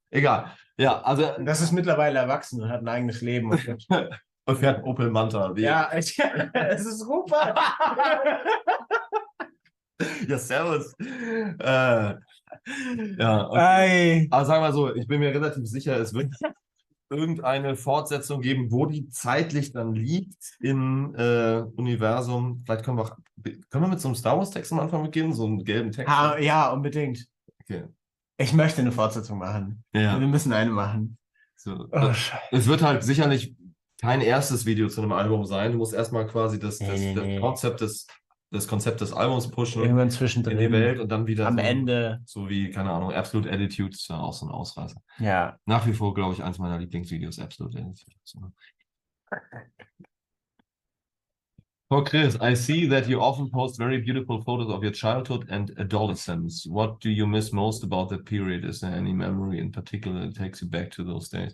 Egal. Ja, also. Das ist mittlerweile erwachsen und hat ein eigenes Leben. Und fährt einen Opel Manta. Ja, es ist super. Ja, servus. Okay. Aber sagen wir mal so, ich bin mir relativ sicher, es wird irgendeine Fortsetzung geben, wo die zeitlich dann liegt im Universum. Vielleicht können wir mit so einem Star Wars Text am Anfang beginnen, so einen gelben Text. Ja, unbedingt. Okay. Ich möchte eine Fortsetzung machen. Ja. Wir müssen eine machen. So. Oh, Es wird halt sicherlich kein erstes Video zu einem Album sein. Du musst erstmal quasi das Konzept des Albums pushen Irgendwann in zwischendrin. die Welt und dann wieder Am Ende. So wie, keine Ahnung, Absolute Attitude ist ja auch so ein Ausreißer. Ja. Nach wie vor, glaube ich, eins meiner Lieblingsvideos, Absolute Attitude. For Chris, I see that you often post very beautiful photos of your childhood and adolescence. What do you miss most about that period? Is there any memory in particular that takes you back to those days?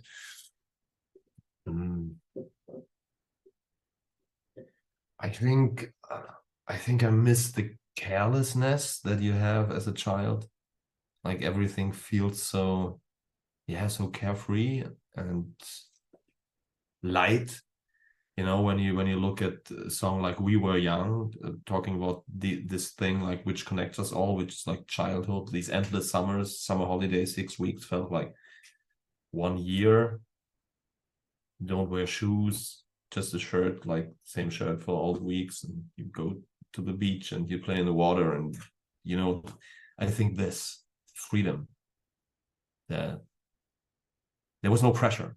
I think I miss the carelessness that you have as a child. Like everything feels so carefree and light. You know, when you look at a song like We Were Young, talking about this thing like which connects us all, which is like childhood, these endless summers, summer holidays, 6 weeks felt like 1 year. Don't wear shoes, just a shirt, like same shirt for all the weeks, and you go to the beach and you play in the water, and you know, I think this freedom, that there was no pressure,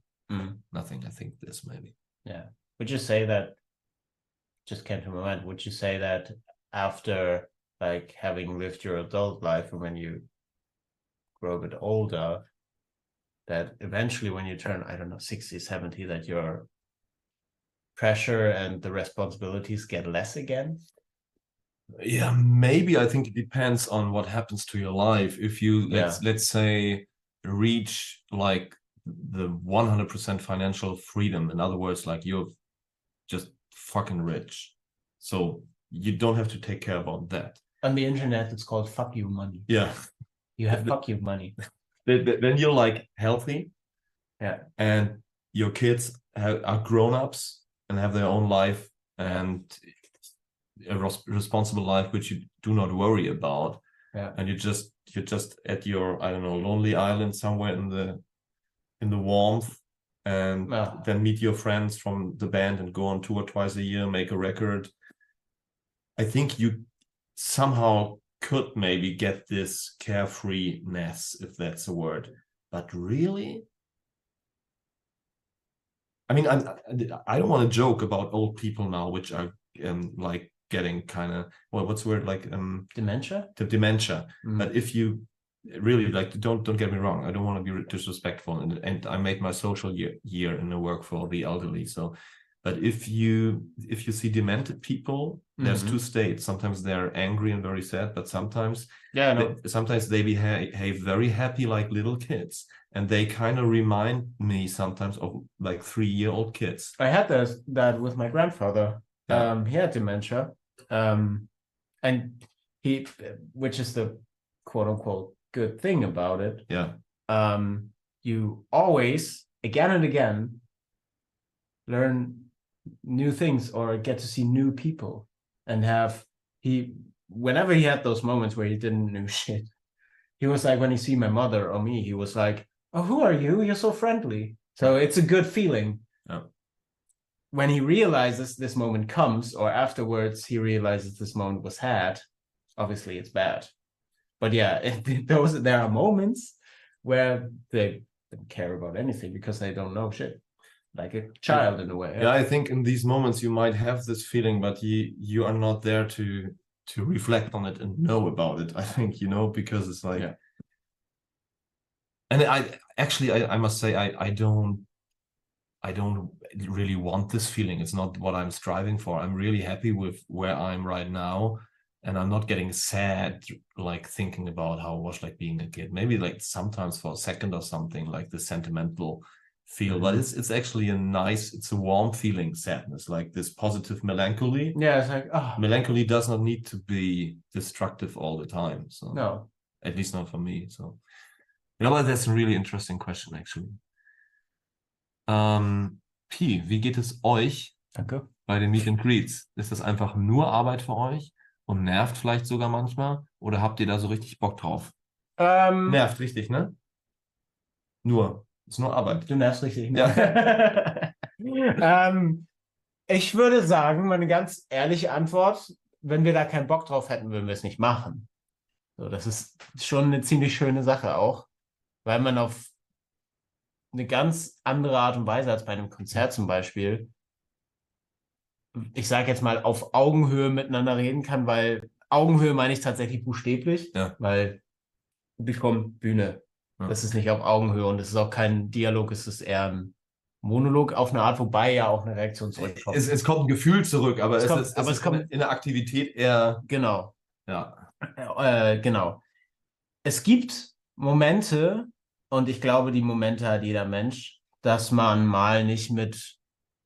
nothing. I think this maybe. Yeah. Would you say that, just came to my mind, would you say that after like having lived your adult life and when you grow a bit older, that eventually when you turn, I don't know, 60, 70, that your pressure and the responsibilities get less again? Yeah, maybe. I think it depends on what happens to your life. If you, let's say, reach like the 100% financial freedom, in other words, like you're just fucking rich, so you don't have to take care about that. On the internet, it's called fuck you money. Yeah. You have fuck you money. Then you're like healthy. Yeah. And your kids are grown-ups and have their own life and a responsible life, which you do not worry about. Yeah. And you're just at your, I don't know, lonely island somewhere in the warmth, and then meet your friends from the band and go on tour twice a year, make a record. I think you somehow could maybe get this carefreeness, if that's a word. But really, I mean, I don't want to joke about old people now, which are like getting kind of, well, what's the word, like dementia? Dementia. But if you really, like, don't get me wrong, I don't want to be disrespectful, and I made my social year in the work for the elderly. So, but if you see demented people, there's two states. Sometimes they're angry and very sad, but sometimes sometimes they behave very happy, like little kids, and they kind of remind me sometimes of like 3-year-old kids. I had that with my grandfather. Yeah. He had dementia, and he, which is the quote unquote good thing about it. Yeah. You always, again and again, learn new things or get to see new people, and whenever he had those moments where he didn't know shit, he was like, when he see my mother or me, he was like, oh, who are you? You're so friendly. So it's a good feeling. Yeah. When he realizes this moment comes, or afterwards he realizes this moment was had, obviously it's bad. But yeah, there are moments where they don't care about anything because they don't know shit. Like a child in a way. Yeah, I think in these moments you might have this feeling, but you are not there to reflect on it and know about it. I think, because it's like, and I must say I don't really want this feeling. It's not what I'm striving for. I'm really happy with where I'm right now, and I'm not getting sad like thinking about how it was like being a kid. Maybe like sometimes for a second or something, like the sentimental feel, but it's actually it's a warm feeling, sadness, like this positive melancholy. Yeah, it's like, melancholy does not need to be destructive all the time. So no, at least not for me. So but that's a really interesting question, actually. Pi, wie geht es euch Danke. bei den Meet and Greets? Ist das einfach nur Arbeit für euch und nervt vielleicht sogar manchmal? Oder habt ihr da so richtig Bock drauf? Nervt richtig, ne? Nur. Ist nur Arbeit. Du nervst richtig, ne? Ja. Ich würde sagen, meine ganz ehrliche Antwort, wenn wir da keinen Bock drauf hätten, würden wir es nicht machen. So, das ist schon eine ziemlich schöne Sache auch, weil man auf eine ganz andere Art und Weise als bei einem Konzert zum Beispiel, ich sage jetzt mal, auf Augenhöhe miteinander reden kann, weil Augenhöhe meine ich tatsächlich buchstäblich, weil Publikum, Bühne, das ist nicht auf Augenhöhe und es ist auch kein Dialog, es ist eher ein Monolog auf eine Art, wobei ja auch eine Reaktion zurückkommt. Es kommt ein Gefühl zurück, aber es kommt in der Aktivität eher... Genau. Ja. Genau. Es gibt Momente, und ich glaube, die Momente hat jeder Mensch, dass man mal nicht mit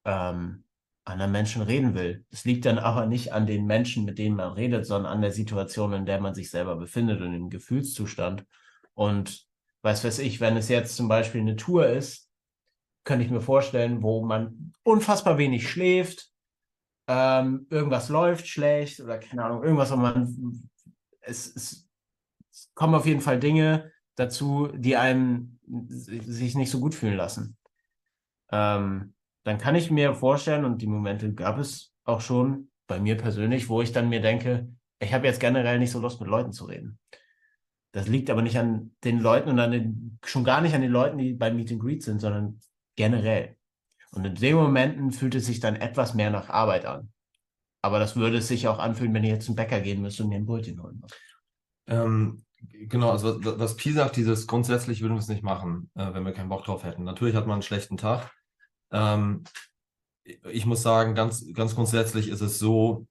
anderen Menschen reden will. Es liegt dann aber nicht an den Menschen, mit denen man redet, sondern an der Situation, in der man sich selber befindet und im Gefühlszustand. Und weiß ich, wenn es jetzt zum Beispiel eine Tour ist, könnte ich mir vorstellen, wo man unfassbar wenig schläft, irgendwas läuft schlecht oder keine Ahnung, irgendwas, wo man es kommen auf jeden Fall Dinge dazu, die einem sich nicht so gut fühlen lassen. Dann kann ich mir vorstellen, und die Momente gab es auch schon bei mir persönlich, wo ich dann mir denke, ich habe jetzt generell nicht so Lust, mit Leuten zu reden. Das liegt aber nicht an den Leuten und schon gar nicht an den Leuten, die beim Meet and Greet sind, sondern generell. Und in den Momenten fühlt es sich dann etwas mehr nach Arbeit an. Aber das würde es sich auch anfühlen, wenn ich jetzt zum Bäcker gehen müsste und mir ein Brötchen holen muss. Genau, also was Pi sagt, grundsätzlich würden wir es nicht machen, wenn wir keinen Bock drauf hätten. Natürlich hat man einen schlechten Tag. Ich muss sagen, ganz grundsätzlich ist es so,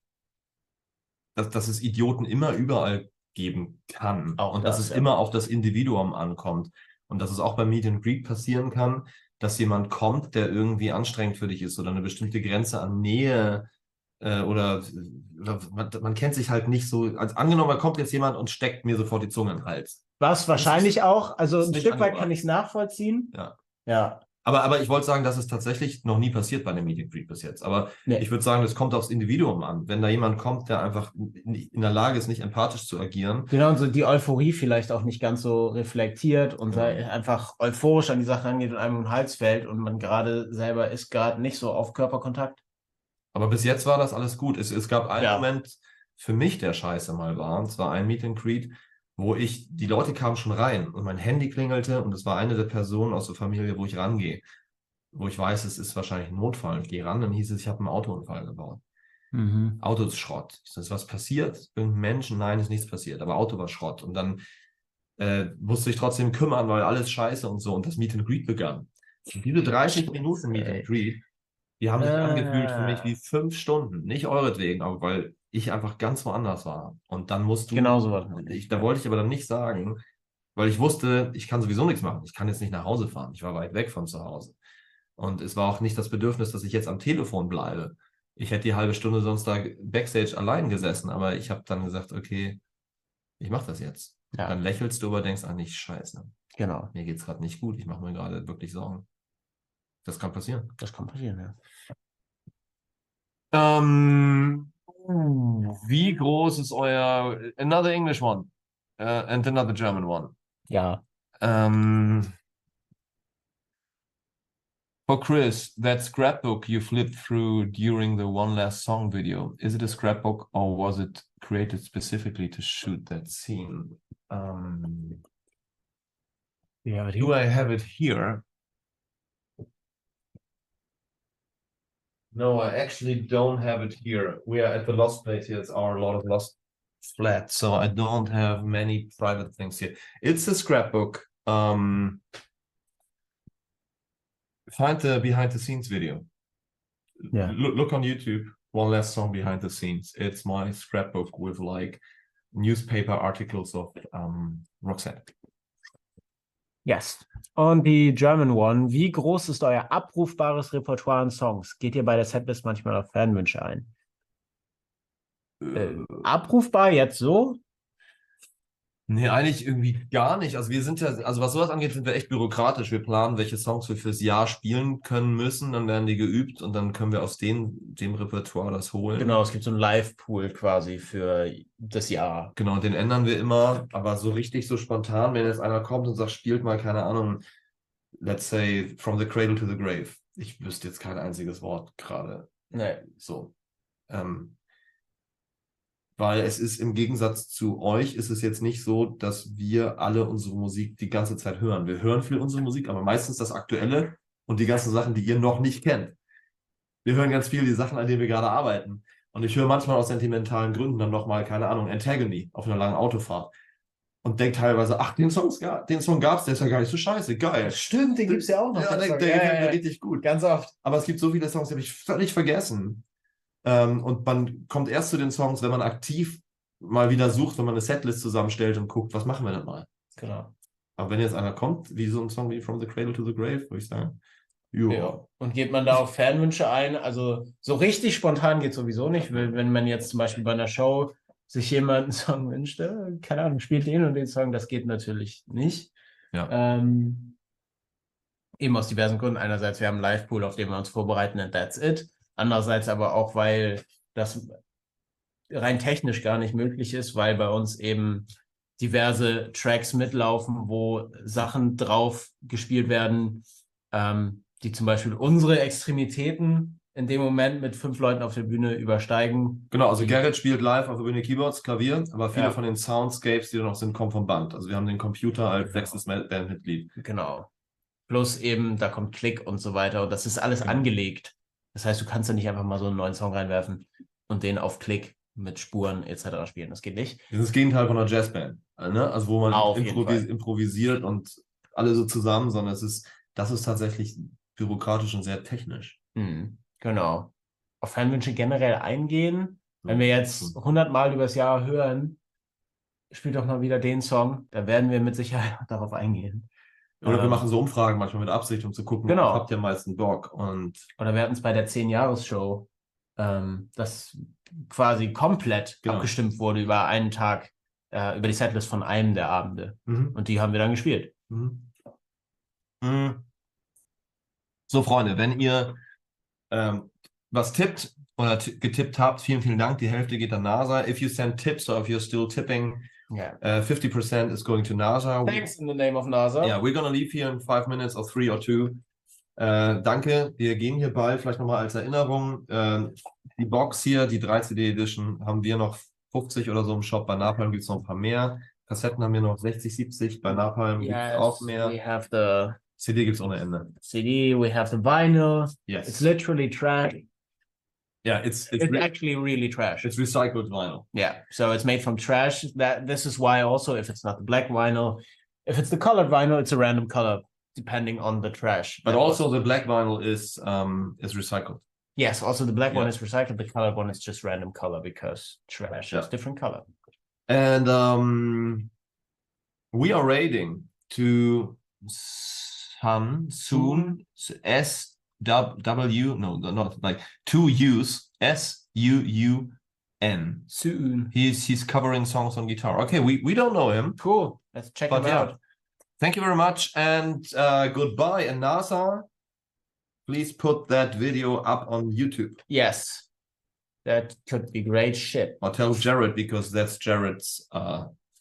dass es Idioten immer überall geben kann. Auch und dass es immer auf das Individuum ankommt. Und dass es auch beim Meet and Greet passieren kann, dass jemand kommt, der irgendwie anstrengend für dich ist oder eine bestimmte Grenze an Nähe oder man kennt sich halt nicht so. Also angenommen, da kommt jetzt jemand und steckt mir sofort die Zunge in den Hals. Was wahrscheinlich auch, also ein Stück weit kann ich es nachvollziehen. Ja. Aber ich wollte sagen, dass es tatsächlich noch nie passiert bei einem Meet and Greet bis jetzt. Aber ich würde sagen, das kommt aufs Individuum an. Wenn da jemand kommt, der einfach in der Lage ist, nicht empathisch zu agieren. Genau, und so die Euphorie vielleicht auch nicht ganz so reflektiert und einfach euphorisch an die Sache rangeht und einem um den Hals fällt und man gerade selber ist gerade nicht so auf Körperkontakt. Aber bis jetzt war das alles gut. Es gab einen Moment für mich, der scheiße mal war. Und zwar ein Meet and Greet, wo die Leute kamen schon rein und mein Handy klingelte und es war eine der Personen aus der Familie, wo ich rangehe. Wo ich weiß, es ist wahrscheinlich ein Notfall. Ich gehe ran, dann hieß es, ich habe einen Autounfall gebaut. Auto ist Schrott. Ist was passiert? Irgendein Mensch? Nein, ist nichts passiert. Aber Auto war Schrott. Und dann musste ich trotzdem kümmern, weil alles scheiße und so. Und das Meet and Greet begann. Und diese 30 Minuten Meet and Greet, die haben sich angefühlt für mich wie 5 Stunden. Nicht euretwegen, aber weil ich einfach ganz woanders war. Und dann musst du... Genau so was. Da wollte ich aber dann nicht sagen, weil ich wusste, ich kann sowieso nichts machen. Ich kann jetzt nicht nach Hause fahren. Ich war weit weg von zu Hause. Und es war auch nicht das Bedürfnis, dass ich jetzt am Telefon bleibe. Ich hätte die halbe Stunde sonst da Backstage allein gesessen, aber ich habe dann gesagt, okay, ich mache das jetzt. Ja. Dann lächelst du, aber denkst, nicht scheiße. Genau. Mir geht es gerade nicht gut, ich mache mir gerade wirklich Sorgen. Das kann passieren. Das kann passieren, ja. Wie groß ist euer... Another English one and another German one. Ja. For Chris, that scrapbook you flipped through during the One Last Song video, is it a scrapbook or was it created specifically to shoot that scene? Do I have it here? No, I actually don't have it here. We are at the Lost place here. It's our lot of Lost flat, so I don't have many private things here. It's a scrapbook. Find the behind the scenes video. Yeah. Look on YouTube. One Last Song behind the scenes. It's my scrapbook with like newspaper articles of Roxette. Yes. Und die German One. Wie groß ist euer abrufbares Repertoire an Songs? Geht ihr bei der Setlist manchmal auf Fanwünsche ein? Abrufbar jetzt so? Nee, eigentlich irgendwie gar nicht. Also wir sind ja, also was sowas angeht, sind wir echt bürokratisch. Wir planen, welche Songs wir fürs Jahr spielen können müssen, dann werden die geübt und dann können wir aus dem Repertoire das holen. Genau, es gibt so einen Live-Pool quasi für das Jahr. Genau, den ändern wir immer, aber so richtig so spontan, wenn jetzt einer kommt und sagt, spielt mal, keine Ahnung, let's say, From the Cradle to the Grave. Ich wüsste jetzt kein einziges Wort gerade. Nee. So. Weil es ist im Gegensatz zu euch, ist es jetzt nicht so, dass wir alle unsere Musik die ganze Zeit hören. Wir hören viel unsere Musik, aber meistens das Aktuelle und die ganzen Sachen, die ihr noch nicht kennt. Wir hören ganz viel die Sachen, an denen wir gerade arbeiten. Und ich höre manchmal aus sentimentalen Gründen dann nochmal, keine Ahnung, Antagony auf einer langen Autofahrt. Und denke teilweise, ach, den Song gab's, der ist ja gar nicht so scheiße, geil. Stimmt, den gibt's ja auch noch. Ja, der gefällt mir richtig gut. Ganz oft. Aber es gibt so viele Songs, die habe ich völlig vergessen. Und man kommt erst zu den Songs, wenn man aktiv mal wieder sucht, wenn man eine Setlist zusammenstellt und guckt, was machen wir denn mal. Genau. Aber wenn jetzt einer kommt, wie so ein Song wie From the Cradle to the Grave, würde ich sagen, ja. Und geht man da auf Fanwünsche ein? Also so richtig spontan geht sowieso nicht. Wenn man jetzt zum Beispiel bei einer Show sich jemand einen Song wünscht, keine Ahnung, spielt den und den Song, das geht natürlich nicht. Ja. Eben aus diversen Gründen. Einerseits, wir haben einen Live-Pool, auf dem wir uns vorbereiten and that's it. Andererseits aber auch, weil das rein technisch gar nicht möglich ist, weil bei uns eben diverse Tracks mitlaufen, wo Sachen drauf gespielt werden, die zum Beispiel unsere Extremitäten in dem Moment mit 5 Leuten auf der Bühne übersteigen. Genau, also Gerrit spielt live auf der Bühne Keyboards, Klavier, aber viele von den Soundscapes, die da noch sind, kommen vom Band. Also wir haben den Computer als 6. Bandmitglied. Genau. Plus eben, da kommt Klick und so weiter und das ist alles angelegt. Das heißt, du kannst da nicht einfach mal so einen neuen Song reinwerfen und den auf Klick mit Spuren etc. spielen. Das geht nicht. Das ist das Gegenteil von einer Jazzband, ne? Also wo man improvisiert und alle so zusammen, sondern das ist tatsächlich bürokratisch und sehr technisch. Genau. Auf Fanwünsche generell eingehen. Wenn wir jetzt 100 Mal übers Jahr hören, spielt doch mal wieder den Song, dann werden wir mit Sicherheit darauf eingehen. Oder wir machen so Umfragen manchmal mit Absicht, um zu gucken, genau. habt ihr am meisten Bock? Oder wir hatten es bei der 10-Jahres-Show, das quasi komplett abgestimmt wurde über einen Tag, über die Setlist von einem der Abende. Und die haben wir dann gespielt. So, Freunde, wenn ihr was tippt oder getippt habt, vielen Dank. Die Hälfte geht an NASA. If you send tips or if you're still tipping, 50% is going to NASA. Thanks in the name of NASA. Yeah, we're gonna leave here in 5 minutes or 3 or 2. Danke, wir gehen hier bald, vielleicht nochmal als Erinnerung. Die Box hier, die 3-CD Edition, haben wir noch 50 oder so im Shop. Bei Napalm gibt es noch ein paar mehr. Kassetten haben wir noch 60, 70. Bei Napalm gibt es auch mehr. We have the CD gibt es ohne Ende. CD, we have the vinyl. Yes. It's literally trash. Yeah, it's actually really trash. It's recycled vinyl. Yeah, so it's made from trash. This is why also, if it's not the black vinyl, if it's the colored vinyl, it's a random color depending on the trash. But also the black vinyl is recycled. Yes, also the black one is recycled. The colored one is just random color because trash is different color. And we are raiding to soon SW, no, not like 2 U's, SUUN. Soon. He's covering songs on guitar. Okay, we don't know him. Cool. Let's check him out. Thank you very much and goodbye. And NASA, please put that video up on YouTube. Yes. That could be great shit. Or tell Jared because that's Jared's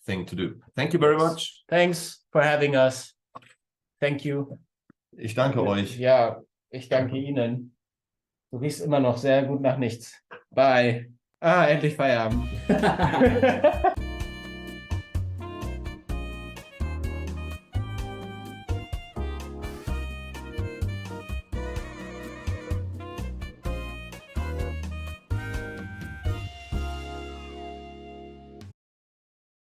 thing to do. Thank you very much. Thanks for having us. Thank you. Ich danke euch. Ja, ich danke Ihnen. Du riechst immer noch sehr gut nach nichts. Bye. Endlich Feierabend.